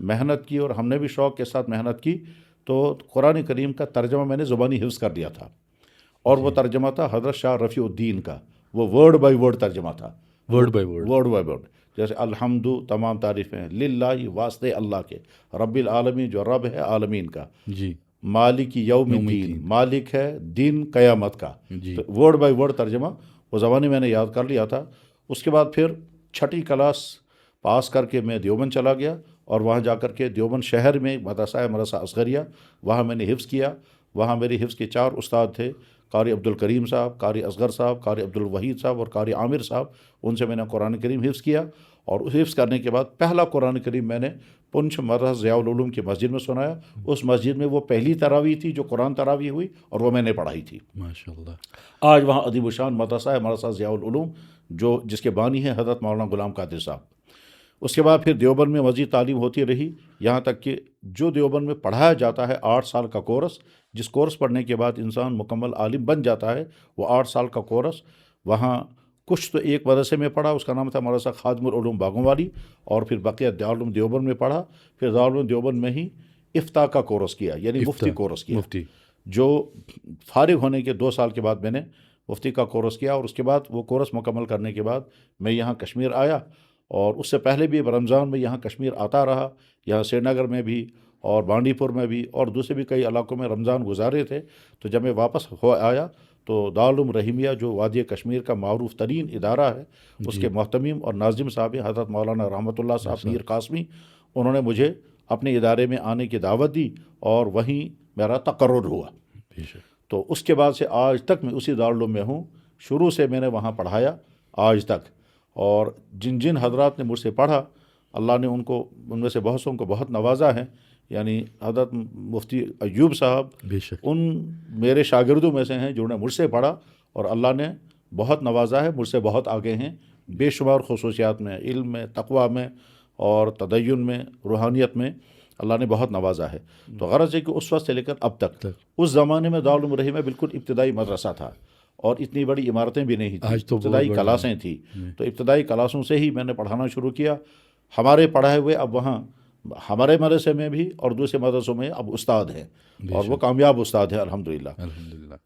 محنت کی اور ہم نے بھی شوق کے ساتھ محنت کی تو قرآن کریم کا ترجمہ میں نے زبانی حفظ کر دیا تھا، اور وہ ترجمہ تھا حضرت شاہ رفیع الدین کا، وہ ورڈ بائی ورڈ ترجمہ تھا، word by word. Word by word. جیسے الحمد تمام تعریفیں للہ واسطے اللہ کے، رب العالمین جو رب ہے عالمین کا، جی مالک یوم الدین مالک ہے دین قیامت کا. جی. تو ورڈ بائی ورڈ ترجمہ وہ زبانی میں نے یاد کر لیا تھا. اس کے بعد پھر چھٹی کلاس پاس کر کے میں دیوبند چلا گیا، اور وہاں جا کر کے دیوبند شہر میں مدرسہ ہے مدرسہ اصغریہ، وہاں میں نے حفظ کیا. وہاں میری حفظ کے 4 استاد تھے، قاری عبدالکریم صاحب، قاری اصغر صاحب، قاری عبدالوحید صاحب اور قاری عامر صاحب. ان سے میں نے قرآن کریم حفظ کیا، اور اس حفظ کرنے کے بعد پہلا قرآن کریم میں نے پنچ مدرسہ ضیاء العلوم کی مسجد میں سنایا. اس مسجد میں وہ پہلی تراویح تھی جو قرآن تراویح ہوئی، اور وہ میں نے پڑھائی تھی. ماشاء اللہ. آج وہاں ادیب الشان مدرسہ ہے مدرسہ ضیاء العلوم، جس کے بانی ہیں حضرت مولانا غلام قادر صاحب. اس کے بعد پھر دیوبند میں مزید تعلیم ہوتی رہی، یہاں تک کہ جو دیوبند میں پڑھایا جاتا ہے 8 سال کا کورس، جس کورس پڑھنے کے بعد انسان مکمل عالم بن جاتا ہے، وہ 8 سال کا کورس وہاں کچھ تو ایک مدرسے میں پڑھا، اس کا نام تھا مدرسہ خادم العلوم باغوں والی، اور پھر بقیہ دارالعلوم دیوبند میں پڑھا. پھر دارالعلوم دیوبند میں ہی افتاء کا کورس کیا، یعنی مفتی کورس کیا، مفتی جو فارغ ہونے کے 2 سال کے بعد میں نے مفتی کا کورس کیا. اور اس کے بعد وہ کورس مکمل کرنے کے بعد میں یہاں کشمیر آیا، اور اس سے پہلے بھی رمضان میں یہاں کشمیر آتا رہا، یہاں سری نگر میں بھی اور بانڈی پور میں بھی اور دوسرے بھی کئی علاقوں میں رمضان گزارے تھے. تو جب میں واپس آیا تو دارالعلوم رحیمیہ جو وادی کشمیر کا معروف ترین ادارہ ہے، اس کے محتمم اور ناظم صاحب حضرت مولانا رحمۃ اللہ صاحب میر قاسمی، انہوں نے مجھے اپنے ادارے میں آنے کی دعوت دی، اور وہیں میرا تقرر ہوا. تو اس کے بعد سے آج تک میں اسی دارالعلوم میں ہوں. شروع سے میں نے وہاں پڑھایا آج تک، اور جن حضرات نے مجھ سے پڑھا، اللہ نے ان میں سے بہتوں کو بہت نوازا ہے. یعنی حضرت مفتی ایوب صاحب بے شک ان میرے شاگردوں میں سے ہیں جنہوں نے مجھ سے پڑھا، اور اللہ نے بہت نوازا ہے، مجھ سے بہت آگے ہیں بے شمار خصوصیات میں، علم میں، تقویٰ میں اور تدین میں، روحانیت میں اللہ نے بہت نوازا ہے. تو غرض ہے کہ اس وقت سے لے کر اب تک اس زمانے میں دارالعلوم رحیمیہ بالکل ابتدائی مدرسہ تھا، اور اتنی بڑی عمارتیں بھی نہیں تھیں، ابتدائی کلاسیں تھیں. تو ابتدائی کلاسوں سے ہی میں نے پڑھانا شروع کیا. ہمارے پڑھائے ہوئے اب وہاں ہمارے مدرسے میں بھی اور دوسرے مدرسوں میں اب استاد ہیں، اور وہ کامیاب استاد ہیں الحمدللہ.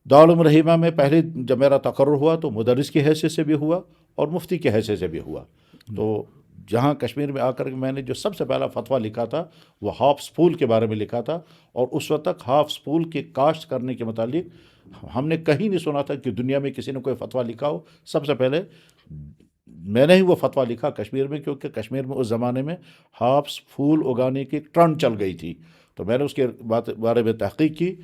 دارالعلوم رحیمیہ میں پہلے جب میرا تقرر ہوا تو مدرس کی حیثیت سے بھی ہوا اور مفتی کی حیثیت سے بھی ہوا. تو جہاں کشمیر میں آ کر میں نے جو سب سے پہلا فتویٰ لکھا تھا وہ ہاف پھول کے بارے میں لکھا تھا، اور اس وقت تک ہاف پھول کے کاشت کرنے کے متعلق ہم نے کہیں نہیں سنا تھا کہ دنیا میں کسی نے کوئی فتویٰ لکھا ہو. سب سے پہلے میں نے ہی وہ فتویٰ لکھا کشمیر میں، کیونکہ کشمیر میں اس زمانے میں ہاپس پھول اگانے کی ٹرن چل گئی تھی. تو میں نے اس کے بارے میں تحقیق کی،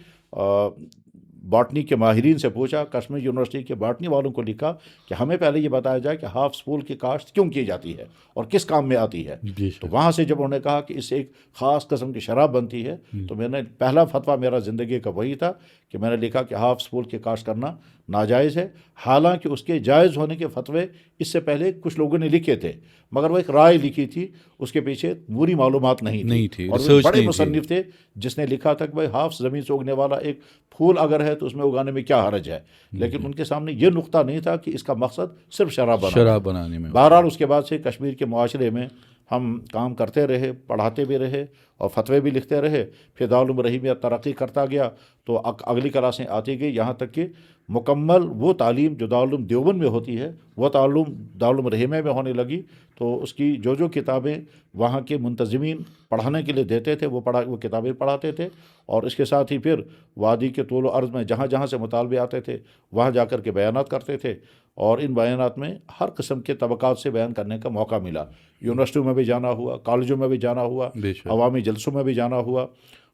باٹنی کے ماہرین سے پوچھا، کشمیر یونیورسٹی کے باٹنی والوں کو لکھا کہ ہمیں پہلے یہ بتایا جائے کہ ہاپس پھول کی کاشت کیوں کی جاتی ہے اور کس کام میں آتی ہے. تو وہاں سے جب انہوں نے کہا کہ اس سے ایک خاص قسم کی شراب بنتی ہے، تو میں نے پہلا فتویٰ میرا زندگی کا وہی تھا کہ میں نے لکھا کہ ہاپس پھول کی کاشت کرنا ناجائز ہے. حالانکہ اس کے جائز ہونے کے فتوے اس سے پہلے کچھ لوگوں نے لکھے تھے، مگر وہ ایک رائے لکھی تھی، اس کے پیچھے پوری معلومات نہیں تھی. اور وہ بڑے مصنف تھے جس نے لکھا تھا کہ بھائی ہاپس زمین سے اگنے والا ایک پھول اگر ہے تو اس میں اگانے میں کیا حرج ہے، لیکن ان کے سامنے یہ نقطہ نہیں تھا کہ اس کا مقصد صرف شراب بنانے میں. بہرحال اس کے بعد سے کشمیر کے معاشرے میں ہم کام کرتے رہے، پڑھاتے بھی رہے اور فتوے بھی لکھتے رہے. پھر دارالعلوم رحیمیہ ترقی کرتا گیا تو اگلی کلاسیں آتی گئی، یہاں تک کہ مکمل وہ تعلیم جو دارالعلوم دیوبند میں ہوتی ہے وہ تعلیم دارالعلوم رحیمیہ میں ہونے لگی. تو اس کی جو کتابیں وہاں کے منتظمین پڑھانے کے لیے دیتے تھے وہ کتابیں پڑھاتے تھے، اور اس کے ساتھ ہی پھر وادی کے طول و عرض میں جہاں جہاں سے مطالبے آتے تھے وہاں جا کر کے بیانات کرتے تھے، اور ان بیانات میں ہر قسم کے طبقات سے بیان کرنے کا موقع ملا. یونیورسٹیوں میں بھی جانا ہوا، کالجوں میں بھی جانا ہوا، عوامی جلسوں میں بھی جانا ہوا،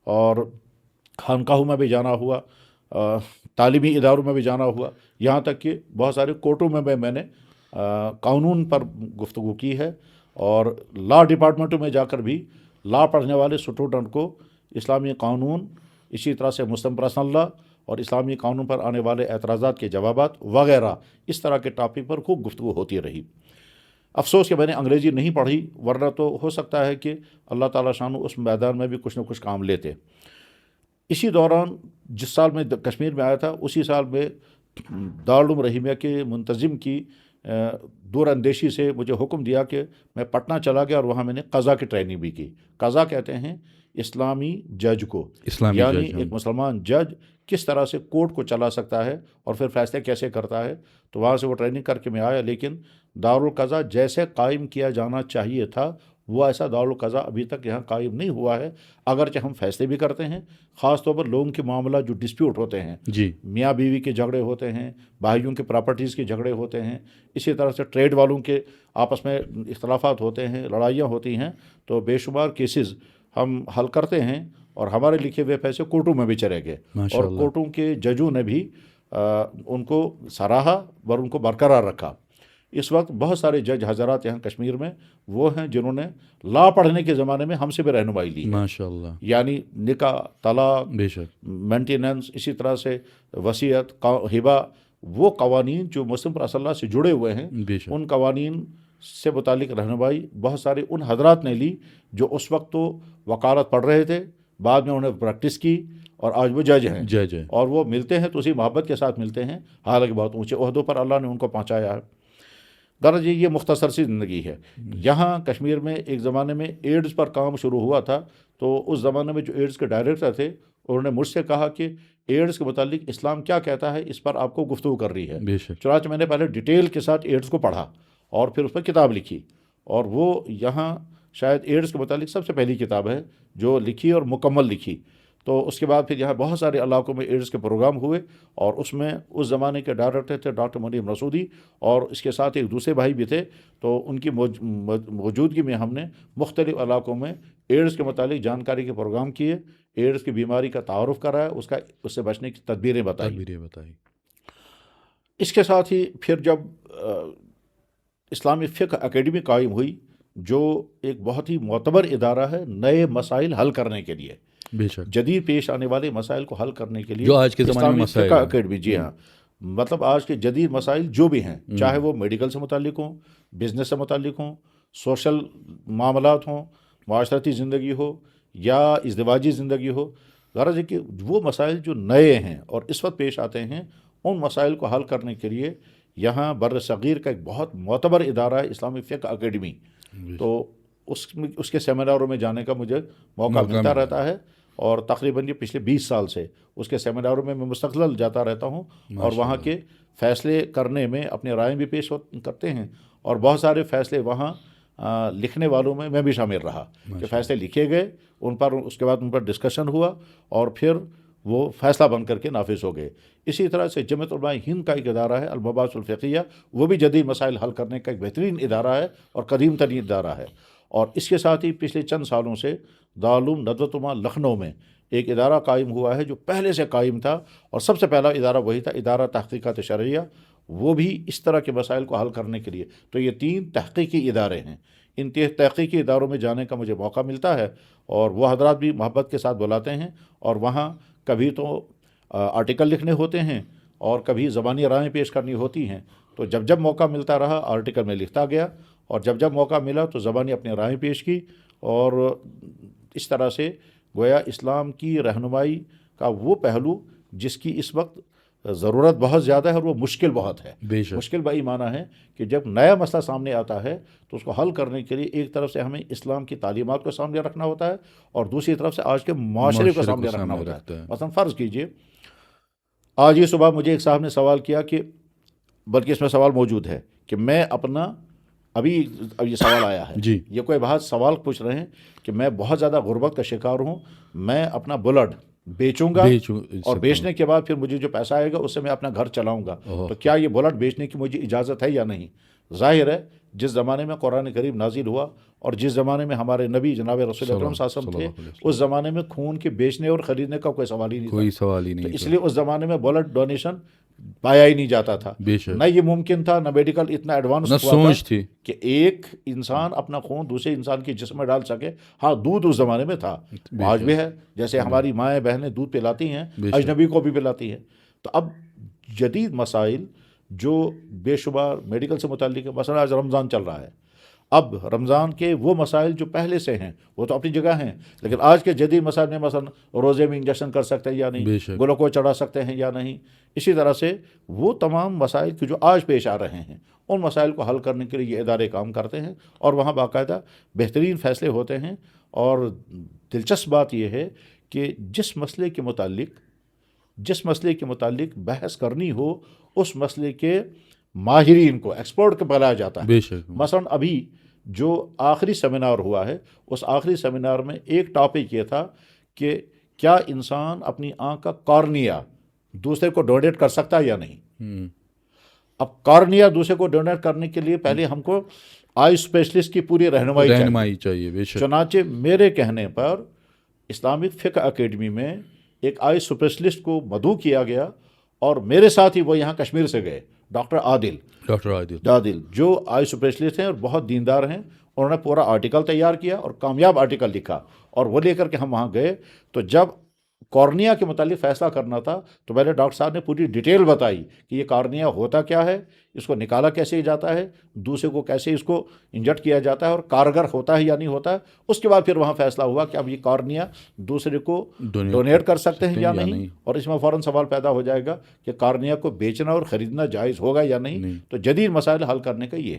اور خانقاہوں میں بھی جانا ہوا، تعلیمی اداروں میں بھی جانا ہوا، یہاں تک کہ بہت سارے کورٹوں میں نے قانون پر گفتگو کی ہے. اور لا ڈپارٹمنٹوں میں جا کر بھی لا پڑھنے والے اسٹوڈنٹ کو اسلامی قانون، اسی طرح سے مسلم پرسنل لا اور اسلامی قانون پر آنے والے اعتراضات کے جوابات وغیرہ اس طرح کے ٹاپک پر خوب گفتگو ہوتی رہی. افسوس کہ میں نے انگریزی نہیں پڑھی، ورنہ تو ہو سکتا ہے کہ اللہ تعالیٰ شان اس میدان میں بھی کچھ نہ کچھ کام لیتے. اسی دوران جس سال میں کشمیر میں آیا تھا اسی سال میں دارالعلوم رحیمیہ کے منتظم کی دور اندیشی سے مجھے حکم دیا کہ میں پٹنہ چلا گیا اور وہاں میں نے قضا کی ٹریننگ بھی کی. قضا کہتے ہیں اسلامی جج کو، اسلامی یعنی جج، ایک مسلمان جج کس طرح سے کورٹ کو چلا سکتا ہے اور پھر فیصلے کیسے کرتا ہے. تو وہاں سے وہ ٹریننگ کر کے میں آیا، لیکن دارالقضا جیسے قائم کیا جانا چاہیے تھا وہ ایسا دارالقضا ابھی تک یہاں قائم نہیں ہوا ہے. اگرچہ ہم فیصلے بھی کرتے ہیں، خاص طور پر لوگوں کے معاملات جو ڈسپیوٹ ہوتے ہیں، جی میاں بیوی کے جھگڑے ہوتے ہیں، بھائیوں کے پراپرٹیز کے جھگڑے ہوتے ہیں، اسی طرح سے ٹریڈ والوں کے آپس میں اختلافات ہوتے ہیں، لڑائیاں ہوتی ہیں، تو بے شمار کیسز ہم حل کرتے ہیں اور ہمارے لکھے ہوئے پیسے کورٹوں میں بھی چلے گئے ماشاء اور اللہ. کورٹوں کے ججوں نے بھی ان کو سراہا اور ان کو برقرار رکھا. اس وقت بہت سارے جج حضرات یہاں کشمیر میں وہ ہیں جنہوں نے لا پڑھنے کے زمانے میں ہم سے بھی رہنمائی لی ہے، ماشاء اللہ، یعنی نکاح، طلاق، بے شک، مینٹیننس، اسی طرح سے وصیت، ہبہ، وہ قوانین جو مسلم پر اللہ سے جڑے ہوئے ہیں بے شک، ان قوانین سے متعلق رہنمائی بہت سارے ان حضرات نے لی جو اس وقت تو وکالت پڑھ رہے تھے، بعد میں انہوں نے پریکٹس کی اور آج وہ جج ہیں. جج ہے. اور وہ ملتے ہیں تو اسی محبت کے ساتھ ملتے ہیں، حالانکہ بہت اونچے عہدوں پر اللہ نے ان کو پہنچایا ہے. غرض یہ مختصر سی زندگی ہے. یہاں کشمیر میں ایک زمانے میں ایڈز پر کام شروع ہوا تھا، تو اس زمانے میں جو ایڈز کے ڈائریکٹر تھے انہوں نے مجھ سے کہا کہ ایڈز کے متعلق اسلام کیا کہتا ہے، اس پر آپ کو گفتگو کر رہی ہے. بے شک، چنانچہ میں نے پہلے ڈیٹیل کے ساتھ ایڈز کو پڑھا اور پھر اس پر کتاب لکھی، اور وہ یہاں شاید ایڈز کے متعلق سب سے پہلی کتاب ہے جو لکھی اور مکمل لکھی. تو اس کے بعد پھر یہاں بہت سارے علاقوں میں ایڈز کے پروگرام ہوئے اور اس میں اس زمانے کے ڈائریکٹر تھے ڈاکٹر منیر مسعودی، اور اس کے ساتھ ایک دوسرے بھائی بھی تھے. تو ان کی موجودگی میں ہم نے مختلف علاقوں میں ایڈز کے متعلق جانکاری کے پروگرام کیے، ایڈز کی بیماری کا تعارف کرایا، اس سے بچنے کی تدبیریں بتائی. اس کے ساتھ ہی پھر جب اسلامی فقہ اکیڈمی قائم ہوئی جو ایک بہت ہی معتبر ادارہ ہے نئے مسائل حل کرنے کے لیے، بے شک، جدید پیش آنے والے مسائل کو حل کرنے کے لیے جو آج کے زمانے میں اسلامی مسائل فقہ ہیں. اکیڈمی، جی ہاں، مطلب آج کے جدید مسائل جو بھی ہیں، چاہے وہ میڈیکل سے متعلق ہوں، بزنس سے متعلق ہوں، سوشل معاملات ہوں، معاشرتی زندگی ہو یا ازدواجی زندگی ہو، غرض ہے کہ وہ مسائل جو نئے ہیں اور اس وقت پیش آتے ہیں ان مسائل کو حل کرنے کے لیے یہاں بر صغیر کا ایک بہت معتبر ادارہ ہے اسلامی فقہ اکیڈمی. تو اس کے سیمیناروں میں جانے کا مجھے موقع ملتا رہتا ہے، اور تقریباً یہ پچھلے 20 سال سے اس کے سیمیناروں میں مستقل جاتا رہتا ہوں اور وہاں کے فیصلے کرنے میں اپنی رائے بھی پیش کرتے ہیں، اور بہت سارے فیصلے وہاں لکھنے والوں میں بھی شامل رہا کہ فیصلے لکھے گئے، ان پر اس کے بعد ان پر ڈسکشن ہوا اور پھر وہ فیصلہ بن کر کے نافذ ہو گئے. اسی طرح سے جمعیت علماء ہند کا ایک ادارہ ہے المباحث الفقہیہ، وہ بھی جدید مسائل حل کرنے کا ایک بہترین ادارہ ہے اور قدیم ترین ادارہ ہے. اور اس کے ساتھ ہی پچھلے چند سالوں سے دارالعلوم ندوۃ علماء لکھنؤ میں ایک ادارہ قائم ہوا ہے جو پہلے سے قائم تھا، اور سب سے پہلا ادارہ وہی تھا، ادارہ تحقیقات شرعیہ، وہ بھی اس طرح کے مسائل کو حل کرنے کے لیے. تو یہ 3 تحقیقی ادارے ہیں. ان تحقیقی اداروں میں جانے کا مجھے موقع ملتا ہے اور وہ حضرات بھی محبت کے ساتھ بلاتے ہیں، اور وہاں کبھی تو آرٹیکل لکھنے ہوتے ہیں اور کبھی زبانی رائیں پیش کرنی ہوتی ہیں. تو جب موقع ملتا رہا آرٹیکل میں لکھتا گیا، اور جب موقع ملا تو زبانی اپنی رائیں پیش کی، اور اس طرح سے گویا اسلام کی رہنمائی کا وہ پہلو جس کی اس وقت ضرورت بہت زیادہ ہے اور وہ مشکل بہت ہے. بے شک، مشکل بھائی معنی ہے کہ جب نیا مسئلہ سامنے آتا ہے تو اس کو حل کرنے کے لیے ایک طرف سے ہمیں اسلام کی تعلیمات کو سامنے رکھنا ہوتا ہے اور دوسری طرف سے آج کے معاشرے کو سامنے رکھنا ہوتا ہے. مثلا فرض کیجئے آج یہ صبح مجھے ایک صاحب نے سوال کیا کہ، بلکہ اس میں سوال موجود ہے کہ میں اپنا اب یہ سوال آیا ہے، جی، یہ کوئی بہت سوال پوچھ رہے ہیں کہ میں بہت زیادہ غربت کا شکار ہوں، میں اپنا بلڈ بیچوں گا اور بیچنے کے بعد پھر مجھے جو پیسہ آئے گا اس سے میں اپنا گھر چلاؤں گا، تو کیا یہ بلڈ بیچنے کی مجھے اجازت ہے یا نہیں؟ ظاہر ہے جس زمانے میں قرآن کریم نازل ہوا اور جس زمانے میں ہمارے نبی جناب رسول اکرم صلی اللہ علیہ وسلم تھے، اس زمانے میں خون کے بیچنے اور خریدنے کا کوئی سوال ہی نہیں تھا. اس لیے اس زمانے میں بلڈ ڈونیشن پایا ہی نہیں جاتا تھا، نہ یہ ممکن تھا، نہ میڈیکل اتنا ایڈوانس ہوا تھا کہ ایک انسان اپنا خون دوسرے انسان کے جسم میں ڈال سکے. ہاں دودھ اس زمانے میں تھا، آج بھی ہے، جیسے ہماری مائیں بہنیں دودھ پلاتی ہیں اجنبی کو بھی پلاتی ہیں. تو اب جدید مسائل جو بے شمار میڈیکل سے متعلق ہے، مثلا آج رمضان چل رہا ہے، اب رمضان کے وہ مسائل جو پہلے سے ہیں وہ تو اپنی جگہ ہیں، لیکن آج کے جدید مسائل میں مثلا روزے میں انجیکشن کر سکتے ہیں یا بے نہیں، شک۔ گلوکوز چڑھا سکتے ہیں یا نہیں، اسی طرح سے وہ تمام مسائل جو آج پیش آ رہے ہیں ان مسائل کو حل کرنے کے لیے یہ ادارے کام کرتے ہیں، اور وہاں باقاعدہ بہترین فیصلے ہوتے ہیں۔ اور دلچسپ بات یہ ہے کہ جس مسئلے کے متعلق بحث کرنی ہو اس مسئلے کے ماہرین کو، ایکسپرٹ کو بلایا جاتا ہے۔ بے شک۔ مثلا ابھی جو آخری سیمینار ہوا ہے اس آخری سیمینار میں ایک ٹاپک یہ تھا کہ کیا انسان اپنی آنکھ کا کارنیا دوسرے کو ڈونیٹ کر سکتا ہے یا نہیں۔ اب کارنیا دوسرے کو ڈونیٹ کرنے کے لیے پہلے ہم کو آئی اسپیشلسٹ کی پوری رہنمائی چاہیے۔ بے شک۔ چنانچہ میرے کہنے پر اسلامک فقہ اکیڈمی میں ایک آئی اسپیشلسٹ کو مدعو کیا گیا، اور میرے ساتھ ہی وہ یہاں کشمیر سے گئے، ڈاکٹر عادل جو آئی اسپیشلسٹ ہیں اور بہت دیندار ہیں۔ انہوں نے پورا آرٹیکل تیار کیا اور کامیاب آرٹیکل لکھا، اور وہ لے کر کے ہم وہاں گئے۔ تو جب کارنیا کے متعلق فیصلہ کرنا تھا تو پہلے ڈاکٹر صاحب نے پوری ڈیٹیل بتائی کہ یہ کارنیا ہوتا کیا ہے، اس کو نکالا کیسے جاتا ہے، دوسرے کو کیسے اس کو انجیکٹ کیا جاتا ہے، اور کارگر ہوتا ہے یا نہیں ہوتا ہے۔ اس کے بعد پھر وہاں فیصلہ ہوا کہ اب یہ کارنیا دوسرے کو ڈونیٹ کر سکتے ہیں یا نہیں، اور اس میں فوراً سوال پیدا ہو جائے گا کہ کارنیا کو بیچنا اور خریدنا جائز ہوگا یا نہیں۔ تو جدید مسائل حل کرنے کا یہ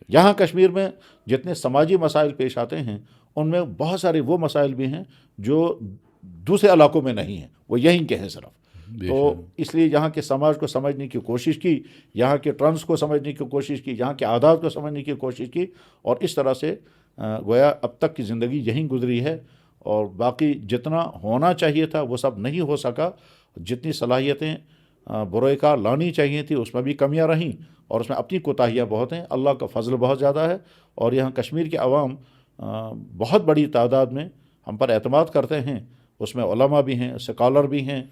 یہاں کشمیر میں جتنے سماجی مسائل پیش آتے ہیں ان میں بہت سارے وہ مسائل بھی ہیں جو دوسرے علاقوں میں نہیں ہیں، وہ یہیں کے ہیں صرف۔ تو اس لیے یہاں کے سماج کو سمجھنے کی کوشش کی، یہاں کے ٹرنس کو سمجھنے کی کوشش کی، یہاں کے عادات کو سمجھنے کی کوشش کی، اور اس طرح سے گویا اب تک کی زندگی یہیں گزری ہے۔ اور باقی جتنا ہونا چاہیے تھا وہ سب نہیں ہو سکا، جتنی صلاحیتیں بروئے کار لانی چاہیے تھی اس میں بھی کمیاں رہیں، اور اس میں اپنی کوتاہیاں بہت ہیں۔ اللہ کا فضل بہت زیادہ ہے، اور یہاں کشمیر کے عوام بہت بڑی تعداد میں ہم پر اعتماد کرتے ہیں۔ اس میں علماء بھی ہیں، اسکالر بھی ہیں،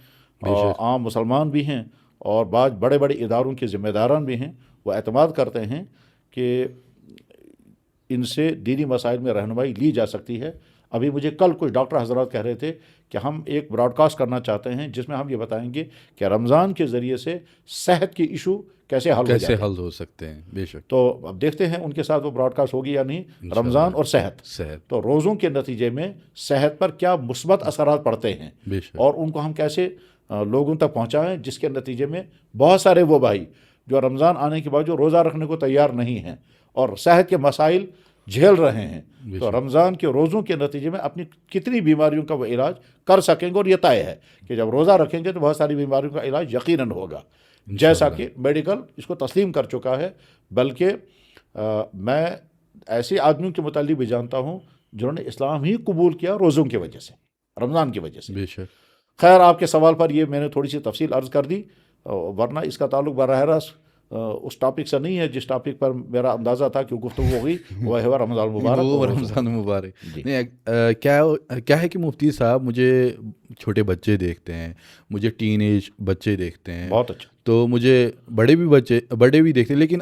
اور عام مسلمان بھی ہیں، اور بعض بڑے بڑے اداروں کے ذمہ داران بھی ہیں۔ وہ اعتماد کرتے ہیں کہ ان سے دینی مسائل میں رہنمائی لی جا سکتی ہے۔ ابھی مجھے کل کچھ ڈاکٹر حضرات کہہ رہے تھے کہ ہم ایک براڈ کاسٹ کرنا چاہتے ہیں جس میں ہم یہ بتائیں گے کہ رمضان کے ذریعے سے صحت کی ایشو کیسے حل ہو سکتے ہیں۔ بے شک۔ تو اب دیکھتے ہیں ان کے ساتھ وہ براڈ کاسٹ ہوگی یا نہیں۔ رمضان اور صحت، تو روزوں کے نتیجے میں صحت پر کیا مثبت اثرات پڑتے ہیں، اور ان کو ہم کیسے لوگوں تک پہنچائیں، جس کے نتیجے میں بہت سارے وہ بھائی جو رمضان آنے کے بعد جو روزہ رکھنے کو تیار نہیں ہیں اور صحت کے مسائل جھیل رہے ہیں، تو رمضان کے روزوں کے نتیجے میں اپنی کتنی بیماریوں کا وہ علاج کر سکیں گے۔ اور یہ طے ہے کہ جب روزہ رکھیں گے تو بہت ساری بیماریوں کا علاج یقیناً ہوگا، جیسا کہ میڈیکل اس کو تسلیم کر چکا ہے۔ بلکہ میں ایسے آدمیوں کے متعلق بھی جانتا ہوں جنہوں نے اسلام ہی قبول کیا روزوں کی وجہ سے، رمضان کی وجہ سے۔ بے شک۔ خیر، آپ کے سوال پر یہ میں نے تھوڑی سی تفصیل عرض کر دی، ورنہ اس کا تعلق براہ راست اس ٹاپک سے نہیں ہے جس ٹاپک پر میرا اندازہ تھا کہ گفتگو ہوگی، وہ ہے رمضان المبارک۔ نہیں، کیا ہے کہ مفتی صاحب مجھے چھوٹے بچے دیکھتے ہیں، مجھے ٹین ایج بچے دیکھتے ہیں، بہت اچھا، تو مجھے بڑے بھی دیکھتے ہیں، لیکن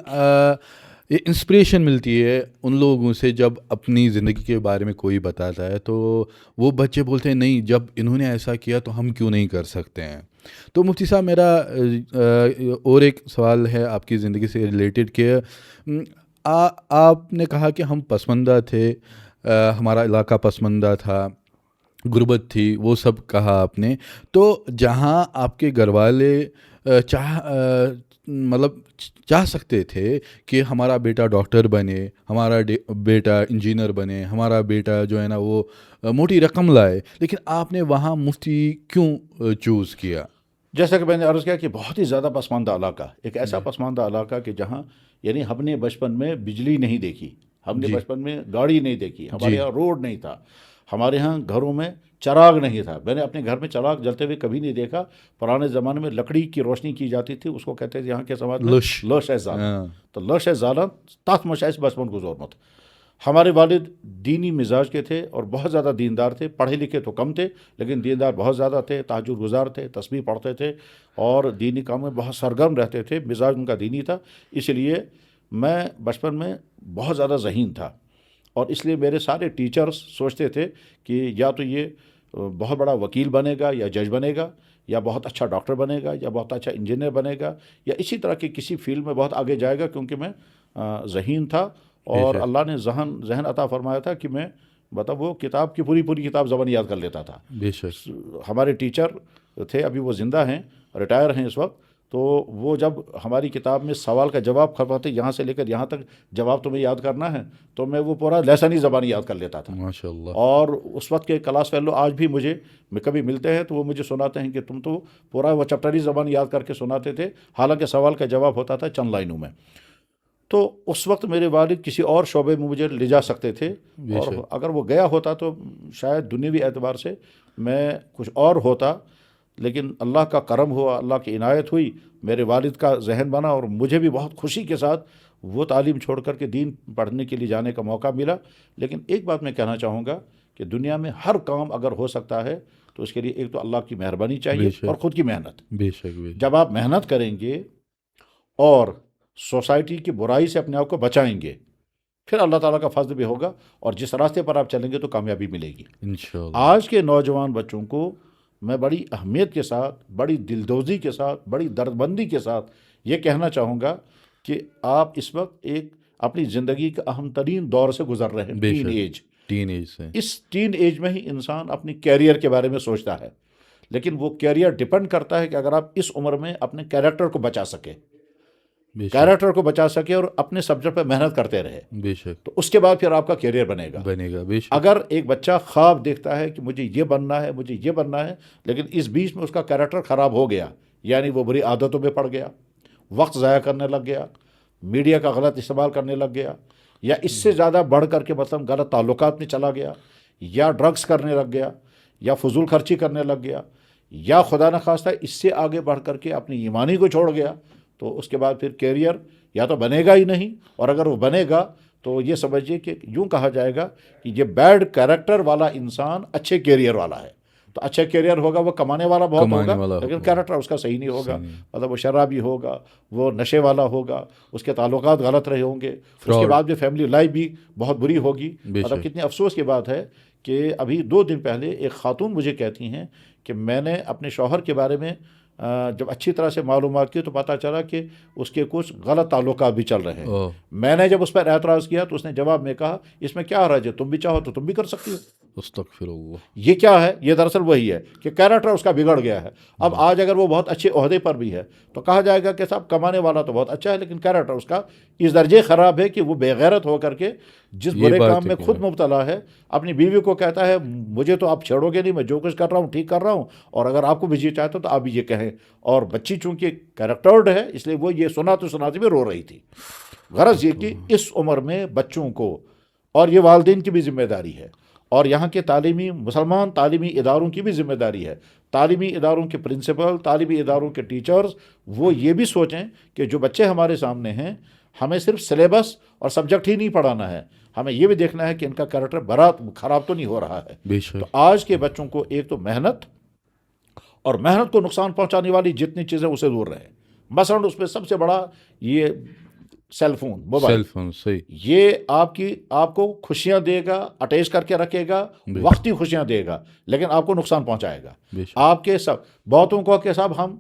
یہ انسپریشن ملتی ہے ان لوگوں سے جب اپنی زندگی کے بارے میں کوئی بتاتا ہے، تو وہ بچے بولتے ہیں نہیں، جب انہوں نے ایسا کیا تو ہم کیوں نہیں کر سکتے ہیں۔ تو مفتی صاحب میرا اور ایک سوال ہے آپ کی زندگی سے ریلیٹڈ کہ آپ نے کہا کہ ہم پسماندہ تھے، ہمارا علاقہ پسماندہ تھا، غربت تھی، وہ سب کہا آپ نے۔ تو جہاں آپ کے گھر والے چاہ سکتے تھے کہ ہمارا بیٹا ڈاکٹر بنے، ہمارا بیٹا انجینئر بنے، ہمارا بیٹا جو ہے نا وہ موٹی رقم لائے، لیکن آپ نے وہاں مفتی کیوں چوز کیا؟ جیسا کہ میں نے عرض کیا کہ بہت ہی زیادہ پسماندہ علاقہ، ایک ایسا پسماندہ علاقہ کہ جہاں یعنی ہم نے بچپن میں بجلی نہیں دیکھی، ہم نے بچپن میں گاڑی نہیں دیکھی، ہمارے یہاں روڈ نہیں تھا، ہمارے ہاں گھروں میں چراغ نہیں تھا، میں نے اپنے گھر میں چراغ جلتے ہوئے کبھی نہیں دیکھا۔ پرانے زمانے میں لکڑی کی روشنی کی جاتی تھی، اس کو کہتے تھے یہاں کے سماج میں لوش زالن، تو لوش زالن تحت مشاعث بچپن گزورمت۔ ہمارے والد دینی مزاج کے تھے اور بہت زیادہ دیندار تھے، پڑھے لکھے تو کم تھے لیکن دیندار بہت زیادہ تھے، تہجد گزار تھے، تسبیح پڑھتے تھے اور دینی کام میں بہت سرگرم رہتے تھے، مزاج ان کا دینی تھا۔ اس لیے میں بچپن میں بہت زیادہ ذہین تھا، اور اس لیے میرے سارے ٹیچرز سوچتے تھے کہ یا تو یہ بہت بڑا وکیل بنے گا یا جج بنے گا، یا بہت اچھا ڈاکٹر بنے گا، یا بہت اچھا انجینئر بنے گا، یا اسی طرح کی کسی فیلڈ میں بہت آگے جائے گا، کیونکہ میں ذہین تھا اور اللہ نے ذہن عطا فرمایا تھا کہ میں مطلب وہ کتاب کی پوری کتاب زبان یاد کر لیتا تھا. بے شک. ہمارے ٹیچر تھے, ابھی وہ زندہ ہیں, ریٹائر ہیں اس وقت, تو وہ جب ہماری کتاب میں سوال کا جواب کرواتے, یہاں سے لے کر یہاں تک جواب تمہیں یاد کرنا ہے, تو میں وہ پورا لسانی زبان یاد کر لیتا تھا. ماشاء اللہ. اور اس وقت کے کلاس فیلو آج بھی مجھے کبھی ملتے ہیں تو وہ مجھے سناتے ہیں کہ تم تو پورا وہ چپٹری زبان یاد کر کے سناتے تھے, حالانکہ سوال کا جواب ہوتا تھا چند لائنوں میں. تو اس وقت میرے والد کسی اور شعبے میں مجھے لے جا سکتے تھے, اور اگر وہ گیا ہوتا تو شاید دنیوی اعتبار سے میں کچھ اور ہوتا, لیکن اللہ کا کرم ہوا, اللہ کی عنایت ہوئی, میرے والد کا ذہن بنا, اور مجھے بھی بہت خوشی کے ساتھ وہ تعلیم چھوڑ کر کے دین پڑھنے کے لیے جانے کا موقع ملا. لیکن ایک بات میں کہنا چاہوں گا کہ دنیا میں ہر کام اگر ہو سکتا ہے تو اس کے لیے ایک تو اللہ کی مہربانی چاہیے اور خود کی محنت. بے شک. جب آپ محنت کریں گے اور سوسائٹی کی برائی سے اپنے آپ کو بچائیں گے, پھر اللہ تعالیٰ کا فضل بھی ہوگا, اور جس راستے پر آپ چلیں گے تو کامیابی ملے گی انشاءاللہ. آج کے نوجوان بچوں کو میں بڑی اہمیت کے ساتھ, بڑی دلدوزی کے ساتھ, بڑی دردمندی کے ساتھ یہ کہنا چاہوں گا کہ آپ اس وقت ایک اپنی زندگی کا اہم ترین دور سے گزر رہے ہیں, ٹین ایج سے. اس ٹین ایج میں ہی انسان اپنی کیریئر کے بارے میں سوچتا ہے, لیکن وہ کیریئر ڈپینڈ کرتا ہے کہ اگر آپ اس عمر میں اپنے کیریکٹر کو بچا سکے, اور اپنے سبجیکٹ پہ محنت کرتے رہے, بے شک, تو اس کے بعد پھر آپ کا کیریئر بنے گا. بے شک. اگر ایک بچہ خواب دیکھتا ہے کہ مجھے یہ بننا ہے, مجھے یہ بننا ہے, لیکن اس بیچ میں اس کا کیریکٹر خراب ہو گیا, یعنی وہ بری عادتوں میں پڑ گیا, وقت ضائع کرنے لگ گیا, میڈیا کا غلط استعمال کرنے لگ گیا, یا اس سے زیادہ بڑھ کر کے مطلب غلط تعلقات میں چلا گیا, یا ڈرگس کرنے لگ گیا, یا فضول خرچی کرنے لگ گیا, یا خدا نخواستہ اس سے آگے بڑھ کر کے اپنی ایمانی کو چھوڑ گیا, تو اس کے بعد پھر کیریئر یا تو بنے گا ہی نہیں, اور اگر وہ بنے گا تو یہ سمجھیے کہ یوں کہا جائے گا کہ یہ بیڈ کیریکٹر والا انسان اچھے کیریئر والا ہے. تو اچھا کیریئر ہوگا, وہ کمانے والا بہت ہوگا, لیکن کیریکٹر اس کا صحیح نہیں ہوگا, مطلب وہ شرابی ہوگا, وہ نشے والا ہوگا, اس کے تعلقات غلط رہے ہوں گے, اس کے بعد بھی فیملی لائف بھی بہت بری ہوگی. مطلب کتنی افسوس کی بات ہے کہ ابھی 2 دن پہلے ایک خاتون مجھے کہتی ہیں کہ میں نے اپنے شوہر کے بارے میں جب اچھی طرح سے معلومات کی تو پتہ چلا کہ اس کے کچھ غلط تعلقات بھی چل رہے ہیں. میں نے جب اس پر اعتراض کیا تو اس نے جواب میں کہا اس میں کیا حرج ہے, تم بھی چاہو تو تم بھی کر سکتی ہو. استغفر اللہ. یہ کیا ہے؟ یہ دراصل وہی ہے کہ کیریکٹر اس کا بگڑ گیا ہے. اب آج اگر وہ بہت اچھے عہدے پر بھی ہے تو کہا جائے گا کہ صاحب کمانے والا تو بہت اچھا ہے, لیکن کیریکٹر اس کا اس درجے خراب ہے کہ وہ بے غیرت ہو کر کے جس برے کام میں خود مبتلا ہے, اپنی بیوی کو کہتا ہے مجھے تو آپ چھیڑو گے نہیں, میں جو کچھ کر رہا ہوں ٹھیک کر رہا ہوں, اور اگر آپ کو بھی یہ چاہتے تو آپ بھی یہ کہیں. اور بچی چونکہ کیریکٹرڈ ہے اس لیے وہ یہ سناتے بھی رو رہی تھی. غرض یہ کہ اس عمر میں بچوں کو, اور یہ والدین کی بھی ذمہ داری ہے, اور یہاں کے مسلمان تعلیمی اداروں کی بھی ذمہ داری ہے, تعلیمی اداروں کے پرنسپل, تعلیمی اداروں کے ٹیچرز, وہ یہ بھی سوچیں کہ جو بچے ہمارے سامنے ہیں ہمیں صرف سلیبس اور سبجیکٹ ہی نہیں پڑھانا ہے, ہمیں یہ بھی دیکھنا ہے کہ ان کا کیریکٹر خراب تو نہیں ہو رہا ہے. تو آج کے بچوں کو ایک تو محنت, اور محنت کو نقصان پہنچانے والی جتنی چیزیں اسے دور رہیں. مثلاً اس میں سب سے بڑا یہ سیل فون, موبائل فون, صحیح, یہ آپ کو خوشیاں دے گا, اٹیچ کر کے رکھے گا, وقتی خوشیاں دے گا, لیکن آپ کو نقصان پہنچائے گا. آپ کے بہتوں کو کہ صاحب ہم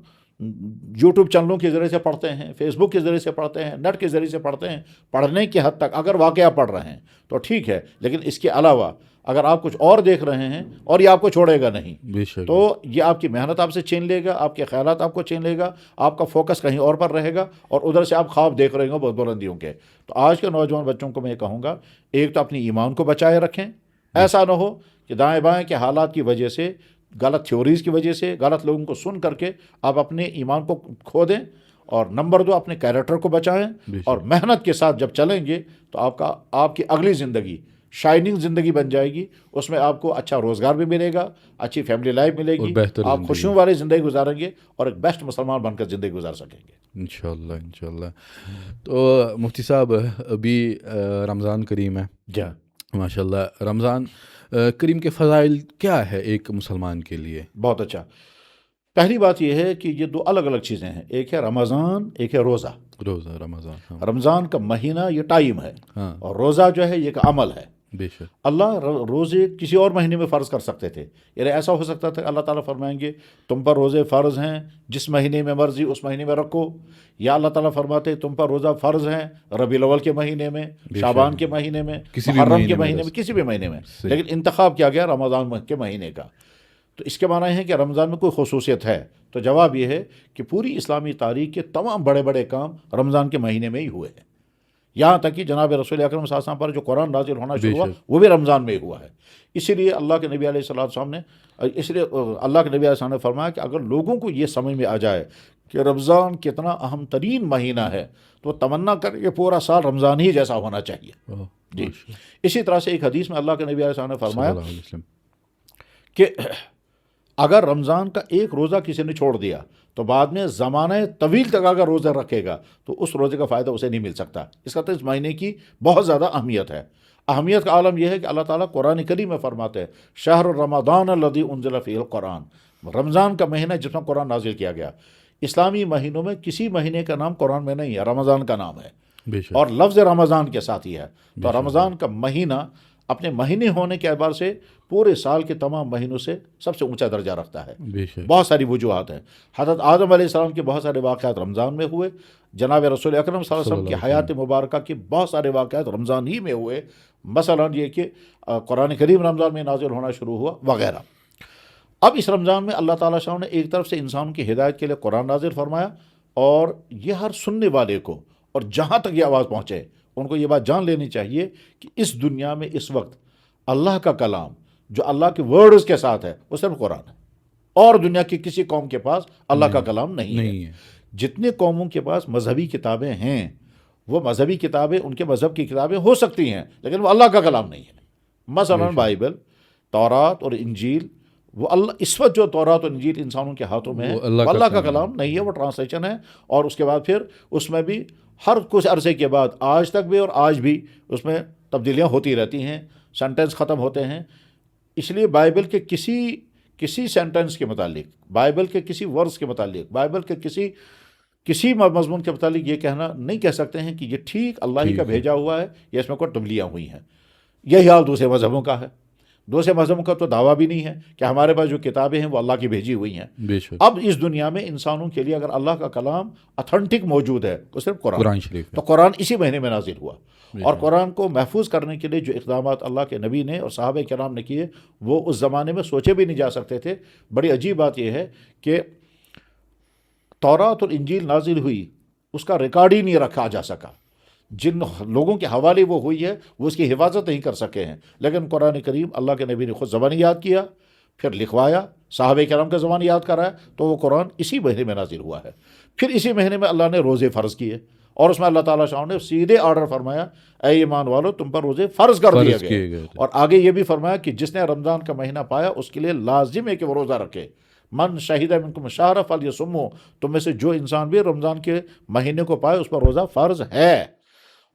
یوٹیوب چینلوں کے ذریعے سے پڑھتے ہیں, فیس بک کے ذریعے سے پڑھتے ہیں, نیٹ کے ذریعے سے پڑھتے ہیں, پڑھنے کی حد تک اگر واقعہ پڑھ رہے ہیں تو ٹھیک ہے, لیکن اس کے علاوہ اگر آپ کچھ اور دیکھ رہے ہیں اور یہ آپ کو چھوڑے گا نہیں, تو یہ آپ کی محنت آپ سے چھین لے گا, آپ کے خیالات آپ کو چھین لے گا, آپ کا فوکس کہیں اور پر رہے گا, اور ادھر سے آپ خواب دیکھ رہے ہوں بہت بلندیوں کے. تو آج کے نوجوان بچوں کو میں یہ کہوں گا, ایک تو اپنی ایمان کو بچائے رکھیں, ایسا نہ ہو کہ دائیں بائیں کے حالات کی وجہ سے, غلط تھیوریز کی وجہ سے, غلط لوگوں کو سن کر کے آپ اپنے ایمان کو کھو دیں. اور نمبر 2 اپنے کیریکٹر کو بچائیں, اور محنت کے ساتھ جب چلیں گے تو آپ کی اگلی زندگی شائننگ زندگی بن جائے گی. اس میں آپ کو اچھا روزگار بھی ملے گا, اچھی فیملی لائف ملے گی, آپ خوشیوں والی زندگی گزاریں گے اور ایک بیسٹ مسلمان بن کر زندگی گزار سکیں گے انشاءاللہ. تو مفتی صاحب ابھی رمضان کریم ہے, ماشاء اللہ, رمضان کریم کے فضائل کیا ہے ایک مسلمان کے لیے؟ بہت اچھا. پہلی بات یہ ہے کہ یہ 2 الگ الگ چیزیں ہیں, ایک ہے رمضان, ایک ہے روزہ. رمضان رمضان کا مہینہ یہ ٹائم ہے, اور روزہ جو ہے یہ ایک عمل ہے. بے شک اللہ روزے کسی اور مہینے میں فرض کر سکتے تھے، یعنی ایسا ہو سکتا تھا اللہ تعالیٰ فرمائیں گے تم پر روزے فرض ہیں، جس مہینے میں مرضی اس مہینے میں رکھو، یا اللہ تعالیٰ فرماتے تم پر روزہ فرض ہیں ربیع الاول کے مہینے میں، شعبان کے مہینے میں، کسی بھی محرم مہینے کے میں مہینے میں، کسی بھی مہینے میں، صحیح۔ لیکن انتخاب کیا گیا رمضان کے مہینے کا۔ تو اس کے معنی ہے کہ رمضان میں کوئی خصوصیت ہے؟ تو جواب یہ ہے کہ پوری اسلامی تاریخ کے تمام بڑے بڑے کام رمضان کے مہینے میں ہی ہوئے ہیں، یہاں تک کہ جناب رسول اکرم صلی اللہ علیہ وسلم پر جو قرآن نازل ہونا شروع ہوا وہ بھی رمضان میں ہی ہوا ہے۔ اسی لیے اللہ کے نبی علیہ السلام نے اللہ کے نبی علیہ السلام نے فرمایا کہ اگر لوگوں کو یہ سمجھ میں آ جائے کہ رمضان کتنا اہم ترین مہینہ ہے تو وہ تمنا کرے کہ پورا سال رمضان ہی جیسا ہونا چاہیے۔ جی اسی طرح سے ایک حدیث میں اللہ کے نبی علیہ السلام نے فرمایا کہ اگر رمضان کا ایک روزہ کسی نے چھوڑ دیا تو بعد میں زمانہ طویل تک اگر روزہ رکھے گا تو اس روزے کا فائدہ اسے نہیں مل سکتا۔ اس کا تو اس مہینے کی بہت زیادہ اہمیت ہے۔ اہمیت کا عالم یہ ہے کہ اللہ تعالیٰ قرآن کریم میں فرماتے ہیں شہر رمضان الذی انزل فیہ القرآن، رمضان کا مہینہ جس میں قرآن نازل کیا گیا۔ اسلامی مہینوں میں کسی مہینے کا نام قرآن میں نہیں ہے، رمضان کا نام ہے، اور لفظ رمضان کے ساتھ ہی ہے۔ تو رمضان کا مہینہ اپنے مہینے ہونے کے اعتبار سے پورے سال کے تمام مہینوں سے سب سے اونچا درجہ رکھتا ہے۔ بہت ساری وجوہات ہیں۔ حضرت آدم علیہ السلام کے بہت سارے واقعات رمضان میں ہوئے، جناب رسول اکرم صلی اللہ علیہ وسلم کی حیات مبارکہ کے بہت سارے واقعات رمضان ہی میں ہوئے، مثلا یہ کہ قرآن کریم رمضان میں نازل ہونا شروع ہوا وغیرہ۔ اب اس رمضان میں اللہ تعالیٰ شاہ نے ایک طرف سے انسانوں کی ہدایت کے لیے قرآن نازل فرمایا، اور یہ ہر سننے والے کو اور جہاں تک یہ آواز پہنچے ان کو یہ بات جان لینی چاہیے کہ اس دنیا میں اس وقت اللہ کا کلام جو اللہ کے ورڈز کے ساتھ ہے وہ صرف قرآن ہے، اور دنیا کی کسی قوم کے پاس اللہ کا کلام نہیں ہے۔ جتنے قوموں کے پاس مذہبی کتابیں ہیں وہ مذہبی کتابیں ان کے مذہب کی کتابیں ہو سکتی ہیں لیکن وہ اللہ کا کلام نہیں ہے۔ مثلا بائبل، تورات اور انجیل، وہ اللہ اس وقت جو تورات اور انجیل انسانوں کے ہاتھوں میں ہے وہ اللہ کا کلام نہیں ہے، وہ ٹرانسلیشن ہے، اور اس کے بعد پھر اس میں بھی ہر کچھ عرصے کے بعد آج تک بھی اور آج بھی اس میں تبدیلیاں ہوتی رہتی ہیں، سینٹنس ختم ہوتے ہیں۔ اس لیے بائبل کے کسی سینٹنس کے متعلق، بائبل کے کسی ورس کے متعلق، بائبل کے کسی مضمون کے متعلق یہ کہنا نہیں کہہ سکتے ہیں کہ یہ ٹھیک اللہ ہی کا بھیجا ہوا ہے یا اس میں کوئی تبدیلیاں ہوئی ہیں۔ یہی حال دوسرے مذہبوں کا ہے۔ دوسرے مذہبوں کا تو دعویٰ بھی نہیں ہے کہ ہمارے پاس جو کتابیں ہیں وہ اللہ کی بھیجی ہوئی ہیں۔ اب اس دنیا میں انسانوں کے لیے اگر اللہ کا کلام اتھینٹک موجود ہے تو صرف قرآن شریف، تو قرآن اسی مہینے میں نازل ہوا، اور قرآن کو محفوظ کرنے کے لیے جو اقدامات اللہ کے نبی نے اور صحابہ کرام نے کیے وہ اس زمانے میں سوچے بھی نہیں جا سکتے تھے۔ بڑی عجیب بات یہ ہے کہ تورات اور انجیل نازل ہوئی اس کا ریکارڈ ہی نہیں رکھا جا سکا، جن لوگوں کے حوالے وہ ہوئی ہے وہ اس کی حفاظت نہیں کر سکے ہیں، لیکن قرآن کریم اللہ کے نبی نے خود زبانی یاد کیا، پھر لکھوایا، صحابہ کرام کا زبانی یاد کرایا، تو وہ قرآن اسی مہینے میں نازل ہوا ہے۔ پھر اسی مہینے میں اللہ نے روزے فرض کیے، اور اس میں اللہ تعالیٰ شاہ نے سیدھے آرڈر فرمایا اے ایمان والو تم پر روزے فرض کر دیے گئے، اور آگے یہ بھی فرمایا کہ جس نے رمضان کا مہینہ پایا اس کے لیے لازم ہے کہ وہ روزہ رکھے۔ من شہید منکم الشہر فلیصمہ، تم میں سے جو انسان بھی رمضان کے مہینے کو پائے اس پر روزہ فرض ہے۔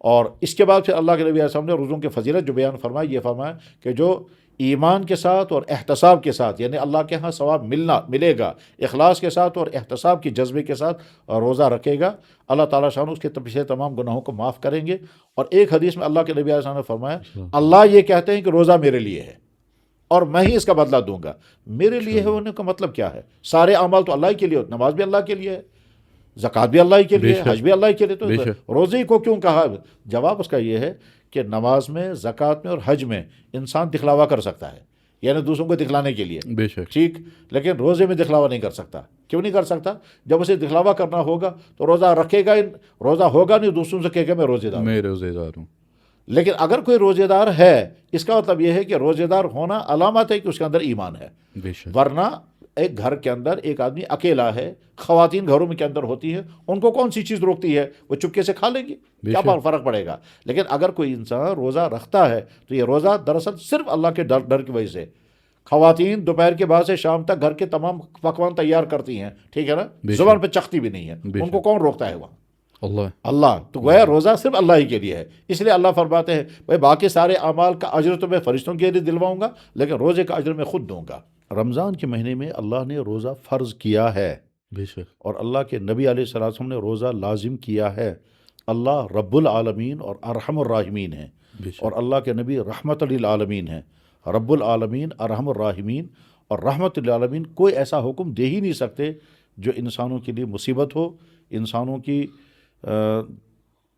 اور اس کے بعد پھر اللہ کے نبی علیہ السلام نے روزوں کی فضیلت جو بیان فرمائی، یہ فرمایا کہ جو ایمان کے ساتھ اور احتساب کے ساتھ، یعنی اللہ کے ہاں ثواب ملے گا، اخلاص کے ساتھ اور احتساب کی جذبے کے ساتھ روزہ رکھے گا، اللہ تعالیٰ شان اس کے پچھلے تمام گناہوں کو معاف کریں گے۔ اور ایک حدیث میں اللہ کے نبی علیہ السلام نے فرمایا اللہ یہ کہتے ہیں کہ روزہ میرے لیے ہے اور میں ہی اس کا بدلہ دوں گا۔ میرے لیے ہے ہونے کا مطلب کیا ہے؟ سارے اعمال تو اللہ ہی کے لیے، نماز بھی اللہ کے لیے ہے، زکوٰۃ بھی اللہ ہی کے لیے، حج بھی اللہ ہی کے لیے، تو روزے کو کیوں کہا؟ جواب اس کا یہ ہے کہ نماز میں، زکوٰۃ میں اور حج میں انسان دکھلاوا کر سکتا ہے، یعنی دوسروں کو دکھلانے کے لیے، ٹھیک، لیکن روزے میں دکھلاوا نہیں کر سکتا۔ کیوں نہیں کر سکتا؟ جب اسے دکھلاوا کرنا ہوگا تو روزہ رکھے گا، روزہ ہوگا نہیں، دوسروں سے کہے گا میں روزے دار ہوں۔ لیکن اگر کوئی روزے دار ہے اس کا مطلب یہ ہے کہ روزے دار ہونا علامت ہے کہ اس کے اندر ایمان ہے، ورنہ ایک گھر کے اندر ایک آدمی اکیلا ہے، خواتین گھروں میں کے اندر ہوتی ہیں، ان کو کون سی چیز روکتی ہے؟ وہ چپکے سے کھا لیں گی، کیا فرق پڑے گا؟ لیکن اگر کوئی انسان روزہ رکھتا ہے تو یہ روزہ دراصل صرف اللہ کے ڈر کی وجہ سے۔ خواتین دوپہر کے بعد سے شام تک گھر کے تمام پکوان تیار کرتی ہیں، ٹھیک ہے نا، زبان پہ چختی بھی نہیں ہے، ان کو کون روکتا ہے وہاں؟ اللہ۔ تو گویا روزہ صرف اللہ ہی کے لیے ہے، اس لیے اللہ فرماتے ہیں بھائی باقی سارے اعمال کا اجر تو میں فرشتوں کے لیے دلواؤں گا لیکن روزے کا اجر میں خود دوں گا۔ رمضان کے مہینے میں اللہ نے روزہ فرض کیا ہے، اور اللہ کے نبی علیہ السلام نے روزہ لازم کیا ہے۔ اللہ رب العالمین اور ارحم الراحمین ہیں، اور اللہ کے نبی رحمت للعالمین ہیں، رب العالمین ارحم الراحمین، اور رحمت للعالمین کوئی ایسا حکم دے ہی نہیں سکتے جو انسانوں کے لیے مصیبت ہو،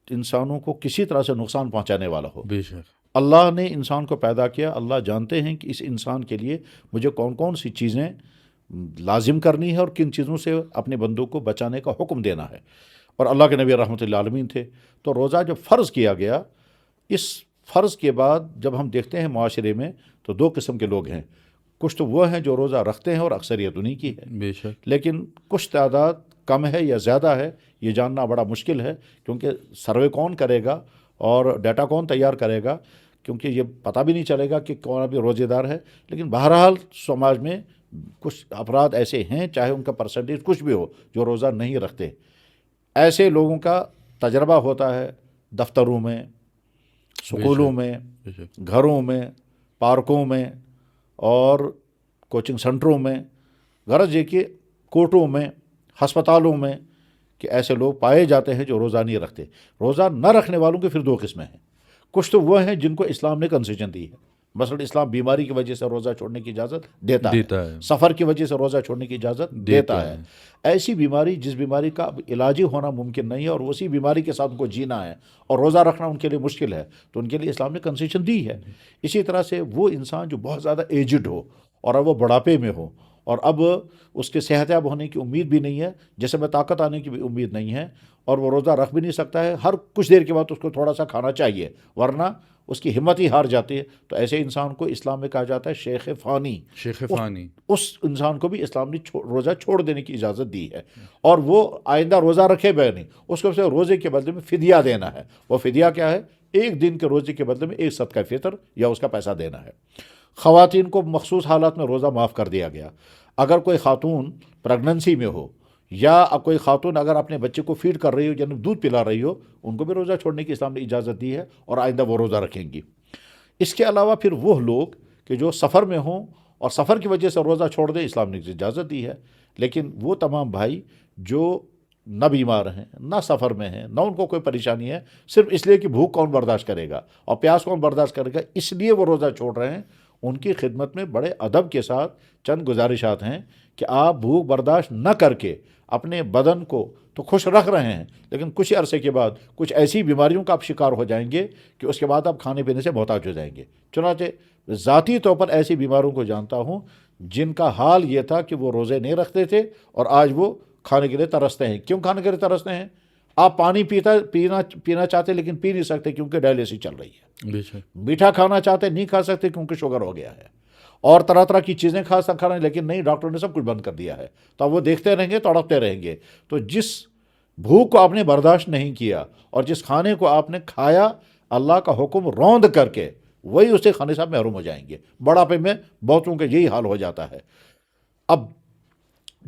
انسانوں کو کسی طرح سے نقصان پہنچانے والا ہو۔ بے شک اللہ نے انسان کو پیدا کیا، اللہ جانتے ہیں کہ اس انسان کے لیے مجھے کون کون سی چیزیں لازم کرنی ہے اور کن چیزوں سے اپنے بندوں کو بچانے کا حکم دینا ہے، اور اللہ کے نبی رحمۃ اللہ عالمین تھے۔ تو روزہ جب فرض کیا گیا، اس فرض کے بعد جب ہم دیکھتے ہیں معاشرے میں تو دو قسم کے لوگ ہیں، کچھ تو وہ ہیں جو روزہ رکھتے ہیں اور اکثریت انہی کی ہے، بے شک لیکن کچھ تعداد کم ہے یا زیادہ ہے یہ جاننا بڑا مشکل ہے، کیونکہ سروے کون کرے گا اور ڈیٹا کون تیار کرے گا، کیونکہ یہ پتہ بھی نہیں چلے گا کہ کون ابھی روزے دار ہے۔ لیکن بہرحال سماج میں کچھ افراد ایسے ہیں، چاہے ان کا پرسنٹیج کچھ بھی ہو، جو روزہ نہیں رکھتے۔ ایسے لوگوں کا تجربہ ہوتا ہے دفتروں میں، سکولوں میں، بے شک گھروں میں، پارکوں میں اور کوچنگ سینٹروں میں، غرض یہ کہ کورٹوں میں، ہسپتالوں میں، کہ ایسے لوگ پائے جاتے ہیں جو روزہ نہیں رکھتے۔ روزہ نہ رکھنے والوں کے پھر دو قسمیں ہیں، کچھ تو وہ ہیں جن کو اسلام نے کنسیشن دی ہے، مثلا اسلام بیماری کی وجہ سے روزہ چھوڑنے کی اجازت دیتا ہے، سفر کی وجہ سے روزہ چھوڑنے کی اجازت دیتا ہے۔ ایسی بیماری جس بیماری کا اب علاج ہی ہونا ممکن نہیں ہے اور اسی بیماری کے ساتھ ان کو جینا ہے اور روزہ رکھنا ان کے لیے مشکل ہے، تو ان کے لیے اسلام نے کنسیشن دی ہے۔ اسی طرح سے وہ انسان جو بہت زیادہ ایجڈ ہو اور اب وہ بڑھاپے میں ہو اور اب اس کے صحت یاب ہونے کی امید بھی نہیں ہے، جسم میں طاقت آنے کی بھی امید نہیں ہے، اور وہ روزہ رکھ بھی نہیں سکتا ہے، ہر کچھ دیر کے بعد اس کو تھوڑا سا کھانا چاہیے ورنہ اس کی ہمت ہی ہار جاتی ہے، تو ایسے انسان کو اسلام میں کہا جاتا ہے شیخ فانی۔ شیخ فانی اس انسان کو بھی اسلام نے روزہ چھوڑ دینے کی اجازت دی ہے، اور وہ آئندہ روزہ رکھے بغیر نہیں، اس کو صرف روزے کے بدلے میں فدیہ دینا ہے۔ وہ فدیہ کیا ہے؟ ایک دن کے روزے کے بدلے میں ایک صدقہ فطر یا اس کا پیسہ دینا ہے۔ خواتین کو مخصوص حالات میں روزہ معاف کر دیا گیا۔ اگر کوئی خاتون پریگننسی میں ہو یا کوئی خاتون اگر اپنے بچے کو فیڈ کر رہی ہو یعنی دودھ پلا رہی ہو، ان کو بھی روزہ چھوڑنے کی اسلام نے اجازت دی ہے اور آئندہ وہ روزہ رکھیں گی۔ اس کے علاوہ پھر وہ لوگ کہ جو سفر میں ہوں اور سفر کی وجہ سے روزہ چھوڑ دیں، اسلام نے اجازت دی ہے، لیکن وہ تمام بھائی جو نہ بیمار ہیں، نہ سفر میں ہیں، نہ ان کو کوئی پریشانی ہے، صرف اس لیے کہ بھوک کون برداشت کرے گا اور پیاس کون برداشت کرے گا، اس لیے وہ روزہ چھوڑ رہے ہیں، ان کی خدمت میں بڑے ادب کے ساتھ چند گزارشات ہیں کہ آپ بھوک برداشت نہ کر کے اپنے بدن کو تو خوش رکھ رہے ہیں، لیکن کچھ عرصے کے بعد کچھ ایسی بیماریوں کا آپ شکار ہو جائیں گے کہ اس کے بعد آپ کھانے پینے سے محتاج ہو جائیں گے۔ چنانچہ ذاتی طور پر ایسی بیماریوں کو جانتا ہوں جن کا حال یہ تھا کہ وہ روزے نہیں رکھتے تھے اور آج وہ کھانے کے لیے ترستے ہیں۔ کیوں کھانے کے لیے ترستے ہیں؟ آپ پانی پینا چاہتے لیکن پی نہیں سکتے کیونکہ ڈائلیسس چل رہی ہے، میٹھا کھانا چاہتے نہیں کھا سکتے کیونکہ شوگر ہو گیا ہے، اور طرح طرح کی چیزیں کھا رہے ہیں لیکن نہیں، ڈاکٹر نے سب کچھ بند کر دیا ہے، تو اب وہ دیکھتے رہیں گے، تڑپتے رہیں گے۔ تو جس بھوک کو آپ نے برداشت نہیں کیا اور جس کھانے کو آپ نے کھایا اللہ کا حکم روند کر کے، وہی اسے کھانے سے آپ محروم ہو جائیں گے۔ بڑھاپے میں بہتوں کا یہی حال ہو جاتا ہے۔ اب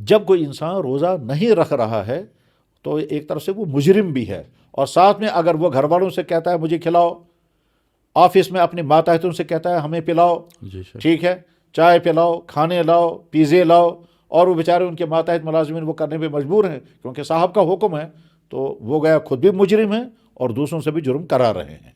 جب کوئی انسان روزہ نہیں رکھ رہا ہے تو ایک طرف سے وہ مجرم بھی ہے، اور ساتھ میں اگر وہ گھر والوں سے کہتا ہے مجھے کھلاؤ، آفس میں اپنے ماتحتوں سے کہتا ہے ہمیں پلاؤ، ٹھیک ہے، چائے پلاؤ، کھانے لاؤ، پیزے لاؤ، اور وہ بیچارے ان کے ماتحت ملازمین وہ کرنے پہ مجبور ہیں کیونکہ صاحب کا حکم ہے، تو وہ گیا خود بھی مجرم ہے اور دوسروں سے بھی جرم کرا رہے ہیں۔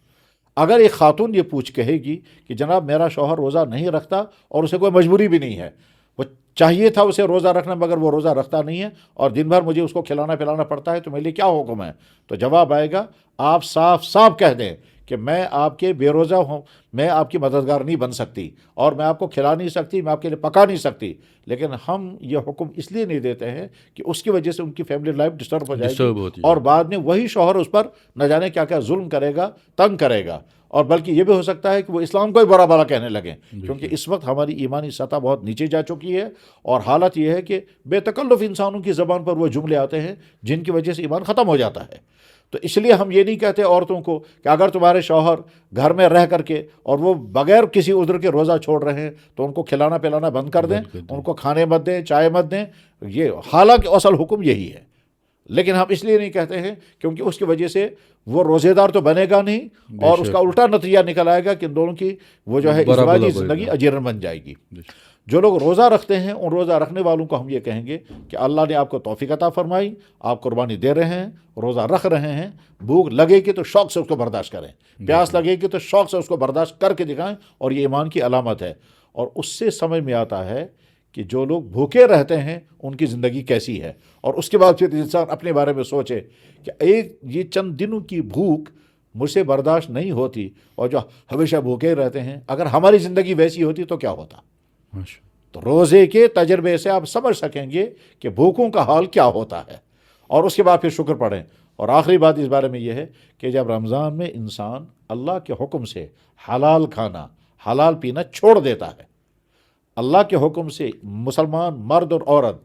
اگر ایک خاتون یہ پوچھ کہے گی کہ جناب میرا شوہر روزہ نہیں رکھتا اور اسے کوئی مجبوری بھی نہیں ہے، وہ چاہیے تھا اسے روزہ رکھنا مگر وہ روزہ رکھتا نہیں ہے اور دن بھر مجھے اس کو کھلانا پلانا پڑتا ہے، تو میرے لیے کیا حکم ہے؟ تو جواب آئے گا، آپ صاف صاف کہہ دیں کہ میں آپ کے بے روزہ ہوں، میں آپ کی مددگار نہیں بن سکتی اور میں آپ کو کھلا نہیں سکتی، میں آپ کے لیے پکا نہیں سکتی، لیکن ہم یہ حکم اس لیے نہیں دیتے ہیں کہ اس کی وجہ سے ان کی فیملی لائف ڈسٹرب ہو جائے گی اور بعد میں وہی شوہر اس پر نہ جانے کیا کیا ظلم کرے گا، تنگ کرے گا، اور بلکہ یہ بھی ہو سکتا ہے کہ وہ اسلام کو ہی برا بھلا کہنے لگیں، کیونکہ اس وقت ہماری ایمانی سطح بہت نیچے جا چکی ہے، اور حالت یہ ہے کہ بے تکلف انسانوں کی زبان پر وہ جملے آتے ہیں جن کی وجہ سے ایمان ختم ہو جاتا ہے۔ تو اس لیے ہم یہ نہیں کہتے عورتوں کو کہ اگر تمہارے شوہر گھر میں رہ کر کے اور وہ بغیر کسی عذر کے روزہ چھوڑ رہے ہیں تو ان کو کھلانا پلانا بند کر دیں، ان کو کھانے مت دیں، چائے مت دیں، یہ حالانکہ اصل حکم یہی ہے، لیکن ہم اس لیے نہیں کہتے ہیں کیونکہ اس کی وجہ سے وہ روزے دار تو بنے گا نہیں، اور اس کا الٹا نتیجہ نکل آئے گا کہ ان دونوں کی وہ جو ہے ازدواجی زندگی اجیرن بن جائے گی۔ جو لوگ روزہ رکھتے ہیں ان روزہ رکھنے والوں کو ہم یہ کہیں گے کہ اللہ نے آپ کو توفیق عطا فرمائی, آپ قربانی دے رہے ہیں, روزہ رکھ رہے ہیں, بھوک لگے گی تو شوق سے اس کو برداشت کریں, پیاس لگے گی تو شوق سے اس کو برداشت کر کے دکھائیں, اور یہ ایمان کی علامت ہے. اور اس سے سمجھ میں آتا ہے کہ جو لوگ بھوکے رہتے ہیں ان کی زندگی کیسی ہے, اور اس کے بعد پھر انسان اپنے بارے میں سوچے کہ یہ چند دنوں کی بھوک مجھ سے برداشت نہیں ہوتی, اور جو ہمیشہ بھوکے رہتے ہیں, اگر ہماری زندگی ویسی ہوتی تو کیا ہوتا. تو روزے کے تجربے سے آپ سمجھ سکیں گے کہ بھوکوں کا حال کیا ہوتا ہے, اور اس کے بعد پھر شکر پڑھیں. اور آخری بات اس بارے میں یہ ہے کہ جب رمضان میں انسان اللہ کے حکم سے حلال کھانا حلال پینا چھوڑ دیتا ہے, اللہ کے حکم سے مسلمان مرد اور عورت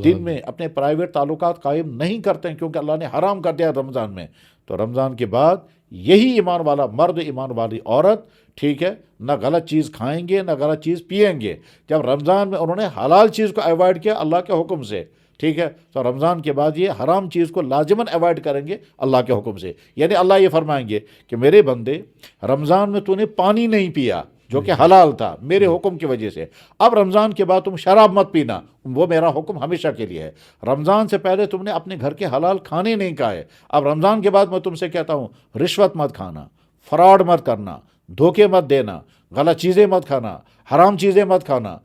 دن میں اپنے پرائیویٹ تعلقات قائم نہیں کرتے ہیں کیونکہ اللہ نے حرام کر دیا رمضان میں, تو رمضان کے بعد یہی ایمان والا مرد ایمان والی عورت, ٹھیک ہے, نہ غلط چیز کھائیں گے نہ غلط چیز پئیں گے. جب رمضان میں انہوں نے حلال چیز کو ایوائڈ کیا اللہ کے حکم سے, ٹھیک ہے, تو رمضان کے بعد یہ حرام چیز کو لازماً ایوائڈ کریں گے اللہ کے حکم سے. یعنی اللہ یہ فرمائیں گے کہ میرے بندے رمضان میں تو نے پانی نہیں پیا جو کہ حلال تھا میرے حکم کی وجہ سے, اب رمضان کے بعد تم شراب مت پینا, وہ میرا حکم ہمیشہ کے لیے ہے. رمضان سے پہلے تم نے اپنے گھر کے حلال کھانے نہیں کھائے, اب رمضان کے بعد میں تم سے کہتا ہوں رشوت مت کھانا, فراڈ مت کرنا, دھوکے مت دینا, غلط چیزیں مت کھانا, حرام چیزیں مت کھانا,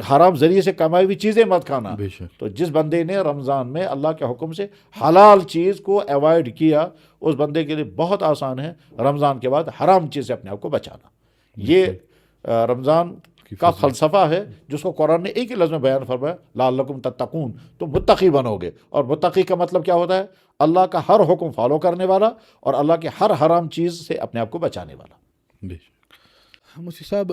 حرام ذریعے سے کمائی ہوئی چیزیں مت کھانا. تو جس بندے نے رمضان میں اللہ کے حکم سے حلال چیز کو ایوائڈ کیا اس بندے کے لیے بہت آسان ہے رمضان کے بعد حرام چیز سے اپنے آپ کو بچانا. یہ رمضان کا فلسفہ ہے جس کو قرآن نے ایک ہی لفظ میں بیان فرمایا, لعلکم تتقون, تو متقی بنو گے. اور متقی کا مطلب کیا ہوتا ہے؟ اللہ کا ہر حکم فالو کرنے والا اور اللہ کے ہر حرام چیز سے اپنے آپ کو بچانے والا. مفتی صاحب,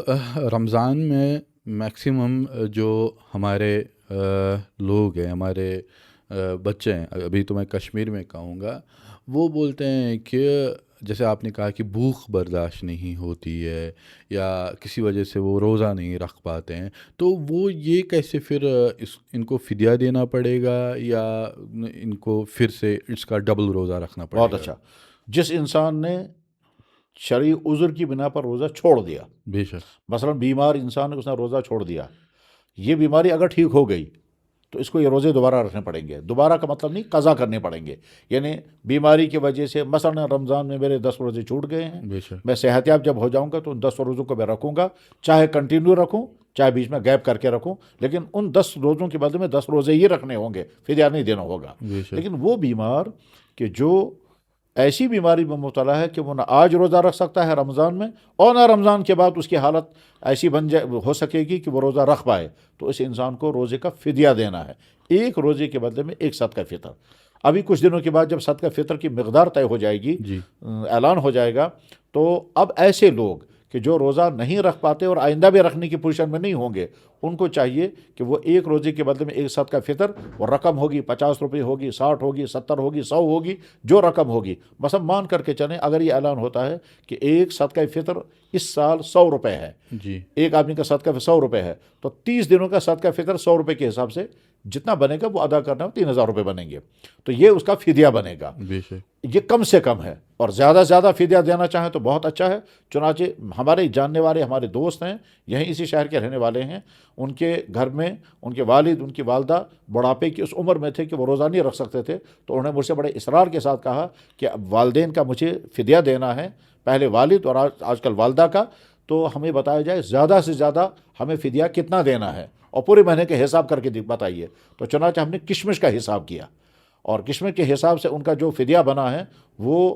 رمضان میں میکسیمم جو ہمارے لوگ ہیں, ہمارے بچے ہیں, ابھی تو میں کشمیر میں کہوں گا, وہ بولتے ہیں کہ جیسے آپ نے کہا کہ بھوک برداشت نہیں ہوتی ہے یا کسی وجہ سے وہ روزہ نہیں رکھ پاتے ہیں, تو وہ یہ کیسے پھر ان کو فدیہ دینا پڑے گا یا ان کو پھر سے اس کا ڈبل روزہ رکھنا پڑے گا؟ بہت اچھا. جس انسان نے شرعی عذر کی بنا پر روزہ چھوڑ دیا, بے شک, مثلا بیمار انسان اس نے روزہ چھوڑ دیا, یہ بیماری اگر ٹھیک ہو گئی تو اس کو یہ روزے دوبارہ رکھنے پڑیں گے. دوبارہ کا مطلب نہیں, قضا کرنے پڑیں گے. یعنی بیماری کی وجہ سے مثلا رمضان میں میرے 10 روزے چھوٹ گئے ہیں, میں صحت یاب جب ہو جاؤں گا تو ان 10 روزوں کو میں رکھوں گا, چاہے کنٹینیو رکھوں چاہے بیچ میں گیپ کر کے رکھوں, لیکن ان 10 روزوں کے بدلے میں 10 روزے ہی رکھنے ہوں گے, فدیہ نہیں دینا ہوگا. لیکن وہ بیمار کہ جو ایسی بیماری میں مبتلا ہے کہ وہ نہ آج روزہ رکھ سکتا ہے رمضان میں اور نہ رمضان کے بعد اس کی حالت ایسی ہو سکے گی کہ وہ روزہ رکھ پائے, تو اس انسان کو روزے کا فدیہ دینا ہے. ایک روزے کے بدلے میں ایک صدقہ فطر. ابھی کچھ دنوں کے بعد جب صدقہ فطر کی مقدار طے ہو جائے گی, اعلان ہو جائے گا, تو اب ایسے لوگ کہ جو روزہ نہیں رکھ پاتے اور آئندہ بھی رکھنے کی پوزیشن میں نہیں ہوں گے, ان کو چاہیے کہ وہ ایک روزے کے بدلے میں ایک صدقہ فطر, وہ رقم ہوگی 50 روپے ہوگی, 60 ہوگی, 70 ہوگی, 100 ہوگی, جو رقم ہوگی, مثلا مان کر کے چلیں اگر یہ اعلان ہوتا ہے کہ ایک صدقہ فطر اس سال 100 روپے ہے, ایک آدمی کا صدقہ 100 روپے ہے, تو 30 دنوں کا صدقہ فطر 100 روپے کے حساب سے جتنا بنے گا وہ ادا کرنا 3000 روپے بنیں گے, تو یہ اس کا فدیہ بنے گا. یہ کم سے کم ہے, اور زیادہ سے زیادہ فدیہ دینا چاہیں تو بہت اچھا ہے. چنانچہ ہمارے جاننے والے ہمارے دوست ہیں, یہیں اسی شہر کے رہنے والے ہیں, ان کے گھر میں ان کے والد ان کی والدہ بڑھاپے کی اس عمر میں تھے کہ وہ روزہ نہیں رکھ سکتے تھے, تو انہوں نے مجھ سے بڑے اصرار کے ساتھ کہا کہ والدین کا مجھے فدیہ دینا ہے, پہلے والد اور آج کل والدہ کا, تو ہمیں بتایا جائے زیادہ سے زیادہ ہمیں فدیہ کتنا دینا ہے اور پورے مہینے کے حساب کر کے بتائیے. تو چنانچہ ہم نے کشمش کا حساب کیا, اور کشمش کے حساب سے ان کا جو فدیہ بنا ہے وہ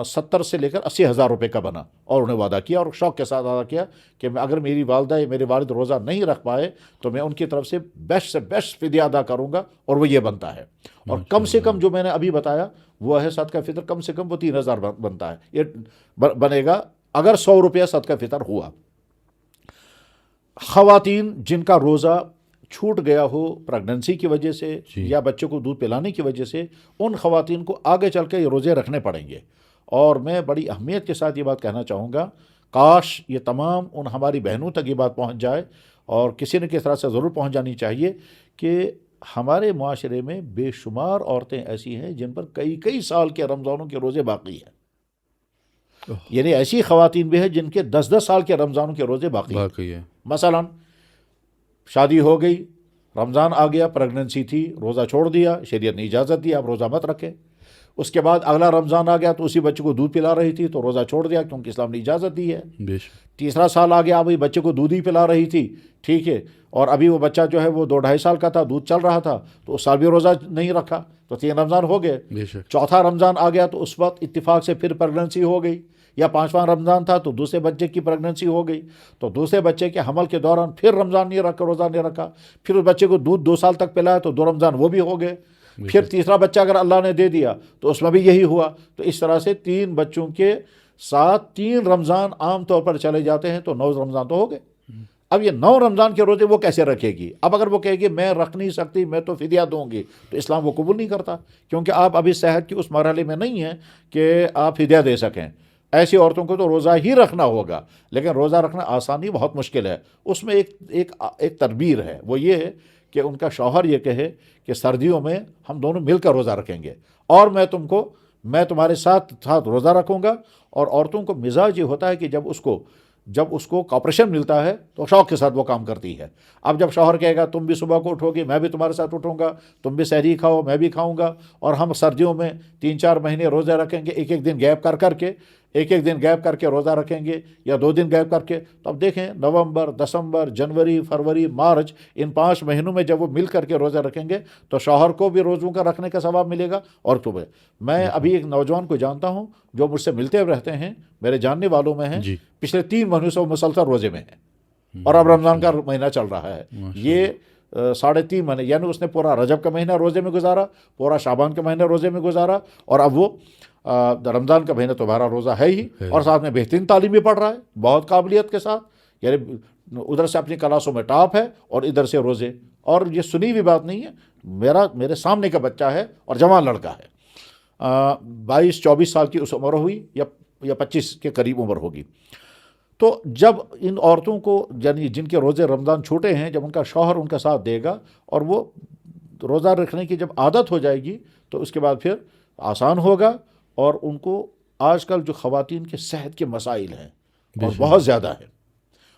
70 سے لے کر 80,000 روپے کا بنا, اور انہیں وعدہ کیا اور شوق کے ساتھ وعدہ کیا کہ اگر میری والدہ یا میرے والد روزہ نہیں رکھ پائے تو میں ان کی طرف سے بیسٹ فدیہ ادا کروں گا, اور وہ یہ بنتا ہے. اور کم سے کم جو میں نے ابھی بتایا وہ ہے صدقہ فطر, کم سے کم وہ 3000 بنتا ہے, یہ بنے گا اگر 100 روپیہ صدقہ فطر ہوا. خواتین جن کا روزہ چھوٹ گیا ہو پریگننسی کی وجہ سے یا بچے کو دودھ پلانے کی وجہ سے, ان خواتین کو آگے چل کے یہ روزے رکھنے پڑیں گے. اور میں بڑی اہمیت کے ساتھ یہ بات کہنا چاہوں گا, کاش یہ تمام ان ہماری بہنوں تک یہ بات پہنچ جائے, اور کسی نہ کسی طرح سے ضرور پہنچ جانی چاہیے کہ ہمارے معاشرے میں بے شمار عورتیں ایسی ہیں جن پر کئی سال کے رمضانوں کے روزے باقی ہیں. یعنی ایسی خواتین بھی ہیں جن کے 10 سال کے رمضانوں کے روزے باقی ہیں. مثلا شادی ہو گئی، رمضان آ گیا، پریگننسی تھی، روزہ چھوڑ دیا، شریعت نے اجازت دی آپ روزہ مت رکھیں۔ اس کے بعد اگلا رمضان آ گیا تو اسی بچے کو دودھ پلا رہی تھی تو روزہ چھوڑ دیا کیونکہ اسلام نے اجازت دی ہے۔ بے شک، تیسرا سال آ گیا، ابھی بچے کو دودھ ہی پلا رہی تھی، ٹھیک ہے، اور ابھی وہ بچہ جو ہے وہ 2-2.5 سال کا تھا، دودھ چل رہا تھا، تو اس سال بھی روزہ نہیں رکھا، تو 3 رمضان ہو گئے۔ بے شک، چوتھا رمضان آ گیا تو اس وقت اتفاق سے پھر پریگننسی ہو گئی، یا 5واں رمضان تھا تو دوسرے بچے کی پریگننسی ہو گئی، تو دوسرے بچے کے حمل کے دوران پھر رمضان نہیں رکھا، روزہ نہیں رکھا، پھر اس بچے کو دودھ 2 سال تک پلایا تو 2 رمضان وہ بھی ہو گئے، پھر تیسرا بچہ اگر اللہ نے دے دیا تو اس میں بھی یہی ہوا، تو اس طرح سے 3 بچوں کے ساتھ 3 رمضان عام طور پر چلے جاتے ہیں، تو 9 رمضان تو ہو گئے۔ اب یہ 9 رمضان کے روزے وہ کیسے رکھے گی؟ اب اگر وہ کہے گی میں رکھ نہیں سکتی، میں تو فدیہ دوں گی، تو اسلام وہ قبول نہیں کرتا، کیونکہ آپ ابھی صحت کی اس مرحلے میں نہیں ہیں کہ آپ فدیہ دے سکیں۔ ایسی عورتوں کو تو روزہ ہی رکھنا ہوگا، لیکن روزہ رکھنا آسانی بہت مشکل ہے، اس میں ایک تدبیر ہے، وہ یہ ہے کہ ان کا شوہر یہ کہے کہ سردیوں میں ہم دونوں مل کر روزہ رکھیں گے، اور میں تمہارے ساتھ روزہ رکھوں گا۔ اور عورتوں کو مزاج یہ ہوتا ہے کہ جب اس کو کاپریشن ملتا ہے تو شوق کے ساتھ وہ کام کرتی ہے۔ اب جب شوہر کہے گا تم بھی صبح کو اٹھو گی، میں بھی تمہارے ساتھ اٹھوں گا، تم بھی سحری کھاؤ، میں بھی کھاؤں گا، اور ہم سردیوں میں 3-4 مہینے روزہ رکھیں گے، ایک دن گیپ کر کے روزہ رکھیں گے، یا 2 دن گیپ کر کے، تو اب دیکھیں نومبر، دسمبر، جنوری، فروری، مارچ، ان 5 مہینوں میں جب وہ مل کر کے روزہ رکھیں گے تو شوہر کو بھی روزوں کا رکھنے کا ثواب ملے گا، اور تمہیں۔ میں ابھی ایک نوجوان کو جانتا ہوں جو مجھ سے ملتے رہتے ہیں، میرے جاننے والوں میں ہیں، پچھلے 3 مہینوں سے وہ مسلسل روزے میں ہیں، اور اب رمضان کا مہینہ چل رہا ہے، یہ 3.5 مہینے، یعنی اس نے پورا رجب کا مہینہ روزے میں گزارا، پورا شعبان کا مہینہ روزے میں گزارا، اور اب وہ رمضان کا مہینہ تمہارا روزہ ہے ہی، اور ساتھ میں بہترین تعلیم بھی پڑھ رہا ہے بہت قابلیت کے ساتھ، یعنی ادھر سے اپنی کلاسوں میں ٹاپ ہے اور ادھر سے روزے، اور یہ سنی ہوئی بات نہیں ہے، میرے سامنے کا بچہ ہے اور جوان لڑکا ہے، 22-24 سال کی اس عمر ہوئی، یا 25 کے قریب عمر ہوگی۔ تو جب ان عورتوں کو، یعنی جن کے روزے رمضان چھوٹے ہیں، جب ان کا شوہر ان کا ساتھ دے گا اور وہ روزہ رکھنے کی جب عادت ہو جائے گی تو اس کے بعد پھر آسان ہوگا، اور ان کو آج کل جو خواتین کے صحت کے مسائل ہیں اور بہت زیادہ ہے،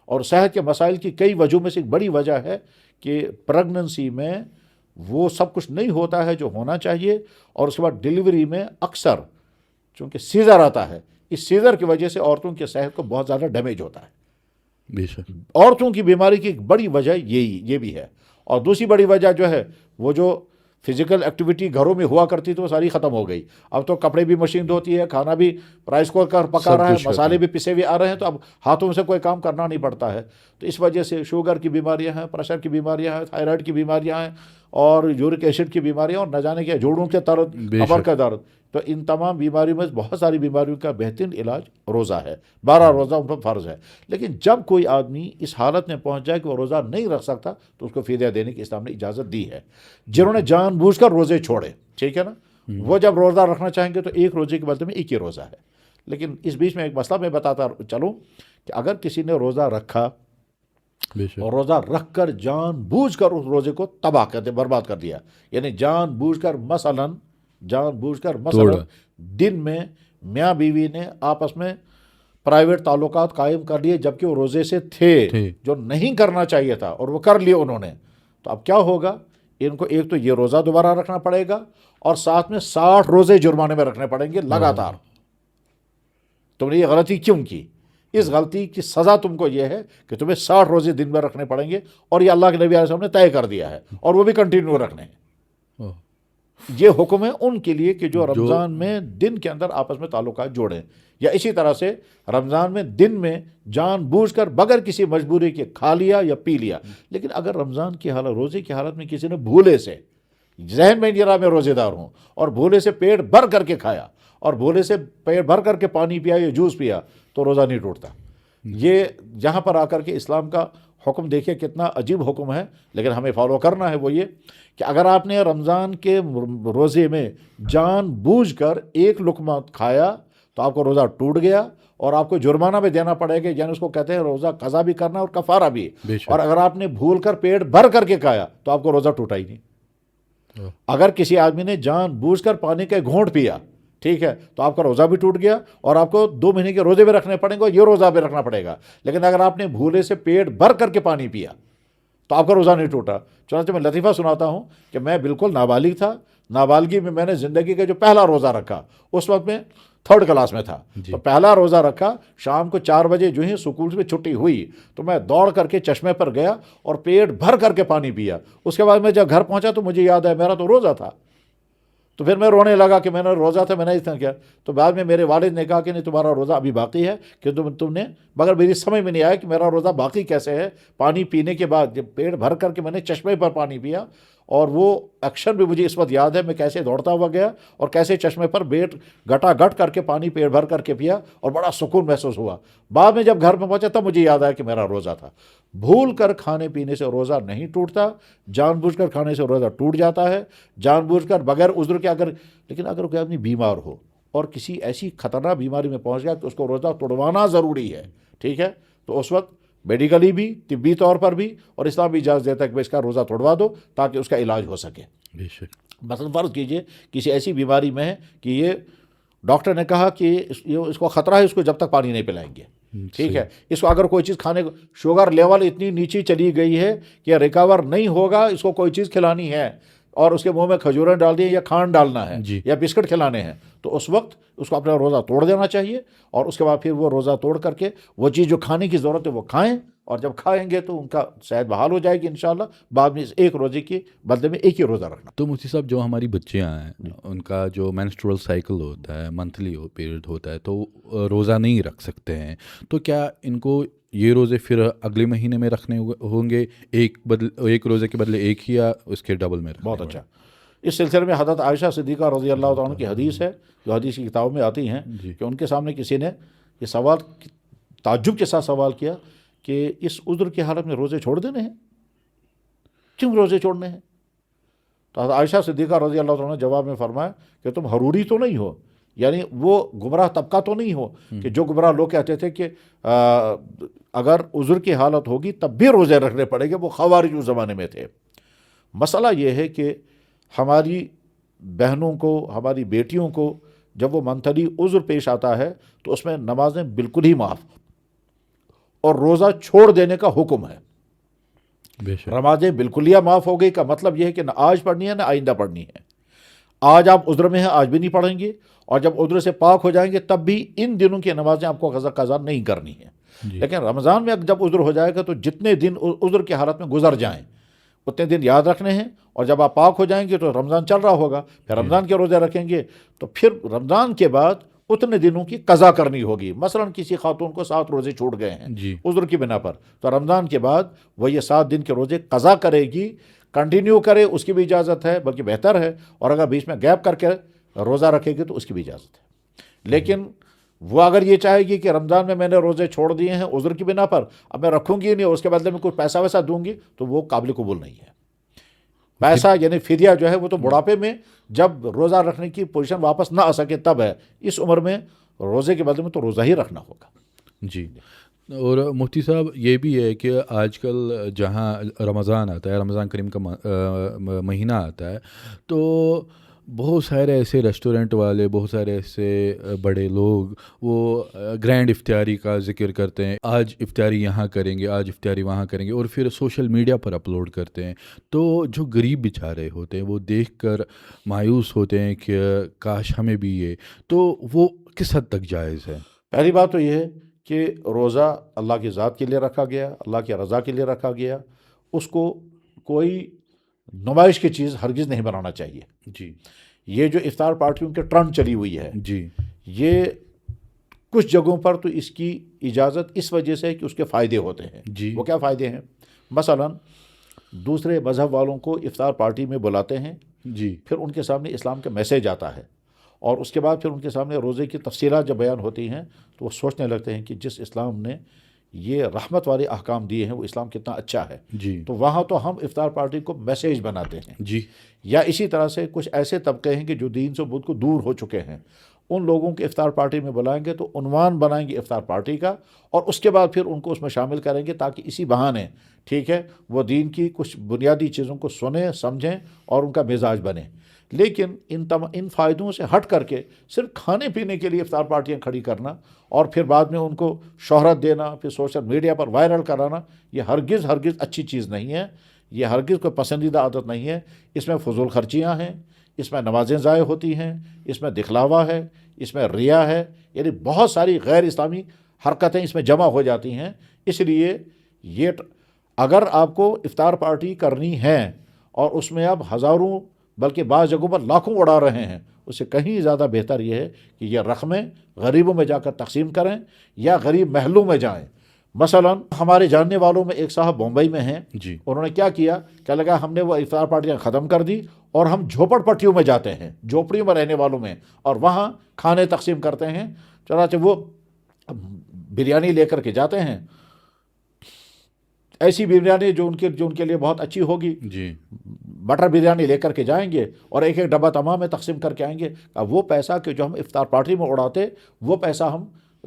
اور صحت کے مسائل کی کئی وجوہوں میں سے ایک بڑی وجہ ہے کہ پریگننسی میں وہ سب کچھ نہیں ہوتا ہے جو ہونا چاہیے، اور اس کے بعد ڈیلیوری میں اکثر چونکہ سیزر آتا ہے، اس سیزر کی وجہ سے عورتوں کی صحت کو بہت زیادہ ڈیمیج ہوتا ہے۔ بے شک، عورتوں کی بیماری کی ایک بڑی وجہ یہ بھی ہے، اور دوسری بڑی وجہ جو ہے وہ جو فزیکل ایکٹیویٹی گھروں میں ہوا کرتی تھی وہ ساری ختم ہو گئی، اب تو کپڑے بھی مشین دھوتی ہے، کھانا بھی رائس کوکر پکا رہا ہے، مسالے بھی پسے ہوئے آ رہے ہیں، تو اب ہاتھوں سے کوئی کام کرنا نہیں پڑتا ہے، تو اس وجہ سے شوگر کی بیماریاں ہیں، پریشر کی بیماریاں ہیں، تھائرائڈ کی بیماریاں ہیں، اور یورک ایسڈ کی بیماریاں، اور نہ جانے کے جوڑوں کے درد، کمر کا درد، تو ان تمام بیماریوں میں بہت ساری بیماریوں کا بہترین علاج روزہ ہے، 12 روزہ ان پر فرض ہے۔ لیکن جب کوئی آدمی اس حالت میں پہنچ جائے کہ وہ روزہ نہیں رکھ سکتا تو اس کو فدیہ دینے کی اسلام نے اجازت دی ہے۔ جنہوں نے جان بوجھ کر روزے چھوڑے، ٹھیک ہے نا، وہ جب روزہ رکھنا چاہیں گے تو ایک روزے کے بدلے میں ایک ہی روزہ ہے۔ لیکن اس بیچ میں ایک مسئلہ میں بتاتا چلوں کہ اگر کسی نے روزہ رکھا اور روزہ رکھ کر جان بوجھ کر اس روزے کو تباہ کر دیا، برباد کر دیا، یعنی جان بوجھ کر مثلا دن میں میاں بیوی نے آپس میں پرائیویٹ تعلقات قائم کر لیے جبکہ وہ روزے سے تھے، جو نہیں کرنا چاہیے تھا، اور وہ کر لیے انہوں نے، تو اب کیا ہوگا؟ ان کو ایک تو یہ روزہ دوبارہ رکھنا پڑے گا، اور ساتھ میں 60 روزے جرمانے میں رکھنے پڑیں گے لگاتار۔ تم نے یہ غلطی کیوں کی؟ اس غلطی کی سزا تم کو یہ ہے کہ تمہیں 60 روزے دن میں رکھنے پڑیں گے، اور یہ اللہ کے نبی علیہ السلام نے طے کر دیا ہے، اور وہ بھی کنٹینیو رکھنے ہیں۔ یہ حکم ہے ان کے لیے کہ جو رمضان میں دن کے اندر آپس میں تعلقات جوڑیں، یا اسی طرح سے رمضان میں دن میں جان بوجھ کر بغیر کسی مجبوری کے کھا لیا یا پی لیا۔ لیکن اگر رمضان کی حالت، روزے کی حالت میں کسی نے بھولے سے، ذہن میں نہیں رہا میں روزے دار ہوں، اور بھولے سے پیٹ بھر کر کے کھایا، اور بھولے سے پیٹ بھر کر کے پانی پیا یا جوس پیا، تو روزہ نہیں ٹوٹتا۔ یہ جہاں پر آ کر کے اسلام کا حکم دیکھیں کتنا عجیب حکم ہے، لیکن ہمیں فالو کرنا ہے، وہ یہ کہ اگر آپ نے رمضان کے روزے میں جان بوجھ کر ایک لقمہ کھایا تو آپ کو روزہ ٹوٹ گیا، اور آپ کو جرمانہ بھی دینا پڑے گا، یعنی اس کو کہتے ہیں روزہ قضا بھی کرنا اور کفارہ بھی۔ اور اگر آپ نے بھول کر پیٹ بھر کر کے کھایا تو آپ کو روزہ ٹوٹا ہی نہیں۔ اگر کسی آدمی نے جان بوجھ کر پانی کا گھونٹ پیا، ٹھیک ہے، تو آپ کا روزہ بھی ٹوٹ گیا، اور آپ کو 2 مہینے کے روزے بھی رکھنے پڑیں گے، اور یہ روزہ بھی رکھنا پڑے گا۔ لیکن اگر آپ نے بھولے سے پیٹ بھر کر کے پانی پیا تو آپ کا روزہ نہیں ٹوٹا. چنانچہ میں لطیفہ سناتا ہوں کہ میں بالکل نابالغ تھا. نابالغی میں نے زندگی کا جو پہلا روزہ رکھا اس وقت میں 3rd کلاس میں تھا. تو پہلا روزہ رکھا, شام کو 4 بجے جو ہی اسکول میں چھٹی ہوئی تو میں دوڑ کر کے چشمے پر گیا اور پیٹ بھر کر کے پانی پیا. اس کے بعد میں جب گھر پہنچا تو مجھے یاد آیا میرا تو روزہ تھا. تو پھر میں رونے لگا کہ میں نے روزہ تھا, میں نے اس طرح کیا. تو بعد میں میرے والد نے کہا کہ نہیں, تمہارا روزہ ابھی باقی ہے, کہ تم نے, مگر میری سمجھ میں نہیں آیا کہ میرا روزہ باقی کیسے ہے. پانی پینے کے بعد جب پیٹ بھر کر کے میں نے چشمے پر پانی پیا, اور وہ ایکشن بھی مجھے اس وقت یاد ہے, میں کیسے دوڑتا ہوا گیا اور کیسے چشمے پر بیٹ گٹا گٹ کر کے پانی پیٹ بھر کر کے پیا, اور بڑا سکون محسوس ہوا. بعد میں جب گھر میں پہنچا تب مجھے یاد آیا کہ میرا روزہ تھا. بھول کر کھانے پینے سے روزہ نہیں ٹوٹتا, جان بوجھ کر کھانے سے روزہ ٹوٹ جاتا ہے, جان بوجھ کر بغیر عذر کے. لیکن اگر کوئی آدمی بیمار ہو اور کسی ایسی خطرناک بیماری میں پہنچ گیا کہ اس کو روزہ توڑوانا ضروری ہے, ٹھیک ہے, تو اس وقت میڈیکلی بھی, طبی طور پر بھی, اور اسلام بھی اجازت دیتا ہے کہ اس کا روزہ توڑوا دو تاکہ اس کا علاج ہو سکے. بے شک. مثلا فرض کیجئے کسی ایسی بیماری میں ہے کہ یہ ڈاکٹر نے کہا کہ اس کو خطرہ ہے, اس کو جب تک پانی نہیں پلائیں گے, ٹھیک ہے, اس کو اگر کوئی چیز کھانے کو, شوگر لیول اتنی نیچے چلی گئی ہے کہ ریکور نہیں ہوگا, اس کو کوئی چیز کھلانی ہے اور اس کے منہ میں کھجوریں ڈال دی یا کھان ڈالنا ہے یا بسکٹ کھلانے ہیں, تو اس وقت اس کو اپنا روزہ توڑ دینا چاہیے. اور اس کے بعد پھر وہ روزہ توڑ کر کے وہ چیز جو کھانے کی ضرورت ہے وہ کھائیں, اور جب کھائیں گے تو ان کا صحت بحال ہو جائے گی انشاءاللہ. بعد میں اس ایک روزے کی بدلے میں ایک ہی روزہ رکھنا. تو مفتی صاحب, جو ہماری بچیاں ہیں ان کا جو مینسٹرول سائیکل ہوتا ہے, منتھلی پیریڈ ہوتا ہے, تو روزہ نہیں رکھ سکتے ہیں, تو کیا ان کو یہ روزے پھر اگلے مہینے میں رکھنے ہوں گے, ایک روزے کے بدلے ایک ہی, یا اس کے ڈبل میں رکھنے؟ بہت اچھا. اس سلسلے میں حضرت عائشہ صدیقہ رضی اللہ تعالیٰ عنہ کی حدیث ہے, جو حدیث کی کتابوں میں آتی ہیں, کہ ان کے سامنے کسی نے یہ سوال تعجب کے ساتھ سوال کیا کہ اس عذر کی حالت میں روزے چھوڑ دینے ہیں, کیوں روزے چھوڑنے ہیں؟ تو حضرت عائشہ صدیقہ رضی اللہ تعالیٰ عنہ نے جواب میں فرمایا کہ تم حروری تو نہیں ہو, یعنی وہ گمراہ طبقہ تو نہیں ہو کہ جو گمراہ لوگ کہتے تھے کہ اگر عذر کی حالت ہوگی تب بھی روزے رکھنے پڑیں گے. وہ خوارج اس زمانے میں تھے. مسئلہ یہ ہے کہ ہماری بہنوں کو, ہماری بیٹیوں کو جب وہ منتھلی عذر پیش آتا ہے تو اس میں نمازیں بالکل ہی معاف اور روزہ چھوڑ دینے کا حکم ہے. نمازیں بالکل ہی معاف ہو گئی کا مطلب یہ ہے کہ نہ آج پڑھنی ہے نہ آئندہ پڑھنی ہے. آج آپ عذر میں ہیں, آج بھی نہیں پڑھیں گے, اور جب عذر سے پاک ہو جائیں گے تب بھی ان دنوں کی نمازیں آپ کو قضا نہیں کرنی ہے. لیکن رمضان میں جب عذر ہو جائے گا تو جتنے دن عذر کی حالت میں گزر جائیں اتنے دن یاد رکھنے ہیں, اور جب آپ پاک ہو جائیں گے تو رمضان چل رہا ہوگا, پھر رمضان کے روزے رکھیں گے, تو پھر رمضان کے بعد اتنے دنوں کی قضا کرنی ہوگی. مثلا کسی خاتون کو 7 روزے چھوٹ گئے ہیں عذر کی بنا پر, تو رمضان کے بعد وہ یہ 7 دن کے روزے قضا کرے گی. کنٹینیو کرے اس کی بھی اجازت ہے, بلکہ بہتر ہے, اور اگر بیچ میں گیپ کر کے روزہ رکھے گی تو اس کی بھی اجازت ہے. لیکن وہ اگر یہ چاہے گی کہ رمضان میں نے روزے چھوڑ دیے ہیں عذر کی بنا پر, اب میں رکھوں گی نہیں اور اس کے بدلے میں کچھ پیسہ ویسا دوں گی, تو وہ قابل قبول نہیں ہے. پیسہ یعنی فدیہ جو ہے وہ تو بڑھاپے میں جب روزہ رکھنے کی پوزیشن واپس نہ آ سکے تب ہے. اس عمر میں روزے کے بدلے میں تو روزہ ہی رکھنا ہوگا. جی. اور مفتی صاحب یہ بھی ہے کہ آج کل جہاں رمضان آتا ہے, رمضان کریم کا مہینہ آتا ہے, تو بہت سارے ایسے ریسٹورنٹ والے, بہت سارے ایسے بڑے لوگ وہ گرینڈ افطاری کا ذکر کرتے ہیں, آج افطاری یہاں کریں گے, آج افطاری وہاں کریں گے, اور پھر سوشل میڈیا پر اپلوڈ کرتے ہیں. تو جو غریب بیچارے ہوتے ہیں وہ دیکھ کر مایوس ہوتے ہیں کہ کاش ہمیں بھی یہ, تو وہ کس حد تک جائز ہے؟ پہلی بات تو یہ ہے کہ روزہ اللہ کی ذات کے لیے رکھا گیا, اللہ کی رضا کے لیے رکھا گیا, اس کو کوئی نمائش کی چیز ہرگز نہیں بنانا چاہیے. جی. یہ جو افطار پارٹیوں کے ٹرنڈ چلی ہوئی ہے, جی, یہ کچھ جگہوں پر تو اس کی اجازت اس وجہ سے ہے کہ اس کے فائدے ہوتے ہیں. جی. وہ کیا فائدے ہیں؟ مثلا دوسرے مذہب والوں کو افطار پارٹی میں بلاتے ہیں, جی, پھر ان کے سامنے اسلام کا میسیج آتا ہے, اور اس کے بعد پھر ان کے سامنے روزے کی تفصیلات جب بیان ہوتی ہیں تو وہ سوچنے لگتے ہیں کہ جس اسلام نے یہ رحمت والے احکام دیے ہیں وہ اسلام کتنا اچھا ہے. جی. تو وہاں تو ہم افطار پارٹی کو میسیج بناتے ہیں. جی. یا اسی طرح سے کچھ ایسے طبقے ہیں کہ جو دین سے بدھ کو دور ہو چکے ہیں, ان لوگوں کے افطار پارٹی میں بلائیں گے تو عنوان بنائیں گے افطار پارٹی کا، اور اس کے بعد پھر ان کو اس میں شامل کریں گے تاکہ اسی بہانے ٹھیک ہے وہ دین کی کچھ بنیادی چیزوں کو سنیں سمجھیں اور ان کا مزاج بنے۔ لیکن ان فائدوں سے ہٹ کر کے صرف کھانے پینے کے لیے افطار پارٹیاں کھڑی کرنا اور پھر بعد میں ان کو شہرت دینا، پھر سوشل میڈیا پر وائرل کرانا، یہ ہرگز اچھی چیز نہیں ہے، یہ ہرگز کوئی پسندیدہ عادت نہیں ہے۔ اس میں فضول خرچیاں ہیں، اس میں نمازیں ضائع ہوتی ہیں، اس میں دکھلاوا ہے، اس میں ریا ہے، یعنی بہت ساری غیر اسلامی حرکتیں اس میں جمع ہو جاتی ہیں۔ اس لیے یہ اگر آپ کو افطار پارٹی کرنی ہے اور اس میں آپ ہزاروں بلکہ بعض جگہوں پر لاکھوں اڑا رہے ہیں، اس سے کہیں زیادہ بہتر یہ ہے کہ یہ رقمیں غریبوں میں جا کر تقسیم کریں یا غریب محلوں میں جائیں۔ مثلا ہمارے جاننے والوں میں ایک صاحب بمبئی میں ہیں، جی انہوں نے کیا کیا کہ لگا ہم نے وہ افطار پارٹیاں ختم کر دی اور ہم جھوپڑ پٹیوں میں جاتے ہیں، جھوپڑیوں میں رہنے والوں میں، اور وہاں کھانے تقسیم کرتے ہیں۔ چنانچہ وہ بریانی لے کر کے جاتے ہیں، ایسی بریانی جو ان کے لیے بہت اچھی ہوگی، جی بٹر بریانی لے کر کے جائیں گے اور ایک ڈبہ تمام میں تقسیم کر کے آئیں گے۔ اب وہ پیسہ کہ جو ہم افطار پارٹی میں اڑاتے وہ پیسہ ہم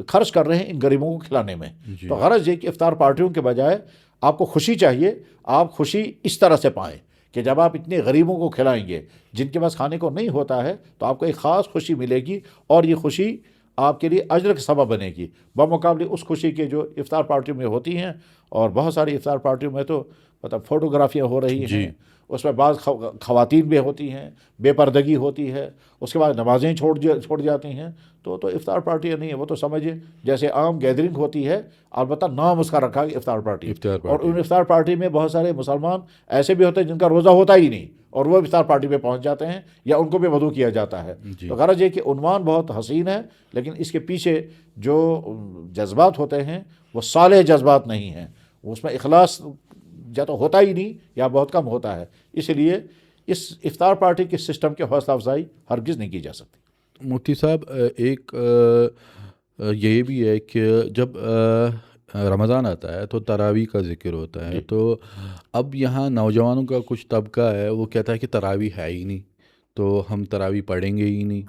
خرچ کر رہے ہیں ان غریبوں کو کھلانے میں۔ تو غرض یہ کہ افطار پارٹیوں کے بجائے آپ کو خوشی چاہیے، آپ خوشی اس طرح سے پائیں کہ جب آپ اتنے غریبوں کو کھلائیں گے جن کے پاس کھانے کو نہیں ہوتا ہے تو آپ کو ایک خاص خوشی ملے گی، اور یہ خوشی آپ کے لیے اجر کا سبب بنے گی بمقابلے اس خوشی کے جو افطار پارٹیوں میں ہوتی ہیں۔ اور بہت ساری افطار پارٹیوں میں تو مطلب فوٹوگرافیاں ہو رہی ہیں، اس میں بعض خواتین بھی ہوتی ہیں، بے پردگی ہوتی ہے، اس کے بعد نمازیں چھوڑ جاتی ہیں۔ تو افطار پارٹیاں نہیں ہیں، وہ تو سمجھے جیسے عام گیدرنگ ہوتی ہے، البتہ نام اس کا رکھا گیا افطار پارٹی۔ اور ان افطار پارٹی میں بہت سارے مسلمان ایسے بھی ہوتے ہیں جن کا روزہ ہوتا ہی نہیں اور وہ افطار پارٹی پہ پہنچ جاتے ہیں یا ان کو بھی مدعو کیا جاتا ہے۔ تو غرض یہ کہ عنوان بہت حسین ہے، لیکن اس کے پیچھے جو جذبات ہوتے ہیں وہ صالح جذبات نہیں ہیں، اس میں اخلاص یا تو ہوتا ہی نہیں یا بہت کم ہوتا ہے۔ اس لیے اس افطار پارٹی کے سسٹم کی حوصلہ افزائی ہرگز نہیں کی جا سکتی۔ مفتی صاحب ایک یہ بھی ہے کہ جب رمضان آتا ہے تو تراویح کا ذکر ہوتا ہے، تو اب یہاں نوجوانوں کا کچھ طبقہ ہے وہ کہتا ہے کہ تراویح ہے ہی نہیں تو ہم تراویح پڑھیں گے ہی نہیں،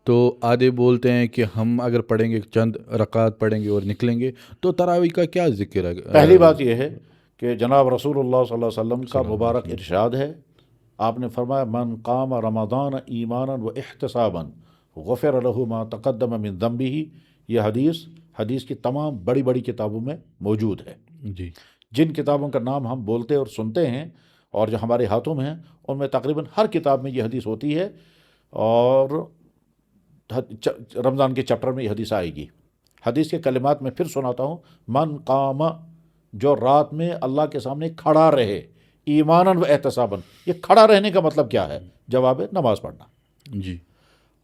تو آدھے بولتے ہیں کہ ہم اگر پڑھیں گے چند رکعات پڑھیں گے اور نکلیں گے، تو تراویح کا کیا ذکر ہے؟ پہلی بات یہ ہے کہ جناب رسول اللہ صلی اللہ علیہ وسلم کا مبارک ارشاد ہے، آپ نے فرمایا من قام رمضان ایمانا و احتسابا غفر له ما تقدم من ذنبه۔ یہ حدیث کی تمام بڑی بڑی کتابوں میں موجود ہے۔ جی جن کتابوں کا نام ہم بولتے اور سنتے ہیں اور جو ہمارے ہاتھوں میں ہیں ان میں تقریباً ہر کتاب میں یہ حدیث ہوتی ہے، اور رمضان کے چیپٹر میں یہ حدیث آئے گی۔ حدیث کے کلمات میں پھر سناتا ہوں، من قام، جو رات میں اللہ کے سامنے کھڑا رہے، ایماناً و احتساباً۔ یہ کھڑا رہنے کا مطلب کیا ہے؟ جواب ہے نماز پڑھنا۔ جی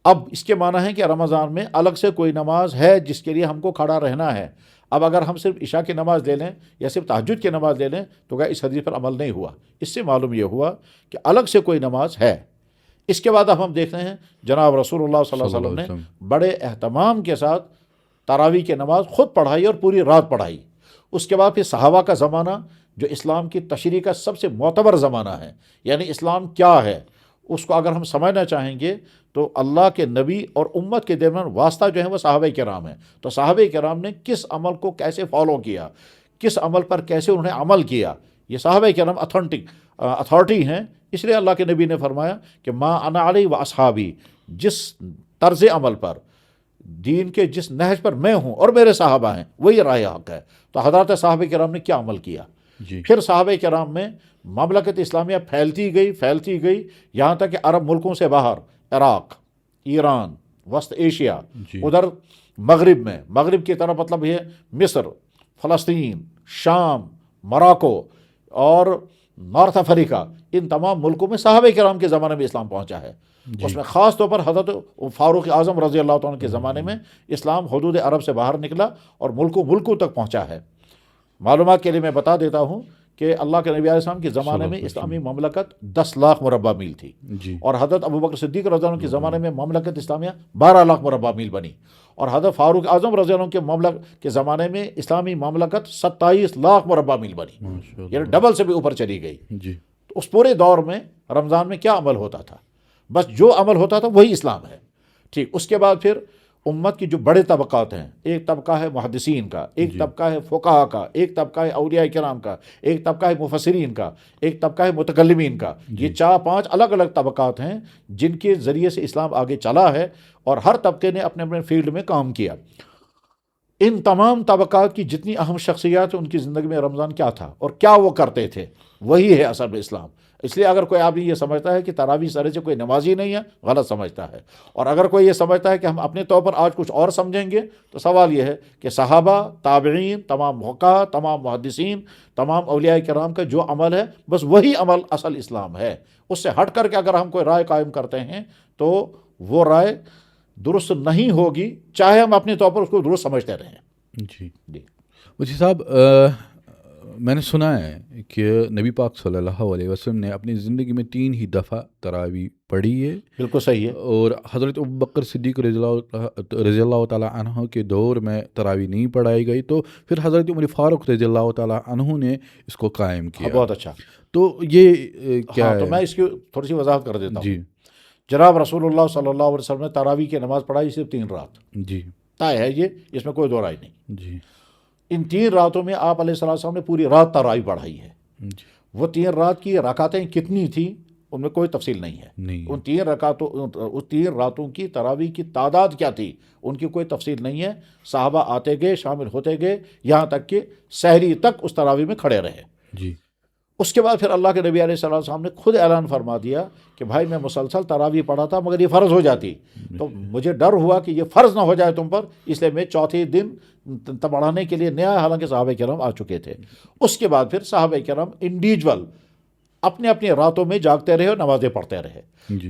اب اس کے معنی ہے کہ رمضان میں الگ سے کوئی نماز ہے جس کے لیے ہم کو کھڑا رہنا ہے۔ اب اگر ہم صرف عشاء کی نماز لے لیں یا صرف تہجد کی نماز لے لیں تو اس حدیث پر عمل نہیں ہوا۔ اس سے معلوم یہ ہوا کہ الگ سے کوئی نماز ہے۔ اس کے بعد اب ہم دیکھتے ہیں جناب رسول اللہ صلی اللہ علیہ وسلم نے بڑے اہتمام کے ساتھ تراویح کی نماز خود پڑھائی اور پوری رات پڑھائی۔ اس کے بعد پھر صحابہ کا زمانہ جو اسلام کی تشریح کا سب سے معتبر زمانہ ہے، یعنی اسلام کیا ہے اس کو اگر ہم سمجھنا چاہیں گے تو اللہ کے نبی اور امت کے درمیان واسطہ جو ہے وہ صحابہ کرام ہیں۔ تو صحابہ کرام نے کس عمل کو کیسے فالو کیا، کس عمل پر کیسے انہوں نے عمل کیا، یہ صحابہ کرام اتھارٹی ہیں۔ اس لیے اللہ کے نبی نے فرمایا کہ ما انا علیہ و اصحابی، جس طرز عمل پر، دین کے جس نہج پر میں ہوں اور میرے صحابہ ہیں وہی راہ حق ہے۔ تو حضرات صحابہ کرام نے کیا عمل کیا؟ پھر صحابہ کرام میں مملکت اسلامیہ پھیلتی گئی یہاں تک کہ عرب ملکوں سے باہر عراق، ایران، وسط ایشیا، ادھر مغرب میں، مغرب کی طرف مطلب یہ مصر، فلسطین، شام، موراکو اور نارتھ افریقہ، ان تمام ملکوں میں صحابہ کرام کے زمانے میں اسلام پہنچا ہے۔ اس میں خاص طور پر حضرت فاروق اعظم رضی اللہ عنہ کے زمانے میں اسلام حدود عرب سے باہر نکلا اور ملکوں تک پہنچا ہے۔ معلومات کے لیے میں بتا دیتا ہوں کہ اللہ کے نبی علیہ السلام کے زمانے میں اسلامی مملکت 10 لاکھ مربع میل تھی، اور حضرت ابوبکر صدیق رضی اللہ عنہ کے زمانے میں مملکت اسلامیہ 12 لاکھ مربع میل بنی، اور حضرت فاروق اعظم رضی اللہ عنہ کے زمانے میں اسلامی مملکت 27 لاکھ مربع میل بنی، یعنی ڈبل سے بھی اوپر چلی گئی۔ اس پورے دور میں رمضان میں کیا عمل ہوتا تھا؟ بس جو عمل ہوتا تھا وہی اسلام ہے، ٹھیک، اس کے بعد پھر امت کی جو بڑے طبقات ہیں، ایک طبقہ ہے محدثین کا، ایک طبقہ ہے فقہا کا، ایک طبقہ ہے اولیاء کرام کا، ایک طبقہ ہے مفسرین کا، ایک طبقہ ہے متکلمین کا. یہ 4-5 الگ الگ طبقات ہیں جن کے ذریعے سے اسلام آگے چلا ہے، اور ہر طبقے نے اپنے اپنے فیلڈ میں کام کیا. ان تمام طبقات کی جتنی اہم شخصیات ان کی زندگی میں رمضان کیا تھا اور کیا وہ کرتے تھے، وہی ہے اصل میں اسلام. اس لیے اگر کوئی آدمی یہ سمجھتا ہے کہ تراویح سرے سے کوئی نمازی نہیں ہے، غلط سمجھتا ہے. اور اگر کوئی یہ سمجھتا ہے کہ ہم اپنے طور پر آج کچھ اور سمجھیں گے، تو سوال یہ ہے کہ صحابہ، تابعین، تمام فقہا، تمام محدثین، تمام اولیاء کرام کا جو عمل ہے، بس وہی عمل اصل اسلام ہے. اس سے ہٹ کر کے اگر ہم کوئی رائے قائم کرتے ہیں تو وہ رائے درست نہیں ہوگی، چاہے ہم اپنے طور پر اس کو درست سمجھتے رہیں. جی جی مجھے صاحب، میں نے سنا ہے کہ نبی پاک صلی اللہ علیہ وسلم نے اپنی زندگی میں 3 ہی دفعہ تراویح پڑھی ہے. بالکل صحیح ہے. اور حضرت ابوبکر صدیق رضی اللہ تعالیٰ عنہ کے دور میں تراویح نہیں پڑھائی گئی، تو پھر حضرت عمر فاروق رضی اللہ تعالیٰ عنہ نے اس کو قائم کیا. بہت اچھا. تو یہ کیا ہے؟ تو میں اس کی تھوڑی سی وضاحت کر دیتا ہوں. جی جناب رسول اللہ صلی اللہ علیہ وسلم نے تراویح کی نماز پڑھائی صرف 3 رات. جی طے ہے یہ، اس میں کوئی دو رائے نہیں. جی ان 3 راتوں میں آپ علیہ السلام نے پوری رات تراویح پڑھائی ہے. جی وہ 3 رات کی رکعتیں کتنی تھیں ان میں کوئی تفصیل نہیں ہے. نہیں. ان 3 راتوں کی تراویح کی تعداد کیا تھی ان کی کوئی تفصیل نہیں ہے. صحابہ آتے گئے، شامل ہوتے گئے، یہاں تک کہ سحری تک اس تراویح میں کھڑے رہے. جی اس کے بعد پھر اللہ کے نبی علیہ السلام نے خود اعلان فرما دیا کہ بھائی میں مسلسل تراویح پڑھا تھا مگر یہ فرض ہو جاتی، تو مجھے ڈر ہوا کہ یہ فرض نہ ہو جائے تم پر، اس لیے میں چوتھے دن پڑھانے کے لیے نیا، حالانکہ صحابہ کرام آ چکے تھے. اس کے بعد پھر صحابہ کرام انڈیویجول اپنے اپنے راتوں میں جاگتے رہے اور نمازیں پڑھتے رہے.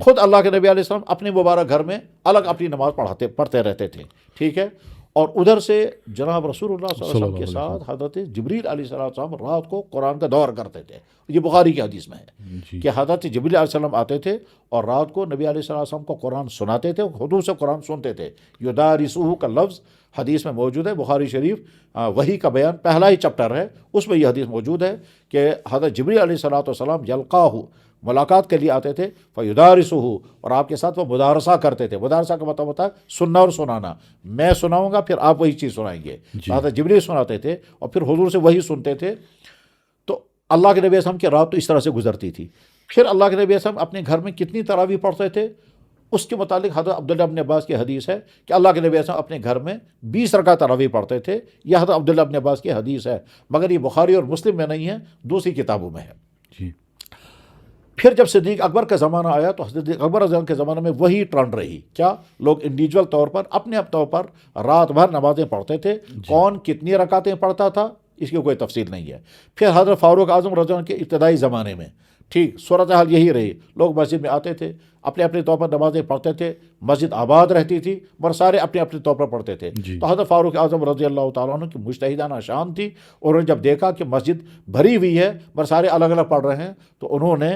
خود اللہ کے نبی علیہ السلام اپنے مبارک گھر میں الگ اپنی نماز پڑھتے رہتے تھے. ٹھیک ہے. اور ادھر سے جناب رسول اللہ صلی اللہ علیہ وسلم کے ساتھ حضرت جبریل علیہ السلام رات کو قرآن کا دور کرتے تھے. یہ بخاری کی حدیث میں ہے کہ حضرت جبریل علیہ السلام آتے تھے اور رات کو نبی علیہ السلام کو قرآن سناتے تھے، حضور سے قرآن سنتے تھے. یدارسوہ کا لفظ حدیث میں موجود ہے. بخاری شریف وحی کا بیان پہلا ہی چپٹر ہے، اس میں یہ حدیث موجود ہے کہ حضرت جبریل علیہ السلام یلقاہ، ملاقات کے لیے آتے تھے، فیدارسہ، اور آپ کے ساتھ وہ مدارسہ کرتے تھے. مدارسہ کا مطلب ہوتا ہے سننا اور سنانا. میں سناؤں گا پھر آپ وہی چیز سنائیں گے. حضرت جبریل سناتے تھے اور پھر حضور سے وہی سنتے تھے. تو اللہ کے نبی وسلم کی رات تو اس طرح سے گزرتی تھی. پھر اللہ کے نبی وسلم اپنے گھر میں کتنی تراویح پڑھتے تھے اس کے متعلق حضرت عبداللہ ابن عباس کی حدیث ہے کہ اللہ کے نبی وسلم اپنے گھر میں 20 رکعت تراویح پڑھتے تھے. یہ حضرت عبداللہ ابن عباس کی حدیث ہے، مگر یہ بخاری اور مسلم میں نہیں ہے، دوسری کتابوں میں ہے. جی پھر جب صدیق اکبر کا زمانہ آیا تو حضرت اکبر رضی اللہ عنہ کے زمانے میں وہی ٹرینڈ رہی. کیا لوگ انڈیویجول طور پر اپنے طور پر رات بھر نمازیں پڑھتے تھے. کون کتنی رکعتیں پڑھتا تھا اس کی کوئی تفصیل نہیں ہے. پھر حضرت فاروق اعظم رضی اللہ عنہ کے ابتدائی زمانے میں ٹھیک صورتحال یہی رہی. لوگ مسجد میں آتے تھے، اپنے اپنے طور پر نمازیں پڑھتے تھے، مسجد آباد رہتی تھی، مگر سارے اپنے اپنے طور پر پڑھتے تھے. تو حضرت فاروق اعظم رضی اللہ تعالیٰ عنہ کی مجتہدانہ شان تھی. انہوں نے جب دیکھا کہ مسجد بھری ہوئی ہے مگر سارے الگ الگ پڑھ رہے ہیں، تو انہوں نے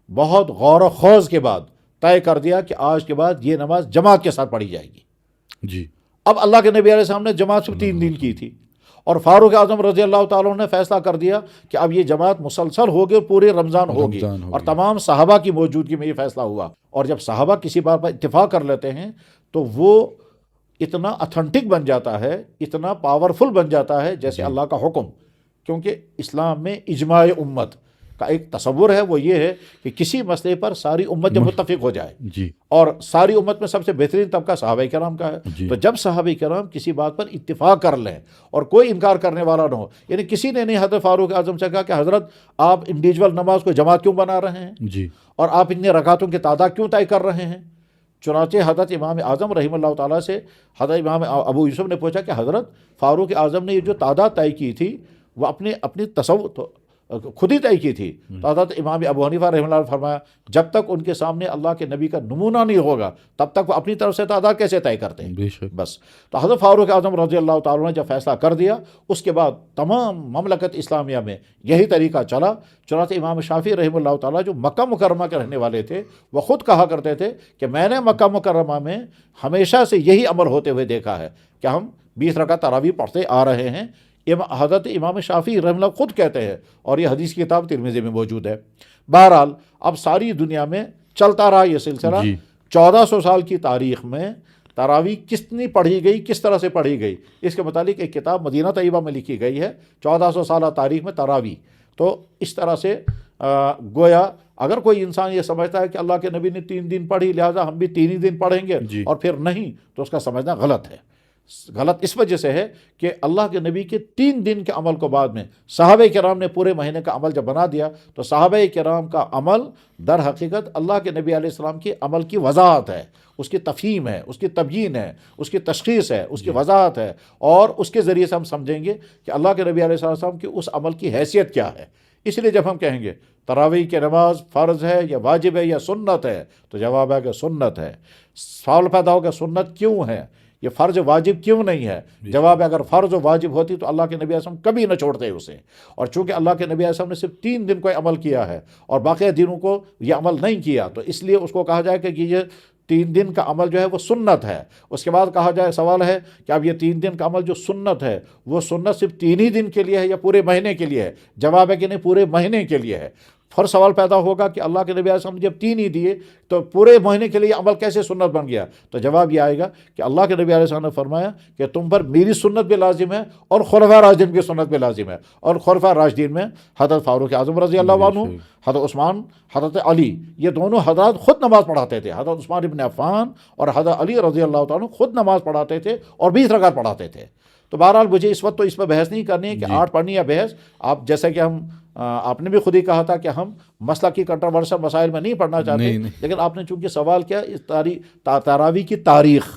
بہت غور و خوض کے بعد طے کر دیا کہ آج کے بعد یہ نماز جماعت کے ساتھ پڑھی جائے گی. جی اب اللہ کے نبی علیہ السلام نے جماعت صرف 3 دن کی تھی، اور فاروق اعظم رضی اللہ تعالیٰ عنہ نے فیصلہ کر دیا کہ اب یہ جماعت مسلسل ہوگی اور پورے رمضان ہوگی. اور تمام صحابہ کی موجودگی میں یہ فیصلہ ہوا. اور جب صحابہ کسی بات پر اتفاق کر لیتے ہیں تو وہ اتنا اتھینٹک بن جاتا ہے، اتنا پاورفل بن جاتا ہے جیسے اللہ کا حکم. کیونکہ اسلام میں اجماع امت کا ایک تصور ہے، وہ یہ ہے کہ کسی مسئلے پر ساری امت جب متفق ہو جائے. جی اور ساری امت میں سب سے بہترین طبقہ صحابہ کرام کا ہے. تو جب صحابہ کرام کسی بات پر اتفاق کر لیں اور کوئی انکار کرنے والا نہ ہو، یعنی کسی نے نہیں حضرت فاروق اعظم سے کہا کہ حضرت آپ انڈیویجول نماز کو جماعت کیوں بنا رہے ہیں جی اور آپ اتنے رکعتوں کی تعداد کیوں طے کر رہے ہیں. چنانچہ حضرت امام اعظم رحمہ اللہ تعالیٰ سے حضرت امام ابو یوسف نے پوچھا کہ حضرت فاروق اعظم نے یہ جو تعداد طے کی تھی وہ اپنی تصور خود ہی طے کی تھی. تو حضرت امام ابو حنیفہ رحمہ اللہ نے فرمایا جب تک ان کے سامنے اللہ کے نبی کا نمونہ نہیں ہوگا تب تک وہ اپنی طرف سے تعداد کیسے طے کرتے ہیں. بس تو حضرت فاروق اعظم رضی اللہ تعالیٰ نے جب فیصلہ کر دیا اس کے بعد تمام مملکت اسلامیہ میں یہی طریقہ چلا. چنانچہ امام شافعی رحمہ اللہ تعالیٰ جو مکہ مکرمہ کے رہنے والے تھے وہ خود کہا کرتے تھے کہ میں نے مکہ مکرمہ میں ہمیشہ سے یہی عمل ہوتے ہوئے دیکھا ہے کہ ہم 20 رکعت تراویح پڑھتے آ رہے ہیں. حضرت امام شافعی رحمہ اللہ خود کہتے ہیں، اور یہ حدیث کی کتاب ترمذی میں موجود ہے. بہرحال اب ساری دنیا میں چلتا رہا یہ سلسلہ. 1400 سال کی تاریخ میں تراویح کتنی پڑھی گئی، کس طرح سے پڑھی گئی، اس کے متعلق ایک کتاب مدینہ طیبہ میں لکھی گئی ہے، 1400 سالہ تاریخ میں تراویح۔ تو اس طرح سے گویا اگر کوئی انسان یہ سمجھتا ہے کہ اللہ کے نبی نے 3 دن پڑھی لہٰذا ہم بھی 3 ہی دن پڑھیں گے اور پھر نہیں، تو اس کا سمجھنا غلط ہے۔ غلط اس وجہ سے ہے کہ اللہ کے نبی کے 3 دن کے عمل کو بعد میں صحابہ کرام نے پورے مہینے کا عمل جب بنا دیا، تو صحابہ کرام کا عمل در حقیقت اللہ کے نبی علیہ السلام کے عمل کی وضاحت ہے، اس کی تفہیم ہے، اس کی تبیین ہے، اس کی تشخیص ہے، اس کی وضاحت ہے، اور اس کے ذریعے سے ہم سمجھیں گے کہ اللہ کے نبی علیہ السلام کی اس عمل کی حیثیت کیا ہے۔ اس لیے جب ہم کہیں گے تراویح کی نماز فرض ہے یا واجب ہے یا سنت ہے، تو جواب ہے کہ سنت ہے۔ سوال پیدا ہوگا سنت کیوں ہے، یہ فرض واجب کیوں نہیں ہے؟ جواب ہے اگر فرض و واجب ہوتی تو اللہ کے نبی علیہ السلام کبھی نہ چھوڑتے اسے، اور چونکہ اللہ کے نبی علیہ السلام نے صرف 3 دن کوئی عمل کیا ہے اور باقی دنوں کو یہ عمل نہیں کیا، تو اس لیے اس کو کہا جائے کہ یہ 3 دن کا عمل جو ہے وہ سنت ہے۔ اس کے بعد کہا جائے، سوال ہے کہ اب یہ 3 دن کا عمل جو سنت ہے وہ سنت صرف 3 ہی دن کے لیے ہے یا پورے مہینے کے لیے ہے؟ جواب ہے کہ نہیں، پورے مہینے کے لیے ہے۔ پھر سوال پیدا ہوگا کہ اللہ کے نبی علیہ السلام نے جب 3 ہی دیے تو پورے مہینے کے لیے عمل کیسے سنت بن گیا؟ تو جواب یہ آئے گا کہ اللہ کے نبی علیہ السلام نے فرمایا کہ تم پر میری سنت بھی لازم ہے اور خلفاء راشدین کی سنت بھی لازم ہے، اور خلفاء راشدین میں حضرت فاروق اعظم رضی اللہ عنہ، حضرت عثمان، حضرت علی، یہ دونوں حضرات خود نماز پڑھاتے تھے۔ حضرت عثمان ابن عفان اور حضرت علی رضی اللہ تعالیٰ خود نماز پڑھاتے تھے اور 20 رکعت پڑھاتے تھے۔ تو بہرحال مجھے اس وقت تو اس پہ بحث نہیں کرنی ہے کہ 8 پڑھنی یا بحث، آپ جیسا کہ آپ نے بھی خود ہی کہا تھا کہ ہم مسئلہ کی کنٹروورشل مسائل میں نہیں پڑھنا چاہتے، لیکن آپ نے چونکہ سوال کیا اس تراویح کی تاریخ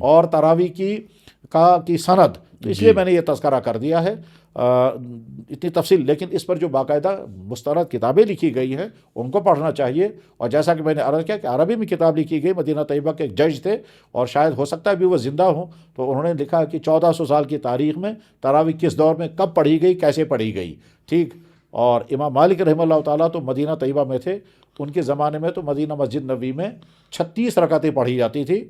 اور تراویح کی سند، تو اس لیے میں نے یہ تذکرہ کر دیا ہے اتنی تفصیل۔ لیکن اس پر جو باقاعدہ مستند کتابیں لکھی گئی ہیں ان کو پڑھنا چاہیے، اور جیسا کہ میں نے عرض کیا کہ عربی میں کتاب لکھی گئی، مدینہ طیبہ کے ایک جج تھے اور شاید ہو سکتا ہے بھی وہ زندہ ہوں، تو انہوں نے لکھا کہ 1400 سال کی تاریخ میں تراویح کس دور میں کب پڑھی گئی، کیسے پڑھی گئی، ٹھیک۔ اور امام مالک رحمہ اللہ تعالیٰ تو مدینہ طیبہ میں تھے، تو ان کے زمانے میں تو مدینہ مسجد نبوی میں 36 رکعتیں پڑھی جاتی تھی،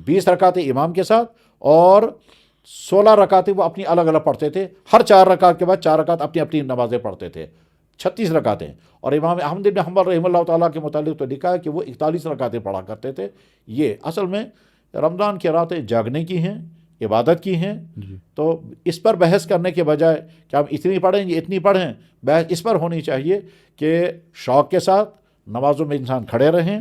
20 رکعتیں امام کے ساتھ اور 16 رکعتیں وہ اپنی الگ الگ پڑھتے تھے، ہر 4 رکعت کے بعد 4 رکعت اپنی اپنی نمازیں پڑھتے تھے، 36 رکعتیں۔ اور امام احمد بن حنبل رحمہ اللہ تعالیٰ کے متعلق تو لکھا ہے کہ وہ 41 رکعتیں پڑھا کرتے تھے۔ یہ اصل میں رمضان کی راتیں جاگنے کی ہیں، عبادت کی ہیں، تو اس پر بحث کرنے کے بجائے کہ ہم اتنی پڑھیں یا اتنی پڑھیں، بحث اس پر ہونی چاہیے کہ شوق کے ساتھ نمازوں میں انسان کھڑے رہیں،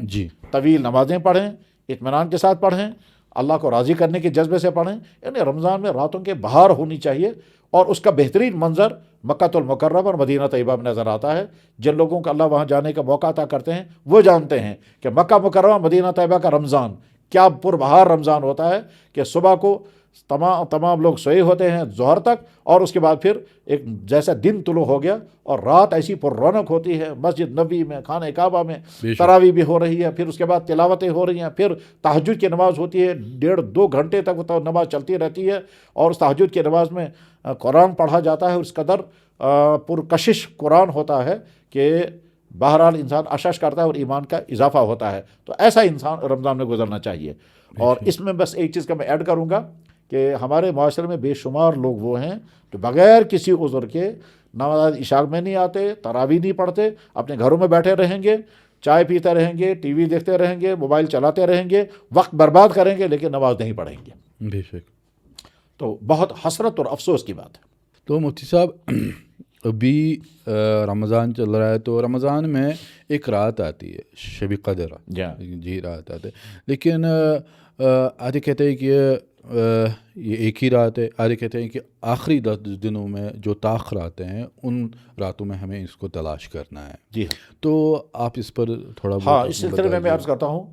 طویل نمازیں پڑھیں، اطمینان کے ساتھ پڑھیں، اللہ کو راضی کرنے کے جذبے سے پڑھیں۔ یعنی رمضان میں راتوں کے بہار ہونی چاہیے، اور اس کا بہترین منظر مکہ المکرمہ اور مدینہ طیبہ میں نظر آتا ہے۔ جن لوگوں کو اللہ وہاں جانے کا موقع عطا کرتے ہیں وہ جانتے ہیں کہ مکہ مکرمہ مدینہ طیبہ کا رمضان کیا پربہار رمضان ہوتا ہے کہ صبح کو تمام لوگ سوئے ہوتے ہیں ظہر تک، اور اس کے بعد پھر ایک جیسا دن طلوع ہو گیا اور رات ایسی پر رونق ہوتی ہے، مسجد نبوی میں، خانہ کعبہ میں تراویح بھی ہو رہی ہے، پھر اس کے بعد تلاوتیں ہو رہی ہیں، پھر تہجد کی نماز ہوتی ہے، 1.5-2 گھنٹے تک وہ نماز چلتی رہتی ہے، اور اس تہجد کی نماز میں قرآن پڑھا جاتا ہے، اس قدر پرکشش قرآن ہوتا ہے کہ بہرحال انسان اشش کرتا ہے اور ایمان کا اضافہ ہوتا ہے۔ تو ایسا انسان رمضان میں گزرنا چاہیے۔ اور اس میں بس ایک چیز کا میں ایڈ کروں گا کہ ہمارے معاشرے میں بے شمار لوگ وہ ہیں جو بغیر کسی عذر کے نماز عشاء میں نہیں آتے، تراویح نہیں پڑھتے، اپنے گھروں میں بیٹھے رہیں گے، چائے پیتے رہیں گے، ٹی وی دیکھتے رہیں گے، موبائل چلاتے رہیں گے، وقت برباد کریں گے، لیکن نماز نہیں پڑھیں گے۔ بے شک۔ تو بہت حسرت اور افسوس کی بات ہے۔ تو مفتی صاحب ابھی رمضان چل رہا ہے، تو رمضان میں ایک رات آتی ہے شب قدر، جی رات آتی ہے، لیکن آدھے کہتے ہیں کہ یہ ایک ہی رات ہے، آدھے کہتے ہیں کہ آخری 10 دنوں میں جو تاخرات ہیں ان راتوں میں ہمیں اس کو تلاش کرنا ہے۔ جی تو آپ اس پر تھوڑا ہاں، اس سلسلے میں عرض کرتا ہوں،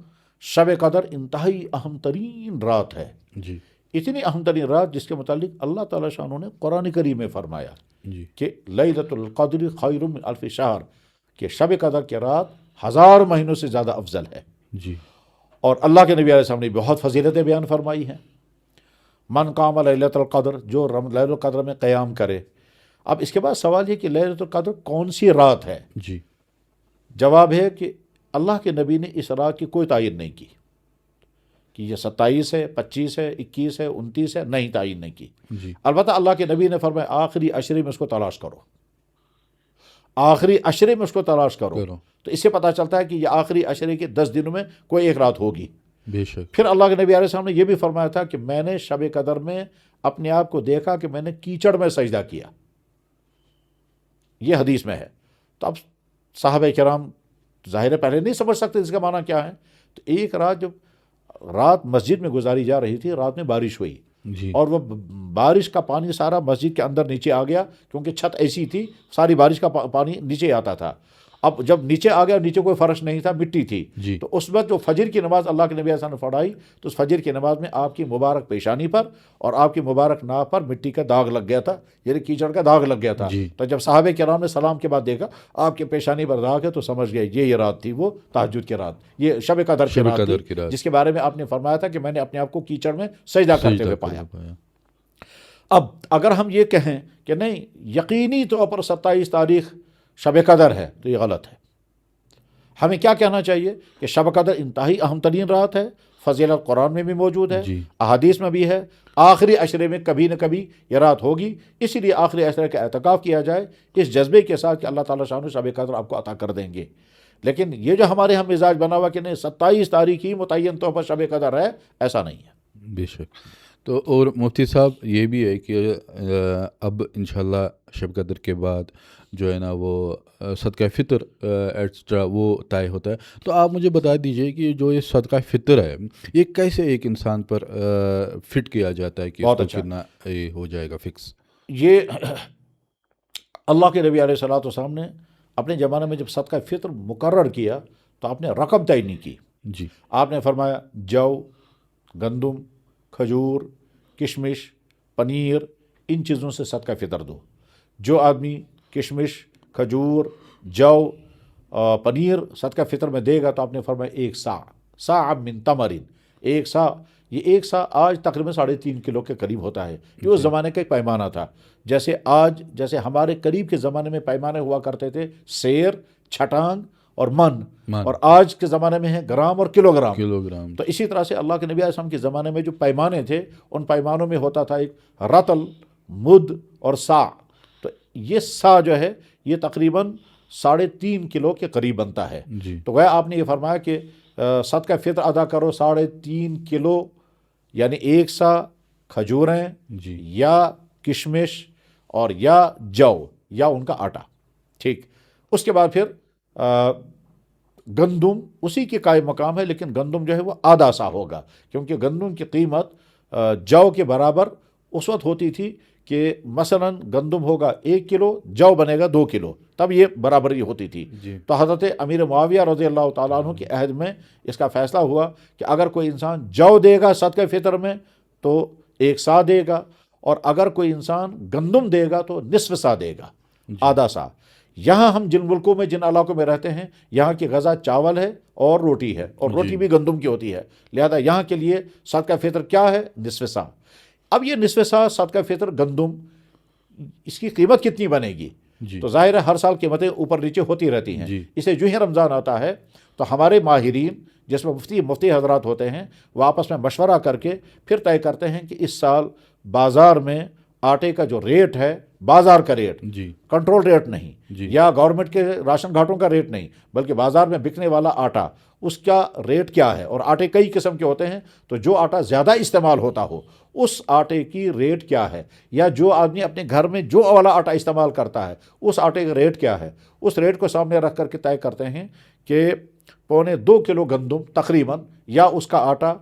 شب قدر انتہائی اہم ترین رات ہے، جی اتنی اہم ترین رات جس کے متعلق اللہ تعالیٰ شانہ نے قرآن کریم میں فرمایا کہ لیلۃ القدر خیر من الف شہر، کہ شب قدر کی رات 1000 مہینوں سے زیادہ افضل ہے۔ جی، اور اللہ کے نبی علیہ السلام نے بہت فضیلتیں بیان فرمائی ہیں۔ من قام لیلۃ القدر، جو لیلۃ القدر میں قیام کرے۔ اب اس کے بعد سوال یہ کہ لیلۃ القدر کون سی رات ہے؟ جی، جواب ہے کہ اللہ کے نبی نے اس رات کی کوئی تعین نہیں کی کہ یہ 27 ہے، 25 ہے، 21 ہے، 29 ہے، نہیں تعین نہیں کی۔ جی، البتہ اللہ کے نبی نے فرمایا آخری عشرے میں اس کو تلاش کرو، آخری عشرے میں اس کو تلاش کرو۔ تو اس سے پتہ چلتا ہے کہ یہ آخری عشرے کے 10 دنوں میں کوئی ایک رات ہوگی، بے شک. پھر اللہ کے نبی علیہ السلام نے یہ بھی فرمایا تھا کہ میں نے شب قدر میں اپنے آپ کو دیکھا کہ میں نے کیچڑ میں سجدہ کیا، یہ حدیث میں ہے. تو اب صحابہ کرام ظاہر پہلے نہیں سمجھ سکتے اس کا معنی کیا ہے. تو ایک رات جب رات مسجد میں گزاری جا رہی تھی، رات میں بارش ہوئی جی. اور وہ بارش کا پانی سارا مسجد کے اندر نیچے آ گیا، کیونکہ چھت ایسی تھی ساری بارش کا پانی نیچے آتا تھا. اب جب نیچے آ گیا، نیچے کوئی فرش نہیں تھا، مٹی تھی. جی. تو اس وقت جو فجر کی نماز اللہ کے نبی علیہ السلام نے پڑھائی، تو اس فجر کی نماز میں آپ کی مبارک پیشانی پر اور آپ کی مبارک ناک پر مٹی کا داغ لگ گیا تھا، یعنی کیچڑ کا داغ لگ گیا تھا. جی. تو جب صحابہ کرام نے سلام کے بعد دیکھا آپ کی پیشانی پر داغ ہے، تو سمجھ گئے یہ رات تھی، وہ تہجد کی رات، یہ شب قدر کی رات تھی، جس کے بارے میں آپ نے فرمایا تھا کہ میں نے اپنے آپ کو کیچڑ میں سجدہ کرتے ہوئے پایا. اب اگر ہم یہ کہیں کہ نہیں یقینی طور پر 27 تاریخ شب قدر ہے، تو یہ غلط ہے. ہمیں کیا کہنا چاہیے کہ شب قدر انتہائی اہم ترین رات ہے، فضیلت قرآن میں بھی موجود ہے، احادیث میں بھی ہے. آخری عشرے میں کبھی نہ کبھی یہ رات ہوگی، اسی لیے آخری عشرے کا اعتکاف کیا جائے اس جذبے کے ساتھ کہ اللہ تعالیٰ شان شب قدر آپ کو عطا کر دیں گے. لیکن یہ جو ہمارے ہم مزاج بنا ہوا کہ نہیں 27 تاریخ ہی متعین طور پر شب قدر ہے، ایسا نہیں ہے. بے شک. تو اور مفتی صاحب یہ بھی ہے کہ اب انشاءاللہ شب قدر کے بعد جو ہے نا وہ صدقہ فطر ایٹسٹرا وہ طے ہوتا ہے. تو آپ مجھے بتا دیجئے کہ جو یہ صدقہ فطر ہے یہ کیسے ایک انسان پر فٹ کیا جاتا ہے کہ اس کو کتنا ہو جائے گا فکس؟ یہ اللہ کے نبی علیہ الصلوۃ والسلام نے اپنے زمانے میں جب صدقہ فطر مقرر کیا تو آپ نے رقم تعین نہیں کی. جی. آپ نے فرمایا جو، گندم، کھجور، کشمش، پنیر، ان چیزوں سے صدقہ فطر دو. جو آدمی کشمش، کھجور، جو، پنیر صدقہ فطر میں دے گا تو آپ نے فرمایا 1 صاع من تمرین. 1 صاع، یہ 1 صاع آج تقریباً 3.5 کلو کے قریب ہوتا ہے. یہ اس زمانے کا ایک پیمانہ تھا. جیسے ہمارے قریب کے زمانے میں پیمانے ہوا کرتے تھے سیر، چھٹانگ اور من، اور آج کے زمانے میں ہے گرام اور کلو گرام. تو اسی طرح سے اللہ کے نبی علیہ السلام کے زمانے میں جو پیمانے تھے ان پیمانوں میں ہوتا تھا ایک رطل، مد اور صاع. تو یہ صاع جو ہے یہ تقریباً 3.5 کلو کے قریب بنتا ہے. تو گویا آپ نے یہ فرمایا کہ صدقہ فطر ادا کرو 3.5 کلو، یعنی 1 صاع کھجوریں یا کشمش اور یا جو یا ان کا آٹا. ٹھیک. اس کے بعد پھر گندم اسی کے قائم مقام ہے، لیکن گندم جو ہے وہ آدھا سا ہوگا، کیونکہ گندم کی قیمت جو کے برابر اس وقت ہوتی تھی کہ مثلا گندم ہوگا 1 کلو، جو بنے گا 2 کلو، تب یہ برابری ہوتی تھی. تو حضرت امیر معاویہ رضی اللہ تعالیٰ عنہ کے عہد میں اس کا فیصلہ ہوا کہ اگر کوئی انسان جو دے گا صدقہ فطر میں تو 1 صاع دے گا، اور اگر کوئی انسان گندم دے گا تو نصف صاع دے گا، آدھا صاع. یہاں ہم جن ملکوں میں جن علاقوں میں رہتے ہیں یہاں کی غذا چاول ہے اور روٹی ہے، اور روٹی بھی گندم کی ہوتی ہے، لہذا یہاں کے لیے صدقہ فطر کیا ہے؟ نصف صاع. اب یہ نصف صاع صدقہ فطر گندم، اس کی قیمت کتنی بنے گی؟ تو ظاہر ہے ہر سال قیمتیں اوپر نیچے ہوتی رہتی ہیں. اسے جو ہی رمضان آتا ہے تو ہمارے ماہرین جس میں مفتی حضرات ہوتے ہیں وہ آپس میں مشورہ کر کے پھر طے کرتے ہیں کہ اس سال بازار میں آٹے کا جو ریٹ ہے، بازار کا ریٹ، کنٹرول ریٹ نہیں، یا گورنمنٹ کے راشن گھاٹوں کا ریٹ نہیں، بلکہ بازار میں بکنے والا آٹا، اس کا ریٹ کیا ہے. اور آٹے کئی قسم کے ہوتے ہیں، تو جو آٹا زیادہ استعمال ہوتا ہو اس آٹے کی ریٹ کیا ہے، یا جو آدمی اپنے گھر میں جو والا آٹا استعمال کرتا ہے اس آٹے کا ریٹ کیا ہے، اس ریٹ کو سامنے رکھ کر کے طے کرتے ہیں کہ 2.25 کلو گندم تقریباً یا اس کا آٹا،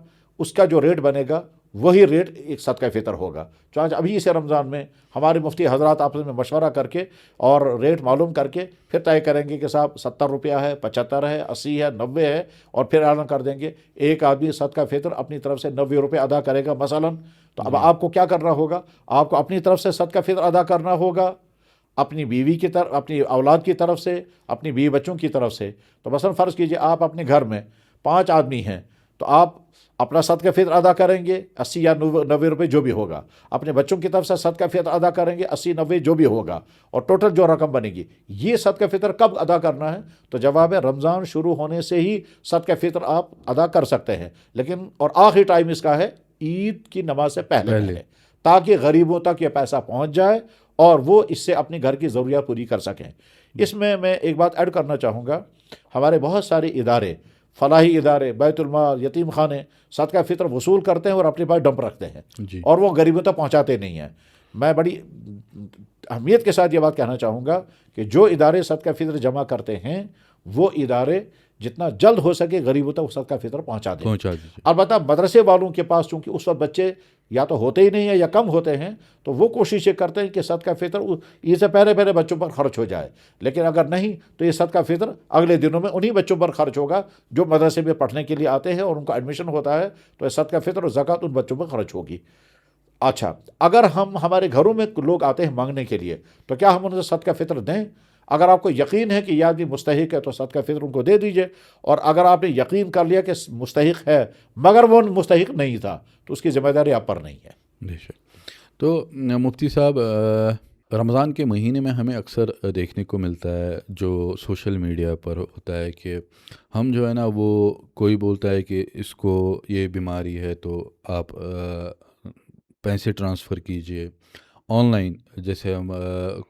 اس کا جو ریٹ بنے گا وہی ریٹ ایک صدقہ فطر ہوگا. چنانچہ ابھی اسے رمضان میں ہمارے مفتی حضرات آپس میں مشورہ کر کے اور ریٹ معلوم کر کے پھر طے کریں گے کہ صاحب 70 روپیہ ہے، 75 ہے، 80 ہے، 90 ہے، اور پھر اعلان کر دیں گے ایک آدمی صدقہ فطر اپنی طرف سے 90 روپے ادا کرے گا مثلا. تو اب آپ کو کیا کرنا ہوگا؟ آپ کو اپنی طرف سے صدقہ فطر ادا کرنا ہوگا، اپنی بیوی کی طرف، اپنی اولاد کی طرف سے، اپنی بیوی بچوں کی طرف سے. تو مثلا فرض کیجئے آپ اپنے گھر میں 5 آدمی ہیں، تو آپ اپنا صدقہ فطر ادا کریں گے 80 یا 90 روپے جو بھی ہوگا، اپنے بچوں کی طرف سے صدقہ فطر ادا کریں گے 80-90 جو بھی ہوگا، اور ٹوٹل جو رقم بنے گی. یہ صدقہ فطر کب ادا کرنا ہے؟ تو جواب ہے رمضان شروع ہونے سے ہی صدقہ فطر آپ ادا کر سکتے ہیں، لیکن اور آخری ٹائم اس کا ہے عید کی نماز سے پہلے، تاکہ غریبوں تک یہ پیسہ پہنچ جائے اور وہ اس سے اپنے گھر کی ضروریات پوری کر سکیں. اس میں ایک بات ایڈ کرنا چاہوں گا، ہمارے بہت سارے ادارے فلاحی ادارے، بیت المال، یتیم خانے صدقہ فطر وصول کرتے ہیں اور اپنے پاس ڈمپ رکھتے ہیں جی اور وہ غریبوں تک پہنچاتے نہیں ہیں۔ میں بڑی اہمیت کے ساتھ یہ بات کہنا چاہوں گا کہ جو ادارے صدقہ فطر جمع کرتے ہیں وہ ادارے جتنا جلد ہو سکے غریبوں تک صدقہ فطر پہنچا دیں۔ پہنچا دیجیے۔ البتہ مدرسے والوں کے پاس چونکہ اس وقت بچے یا تو ہوتے ہی نہیں ہیں یا کم ہوتے ہیں، تو وہ کوشش یہ کرتے ہیں کہ صدقہ فطر عید سے پہلے پہلے بچوں پر خرچ ہو جائے، لیکن اگر نہیں تو یہ صدقہ فطر اگلے دنوں میں انہی بچوں پر خرچ ہوگا جو مدرسے میں پڑھنے کے لیے آتے ہیں اور ان کا ایڈمیشن ہوتا ہے، تو یہ صدقہ فطر اور زکوٰۃ ان بچوں پر خرچ ہوگی۔ اچھا، اگر ہمارے گھروں میں لوگ آتے ہیں مانگنے کے لیے تو کیا ہم ان سے صدقہ فطر دیں؟ اگر آپ کو یقین ہے کہ یہ آدمی مستحق ہے تو صدقہ فطر ان کو دے دیجئے، اور اگر آپ نے یقین کر لیا کہ مستحق ہے مگر وہ مستحق نہیں تھا تو اس کی ذمہ داری آپ پر نہیں ہے۔ بے شک۔ تو مفتی صاحب، رمضان کے مہینے میں ہمیں اکثر دیکھنے کو ملتا ہے جو سوشل میڈیا پر ہوتا ہے کہ ہم جو ہے نا وہ کوئی بولتا ہے کہ اس کو یہ بیماری ہے تو آپ پیسے ٹرانسفر کیجئے آن لائن، جیسے ہم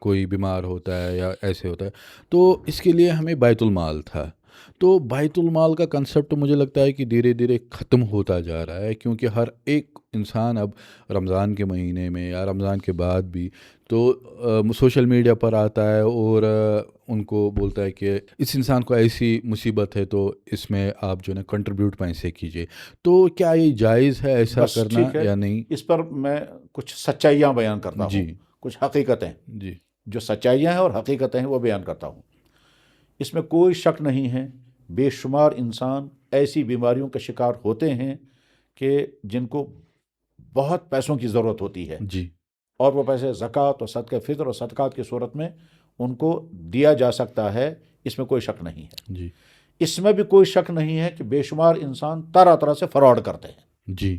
کوئی بیمار ہوتا ہے یا ایسے ہوتا ہے، تو اس کے لیے ہمیں بیت المال تھا۔ تو بیت المال کا کنسپٹ مجھے لگتا ہے کہ دھیرے دھیرے ختم ہوتا جا رہا ہے، کیونکہ ہر ایک انسان اب رمضان کے مہینے میں یا رمضان کے بعد بھی تو سوشل میڈیا پر آتا ہے اور ان کو بولتا ہے کہ اس انسان کو ایسی مصیبت ہے تو اس میں آپ جو ہے نا کنٹریبیوٹ پیسے کیجئے۔ تو کیا یہ جائز ہے ایسا بس کرنا ٹھیک ہے، یا نہیں؟ اس پر میں کچھ سچائیاں بیان کرتا ہوں، جی کچھ حقیقتیں، جی جو سچائیاں ہیں اور حقیقتیں ہیں وہ بیان کرتا ہوں۔ اس میں کوئی شک نہیں ہے، بے شمار انسان ایسی بیماریوں کا شکار ہوتے ہیں کہ جن کو بہت پیسوں کی ضرورت ہوتی ہے، جی اور وہ پیسے زکوٰۃ اور صدقہ فطر اور صدقات کی صورت میں ان کو دیا جا سکتا ہے، اس میں کوئی شک نہیں ہے۔ جی اس میں بھی کوئی شک نہیں ہے کہ بے شمار انسان طرح طرح سے فراڈ کرتے ہیں۔ جی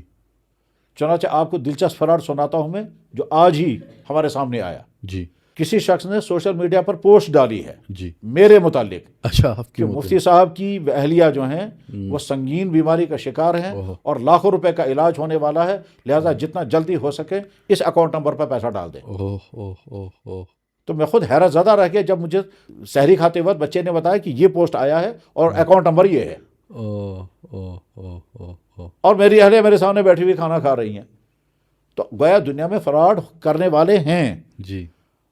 چنانچہ آپ کو دلچسپ فراڈ سناتا ہوں میں، جو آج ہی ہمارے سامنے آیا۔ جی کسی شخص نے سوشل میڈیا پر پوسٹ ڈالی ہے جی میرے متعلق اچھا، آپ کہ کی مفتی صاحب کی اہلیہ جو ہیں وہ سنگین بیماری کا شکار ہیں اور لاکھوں روپے کا علاج ہونے والا ہے، لہٰذا جتنا جلدی ہو سکے اس اکاؤنٹ نمبر پر پیسہ ڈال دیں۔ اوہ اوہ اوہ اوہ تو میں خود حیرت زدہ رہ گیا جب مجھے سحری کھاتے وقت بچے نے بتایا کہ یہ پوسٹ آیا ہے اور اکاؤنٹ نمبر یہ ہے، اوہ اوہ اوہ اوہ اوہ اور میری اہلیہ میرے سامنے بیٹھی ہوئی کھانا کھا رہی ہیں۔ تو گویا دنیا میں فراڈ کرنے والے ہیں، جی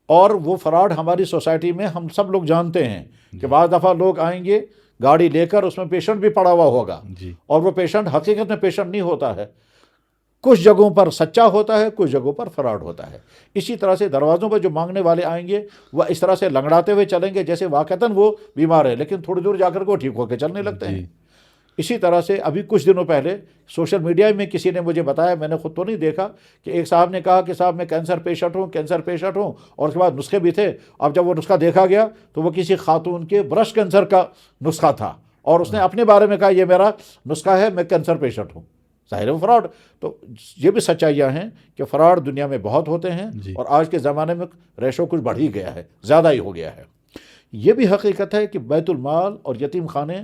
اور وہ فراڈ ہماری سوسائٹی میں ہم سب لوگ جانتے ہیں کہ بعض دفعہ لوگ آئیں گے گاڑی لے کر، اس میں پیشنٹ بھی پڑا ہوا ہوگا، جی اور وہ پیشنٹ حقیقت میں پیشنٹ نہیں ہوتا ہے، کچھ جگہوں پر سچا ہوتا ہے، کچھ جگہوں پر فراڈ ہوتا ہے۔ اسی طرح سے دروازوں پر جو مانگنے والے آئیں گے وہ اس طرح سے لنگڑاتے ہوئے چلیں گے جیسے واقعتاً وہ بیمار ہے، لیکن تھوڑی دور جا کر وہ ٹھیک ہو کے چلنے لگتے ہیں۔ اسی طرح سے ابھی کچھ دنوں پہلے سوشل میڈیا میں کسی نے مجھے بتایا، میں نے خود تو نہیں دیکھا، کہ ایک صاحب نے کہا کہ صاحب میں کینسر پیشنٹ ہوں، اور اس کے بعد نسخے بھی تھے۔ اب جب وہ نسخہ دیکھا گیا تو وہ کسی خاتون کے برسٹ کینسر کا نسخہ تھا، اور اس نے اپنے بارے میں کہا یہ میرا نسخہ ہے، میں کینسر پیشنٹ ہوں۔ ظاہر ہے وہ فراڈ۔ تو یہ بھی سچائیاں ہیں کہ فراڈ دنیا میں بہت ہوتے ہیں، اور آج کے زمانے میں ریشو کچھ بڑھ ہی گیا ہے، زیادہ ہی ہو گیا ہے۔ یہ بھی حقیقت ہے کہ بیت المال اور یتیم خانے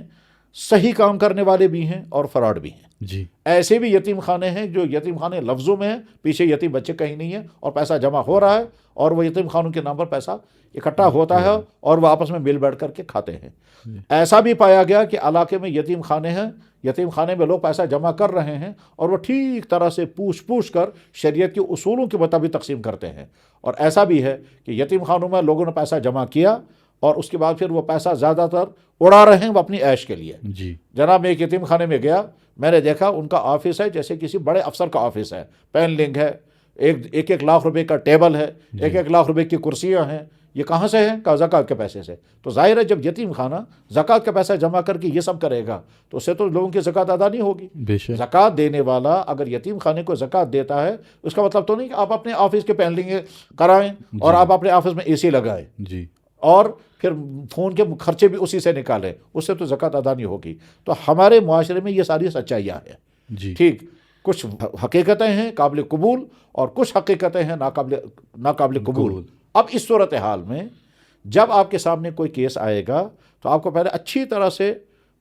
صحیح کام کرنے والے بھی ہیں اور فراڈ بھی ہیں۔ جی ایسے بھی یتیم خانے ہیں جو یتیم خانے لفظوں میں ہیں، پیچھے یتیم بچے کہیں نہیں ہیں، اور پیسہ جمع ہو رہا ہے، اور وہ یتیم خانوں کے نام پر پیسہ اکٹھا ہوتا ہے اور وہ آپس میں مل بیٹھ کر کے کھاتے ہیں۔ ایسا بھی پایا گیا کہ علاقے میں یتیم خانے ہیں، یتیم خانے میں لوگ پیسہ جمع کر رہے ہیں، اور وہ ٹھیک طرح سے پوچھ کر شریعت کے اصولوں کے مطابق تقسیم کرتے ہیں۔ اور ایسا بھی ہے کہ یتیم خانوں میں لوگوں نے پیسہ جمع کیا اور اس کے بعد پھر وہ پیسہ زیادہ تر اڑا رہے ہیں وہ اپنی عیش کے لیے۔ جی جناب میں ایک یتیم خانے میں گیا، میں نے دیکھا ان کا آفس ہے جیسے کسی بڑے افسر کا آفس ہے، پینلنگ ہے، ایک لاکھ روپے کا ٹیبل ہے، ایک لاکھ روپے کی کرسیاں ہیں۔ یہ کہاں سے ہیں؟ کہا زکوٰۃ کے پیسے سے۔ تو ظاہر ہے جب یتیم خانہ زکوٰۃ کا پیسہ جمع کر کے یہ سب کرے گا تو اس سے تو لوگوں کی زکوٰۃ ادا نہیں ہوگی۔ بے شک زکوٰۃ دینے والا اگر یتیم خانے کو زکوٰۃ دیتا ہے اس کا مطلب تو نہیں کہ آپ اپنے آفس کے پینلنگ کرائیں اور آپ اپنے آفس میں اے سی لگائیں جی اور پھر فون کے خرچے بھی اسی سے نکالیں، اس سے تو زکوٰۃ ادا نہیں ہوگی۔ تو ہمارے معاشرے میں یہ ساری سچائیاں ہیں۔ جی ٹھیک، کچھ حقیقتیں ہیں قابل قبول اور کچھ حقیقتیں ہیں ناقابل قبول۔ اب اس صورتحال میں جب آپ کے سامنے کوئی کیس آئے گا تو آپ کو پہلے اچھی طرح سے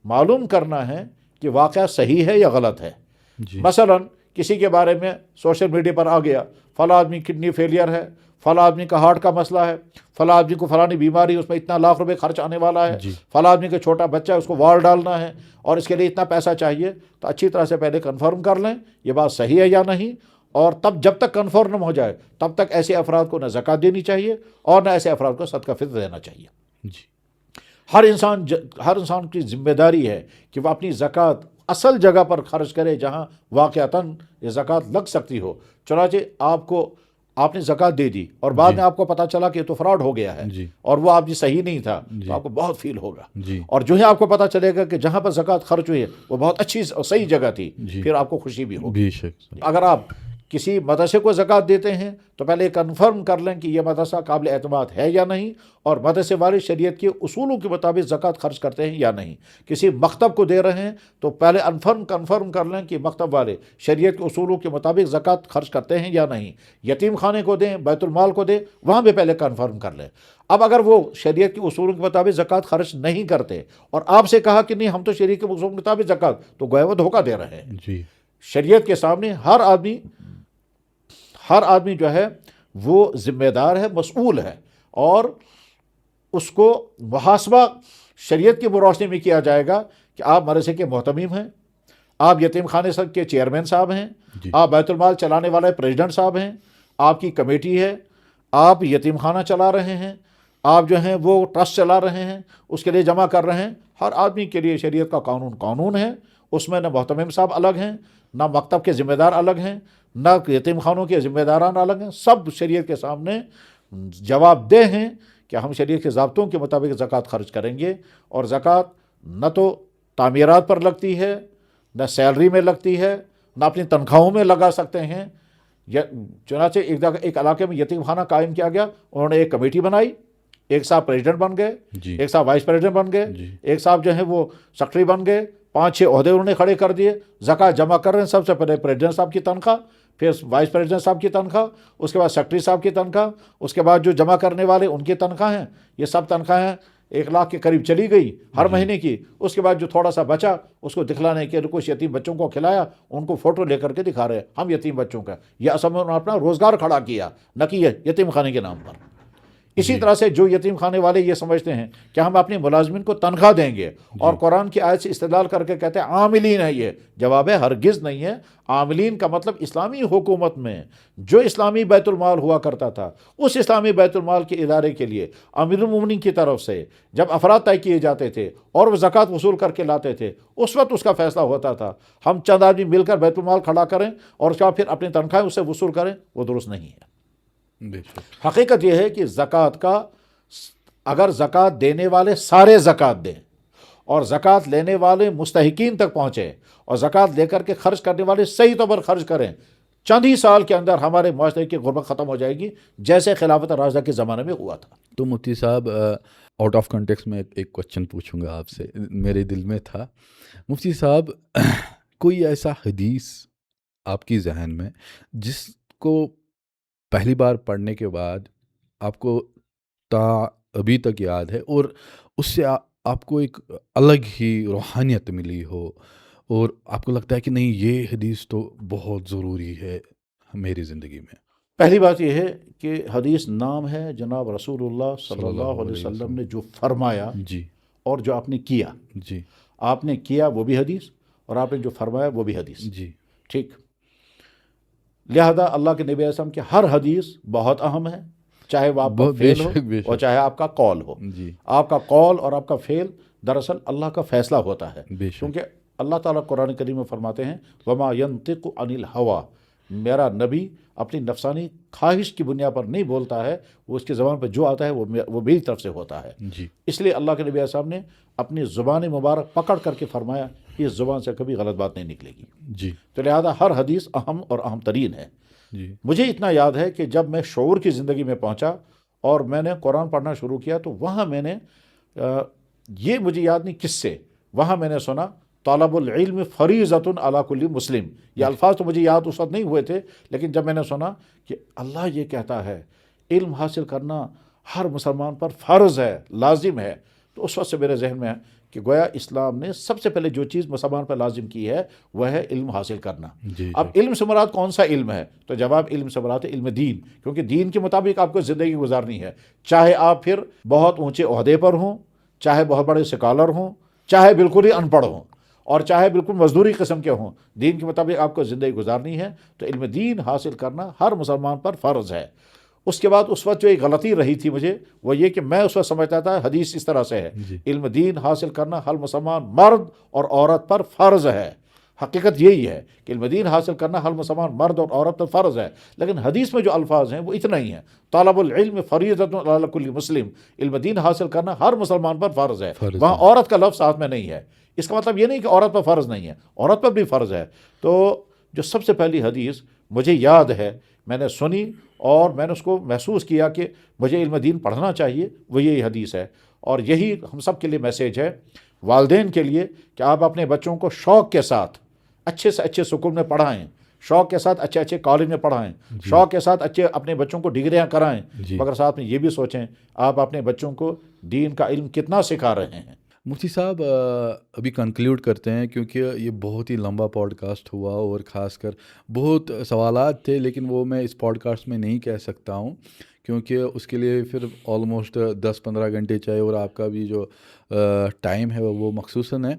معلوم کرنا ہے کہ واقعہ صحیح ہے یا غلط ہے۔ جی مثلا کسی کے بارے میں سوشل میڈیا پر آ گیا فلاں آدمی کڈنی فیلئر ہے، فلاں آدمی کا ہارٹ کا مسئلہ ہے، فلاں آدمی کو فلانی بیماری، اس میں اتنا لاکھ روپے خرچ آنے والا ہے، فلاں آدمی کا چھوٹا بچہ ہے اس کو وال ڈالنا ہے اور اس کے لیے اتنا پیسہ چاہیے، تو اچھی طرح سے پہلے کنفرم کر لیں یہ بات صحیح ہے یا نہیں، اور تب جب تک کنفرم ہو جائے تب تک ایسے افراد کو نہ زکوٰۃ دینی چاہیے اور نہ ایسے افراد کو صدقہ فطر دینا چاہیے۔ جی ہر انسان کی ذمہ داری ہے کہ وہ اپنی زکوٰۃ اصل جگہ پر خرچ کرے جہاں واقعتاً یہ زکوٰۃ لگ سکتی ہو۔ چنانچہ آپ نے زکوٰۃ دے دی اور بعد میں آپ کو پتہ چلا کہ یہ تو فراڈ ہو گیا ہے اور وہ آپ صحیح نہیں تھا، تو آپ کو بہت فیل ہوگا، اور جو ہی آپ کو پتہ چلے گا کہ جہاں پر زکوٰۃ خرچ ہوئی ہے وہ بہت اچھی اور صحیح جگہ تھی، پھر آپ کو خوشی بھی ہوگی۔ اگر آپ کسی مدرسے کو زکوٰۃ دیتے ہیں تو پہلے کنفرم کر لیں کہ یہ مدرسہ قابل اعتماد ہے یا نہیں، اور مدرسے والے شریعت کے اصولوں کے مطابق زکوٰۃ خرچ کرتے ہیں یا نہیں۔ کسی مکتب کو دے رہے ہیں تو پہلے کنفرم کر لیں کہ مکتب والے شریعت کے اصولوں کے مطابق زکوٰۃ خرچ کرتے ہیں یا نہیں۔ یتیم خانے کو دیں، بیت المال کو دیں، وہاں بھی پہلے کنفرم کر لیں۔ اب اگر وہ شریعت کے اصولوں کے مطابق زکوٰۃ خرچ نہیں کرتے اور آپ سے کہا کہ نہیں ہم تو شریعت کے اصولوں کے مطابق زکوٰۃ، تو گویا وہ دھوکہ دے رہے ہیں۔ شریعت کے سامنے ہر آدمی جو ہے وہ ذمہ دار ہے، مسئول ہے، اور اس کو محاسبہ شریعت کی روشنی میں کیا جائے گا کہ آپ مدرسے کے محتمم ہیں، آپ یتیم خانے کے چیئرمین صاحب ہیں، آپ بیت المال چلانے والے پریزیڈنٹ صاحب ہیں، آپ کی کمیٹی ہے، آپ یتیم خانہ چلا رہے ہیں، آپ جو ہیں وہ ٹرسٹ چلا رہے ہیں، اس کے لیے جمع کر رہے ہیں۔ ہر آدمی کے لیے شریعت کا قانون ہے، اس میں نہ محتمم صاحب الگ ہیں، نہ مکتب کے ذمہ دار الگ ہیں، نہ یتیم خانوں کے ذمہ داران الگ ہیں، سب شریعت کے سامنے جواب دہ ہیں کہ ہم شریعت کے ضابطوں کے مطابق زکوٰۃ خرچ کریں گے، اور زکوٰۃ نہ تو تعمیرات پر لگتی ہے، نہ سیلری میں لگتی ہے، نہ اپنی تنخواہوں میں لگا سکتے ہیں۔ چنانچہ ایک علاقے میں یتیم خانہ قائم کیا گیا، انہوں نے ایک کمیٹی بنائی، ایک صاحب پریزیڈنٹ بن گئے، ایک صاحب وائس پریزیڈنٹ بن گئے، ایک صاحب جو ہیں وہ سیکرٹری بن گئے، 5-6 عہدے انہوں نے کھڑے کر دیے، زکوٰۃ جمع کر رہے ہیں۔ سب سے پہلے پریزیڈنٹ صاحب کی تنخواہ، پھر وائس پریزیڈنٹ صاحب کی تنخواہ، اس کے بعد سیکرٹری صاحب کی تنخواہ، اس کے بعد جو جمع کرنے والے ان کی تنخواہیں، یہ سب تنخواہیں 1 لاکھ کے قریب چلی گئی ہر مہینے کی۔ اس کے بعد جو تھوڑا سا بچا اس کو دکھلانے کے لیے کچھ یتیم بچوں کو کھلایا، ان کو فوٹو لے کر کے دکھا رہے ہیں ہم یتیم بچوں کا۔ یہ اصل میں انہوں نے اپنا روزگار کھڑا کیا، نہ کہ یتیم خانے کے نام پر۔ اسی طرح سے جو یتیم خانے والے یہ سمجھتے ہیں کہ ہم اپنے ملازمین کو تنخواہ دیں گے اور قرآن کی آیت سے استدلال کر کے کہتے ہیں عاملین ہے، یہ جواب ہے ہرگز نہیں ہے۔ عاملین کا مطلب اسلامی حکومت میں جو اسلامی بیت المال ہوا کرتا تھا، اس اسلامی بیت المال کے ادارے کے لیے امیر المومنین کی طرف سے جب افراد طے کیے جاتے تھے اور وہ زکوٰۃ وصول کر کے لاتے تھے، اس وقت اس کا فیصلہ ہوتا تھا۔ ہم چند آدمی مل کر بیت المال کھڑا کریں اور اس کا پھر اپنی تنخواہیں اس سے وصول کریں، وہ درست نہیں ہے۔ حقیقت یہ ہے کہ زکوٰۃ کا اگر زکوٰۃ دینے والے سارے زکوٰۃ دیں اور زکوٰۃ لینے والے مستحقین تک پہنچے اور زکوٰۃ لے کر کے خرچ کرنے والے صحیح طور پر خرچ کریں، چند ہی سال کے اندر ہمارے معاشرے کی غربت ختم ہو جائے گی، جیسے خلافت راشدہ کے زمانے میں ہوا تھا۔ تو مفتی صاحب آؤٹ آف کنٹیکسٹ میں ایک کوشچن پوچھوں گا آپ سے، میرے دل میں تھا۔ مفتی صاحب کوئی ایسا حدیث آپ کی ذہن میں جس کو پہلی بار پڑھنے کے بعد آپ کو ابھی تک یاد ہے اور اس سے آپ کو ایک الگ ہی روحانیت ملی ہو اور آپ کو لگتا ہے کہ نہیں یہ حدیث تو بہت ضروری ہے میری زندگی میں؟ پہلی بات یہ ہے کہ حدیث نام ہے جناب رسول اللہ صلی اللہ علیہ وسلم نے جو فرمایا اور جو آپ نے کیا، آپ نے کیا وہ بھی حدیث اور آپ نے جو فرمایا وہ بھی حدیث، ٹھیک۔ لہذا اللہ کے نبی علیہ السلام کی ہر حدیث بہت اہم ہے، چاہے وہ آپ کا فعل ہو اور چاہے آپ کا قول ہو۔ آپ کا قول اور آپ کا فعل دراصل اللہ کا فیصلہ ہوتا ہے، کیونکہ اللہ تعالیٰ قرآن کریم میں فرماتے ہیں وَمَا يَنطِقُ عَنِ الْهَوَىٰ، میرا نبی اپنی نفسانی خواہش کی بنیاد پر نہیں بولتا ہے، وہ اس کی زبان پر جو آتا ہے وہ میری طرف سے ہوتا ہے۔ اس لیے اللہ کے نبی علیہ السلام نے اپنی زبان مبارک پکڑ کر کے فرمایا اس زبان سے کبھی غلط بات نہیں نکلے گی، تو لہذا ہر حدیث اہم اور اہم ترین ہے۔ مجھے اتنا یاد ہے کہ جب میں شعور کی زندگی میں پہنچا اور میں نے قرآن پڑھنا شروع کیا تو وہاں میں نے یہ مجھے یاد نہیں کس سے، وہاں میں نے سنا طالب العلم فریضۃ علی کل مسلم۔ یہ الفاظ تو مجھے یاد اس وقت نہیں ہوئے تھے، لیکن جب میں نے سنا کہ اللہ یہ کہتا ہے علم حاصل کرنا ہر مسلمان پر فرض ہے، لازم ہے، تو اس وقت سے میرے ذہن میں ہے کہ گویا اسلام نے سب سے پہلے جو چیز مسلمان پر لازم کی ہے وہ ہے علم حاصل کرنا. اب علم سے مراد کون سا علم ہے؟ تو جواب علم سے مراد ہے علم دین، کیونکہ دین کے مطابق آپ کو زندگی گزارنی ہے، چاہے آپ پھر بہت اونچے عہدے پر ہوں، چاہے بہت بڑے سکالر ہوں، چاہے بالکل ہی ان پڑھ ہوں، اور چاہے بالکل مزدوری قسم کے ہوں، دین کے مطابق آپ کو زندگی گزارنی ہے. تو علم دین حاصل کرنا ہر مسلمان پر فرض ہے. اس کے بعد اس وقت جو ایک غلطی رہی تھی مجھے، وہ یہ کہ میں اس وقت سمجھتا تھا حدیث اس طرح سے ہے، علم دین حاصل کرنا ہر مسلمان مرد اور عورت پر فرض ہے. حقیقت یہی ہے کہ علم دین حاصل کرنا ہر مسلمان مرد اور عورت پر فرض ہے، لیکن حدیث میں جو الفاظ ہیں وہ اتنا ہی ہیں. طالب العلم فریضۃ علی کل مسلم، علم دین حاصل کرنا ہر مسلمان پر فرض ہے. وہاں عورت کا لفظ ساتھ میں نہیں ہے. اس کا مطلب یہ نہیں کہ عورت پر فرض نہیں ہے، عورت پر بھی فرض ہے. تو جو سب سے پہلی حدیث مجھے یاد ہے، میں نے سنی اور میں نے اس کو محسوس کیا کہ مجھے علم دین پڑھنا چاہیے، وہ یہی حدیث ہے. اور یہی ہم سب کے لیے میسیج ہے، والدین کے لیے، کہ آپ اپنے بچوں کو شوق کے ساتھ اچھے سے اچھے سکول میں پڑھائیں، شوق کے ساتھ اچھے اچھے کالج میں پڑھائیں، شوق کے ساتھ اچھے اپنے بچوں کو ڈگریاں کرائیں، مگر ساتھ میں یہ بھی سوچیں آپ اپنے بچوں کو دین کا علم کتنا سکھا رہے ہیں. مفتی صاحب ابھی کنکلیوڈ کرتے ہیں، کیونکہ یہ بہت ہی لمبا پوڈ کاسٹ ہوا اور خاص کر بہت سوالات تھے، لیکن وہ میں اس پوڈ کاسٹ میں نہیں کہہ سکتا ہوں، کیونکہ اس کے لیے پھر آلموسٹ 10-15 گھنٹے چاہیے، اور آپ کا بھی جو ٹائم ہے وہ مخصوصاً ہے.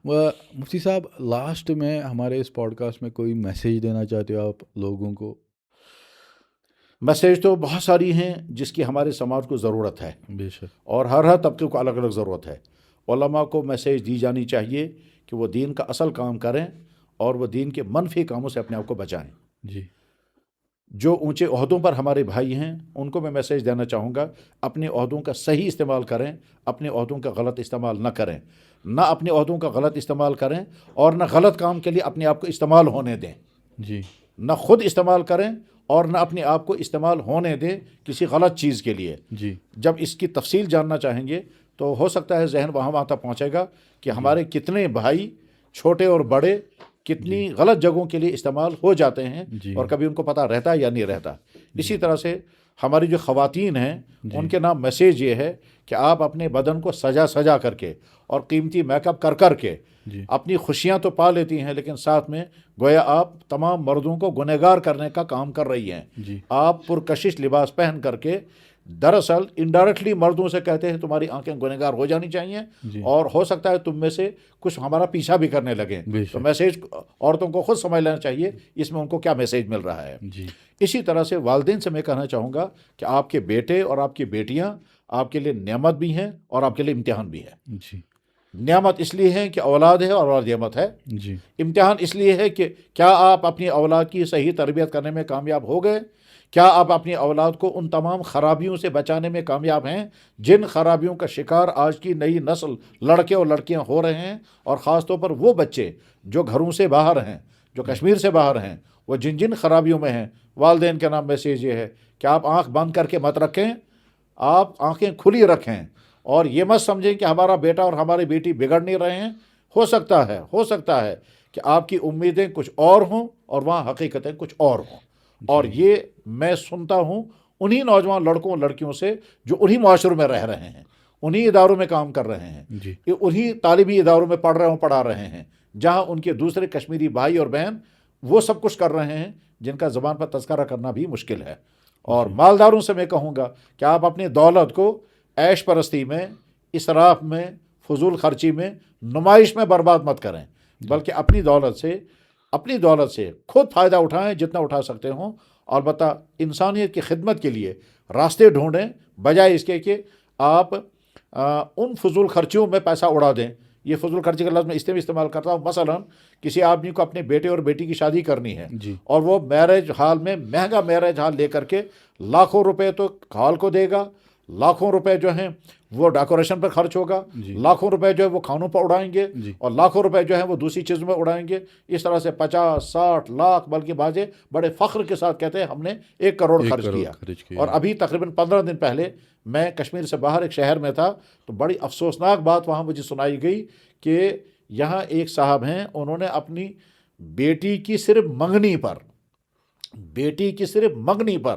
مفتی صاحب لاسٹ میں ہمارے اس پوڈ کاسٹ میں کوئی میسیج دینا چاہتے ہو آپ لوگوں کو؟ میسیج تو بہت ساری ہیں جس کی ہمارے سماج کو ضرورت ہے، بے شک، اور ہر طبقے کو الگ الگ ضرورت ہے. علماء کو میسیج دی جانی چاہیے کہ وہ دین کا اصل کام کریں اور وہ دین کے منفی کاموں سے اپنے آپ کو بچائیں. جی، جو اونچے عہدوں پر ہمارے بھائی ہیں ان کو میں میسیج دینا چاہوں گا، اپنے عہدوں کا صحیح استعمال کریں، اپنے عہدوں کا غلط استعمال نہ کریں. نہ اپنے عہدوں کا غلط استعمال کریں اور نہ غلط کام کے لیے اپنے آپ کو استعمال ہونے دیں. جی، نہ خود استعمال کریں اور نہ اپنے آپ کو استعمال ہونے دیں کسی غلط چیز کے لیے. جی، جب اس کی تفصیل جاننا چاہیں گے تو ہو سکتا ہے ذہن وہاں تک پہنچے گا کہ ہمارے کتنے بھائی چھوٹے اور بڑے کتنی غلط جگہوں کے لیے استعمال ہو جاتے ہیں، اور کبھی ان کو پتہ رہتا یا نہیں رہتا. اسی طرح سے ہماری جو خواتین ہیں ان کے نام میسیج یہ ہے کہ آپ اپنے بدن کو سجا کر کے اور قیمتی میک اپ کر کے اپنی خوشیاں تو پا لیتی ہیں، لیکن ساتھ میں گویا آپ تمام مردوں کو گنہگار کرنے کا کام کر رہی ہیں. آپ پرکشش لباس پہن کر کے دراصل انڈائریکٹلی مردوں سے کہتے ہیں تمہاری آنکھیں گنہگار ہو جانی چاہیے، اور ہو سکتا ہے تم میں سے کچھ ہمارا پیچھا بھی کرنے لگیں. تو میسیج عورتوں کو خود سمجھ لینا چاہیے اس میں ان کو کیا میسیج مل رہا ہے. اسی طرح سے والدین سے میں کہنا چاہوں گا کہ آپ کے بیٹے اور آپ کی بیٹیاں آپ کے لیے نعمت بھی ہیں اور آپ کے لیے امتحان بھی ہے. نعمت اس لیے ہے کہ اولاد ہے اور اولاد نعمت ہے. امتحان اس لیے ہے کہ کیا آپ اپنی اولاد کی صحیح تربیت کرنے میں کامیاب ہو گئے، کیا آپ اپنی اولاد کو ان تمام خرابیوں سے بچانے میں کامیاب ہیں جن خرابیوں کا شکار آج کی نئی نسل لڑکے اور لڑکیاں ہو رہے ہیں. اور خاص طور پر وہ بچے جو گھروں سے باہر ہیں، جو کشمیر سے باہر ہیں، وہ جن خرابیوں میں ہیں. والدین کے نام میسیج یہ ہے کہ آپ آنکھ بند کر کے مت رکھیں، آپ آنکھیں کھلی رکھیں اور یہ مت سمجھیں کہ ہمارا بیٹا اور ہماری بیٹی بگڑ نہیں رہے ہیں. ہو سکتا ہے کہ آپ کی امیدیں کچھ اور ہوں اور وہاں حقیقتیں کچھ اور ہوں. اور یہ میں سنتا ہوں انہی نوجوان لڑکوں اور لڑکیوں سے جو انہی معاشروں میں رہ رہے ہیں، انہی اداروں میں کام کر رہے ہیں، انہی تعلیمی اداروں میں پڑھا رہے ہیں جہاں ان کے دوسرے کشمیری بھائی اور بہن وہ سب کچھ کر رہے ہیں جن کا زبان پر تذکرہ کرنا بھی مشکل ہے. اور مالداروں سے میں کہوں گا کہ آپ اپنی دولت کو عیش پرستی میں، اسراف میں، فضول خرچی میں، نمائش میں برباد مت کریں، بلکہ اپنی دولت سے خود فائدہ اٹھائیں جتنا اٹھا سکتے ہوں. البتہ انسانیت کی خدمت کے لیے راستے ڈھونڈیں، بجائے اس کے کہ آپ ان فضول خرچیوں میں پیسہ اڑا دیں. یہ فضول خرچی کا لفظ میں اس لیے استعمال کرتا ہوں، مثلا کسی آدمی کو اپنے بیٹے اور بیٹی کی شادی کرنی ہے اور وہ میرج ہال میں مہنگا میرج ہال لے کر کے لاکھوں روپے تو ہال کو دے گا، لاکھوں روپے جو ہیں وہ ڈیکوریشن پر خرچ ہوگا، لاکھوں روپے جو ہے وہ کھانوں پر اڑائیں گے، اور لاکھوں روپے جو ہیں وہ دوسری چیزوں میں اڑائیں گے. اس طرح سے 50-60 لاکھ بلکہ بعضے بڑے فخر کے ساتھ کہتے ہیں ہم نے 1 کروڑ خرچ کیا. اور ابھی تقریباً 15 دن پہلے میں کشمیر سے باہر ایک شہر میں تھا تو بڑی افسوسناک بات وہاں مجھے سنائی گئی کہ یہاں ایک صاحب ہیں، انہوں نے اپنی بیٹی کی صرف منگنی پر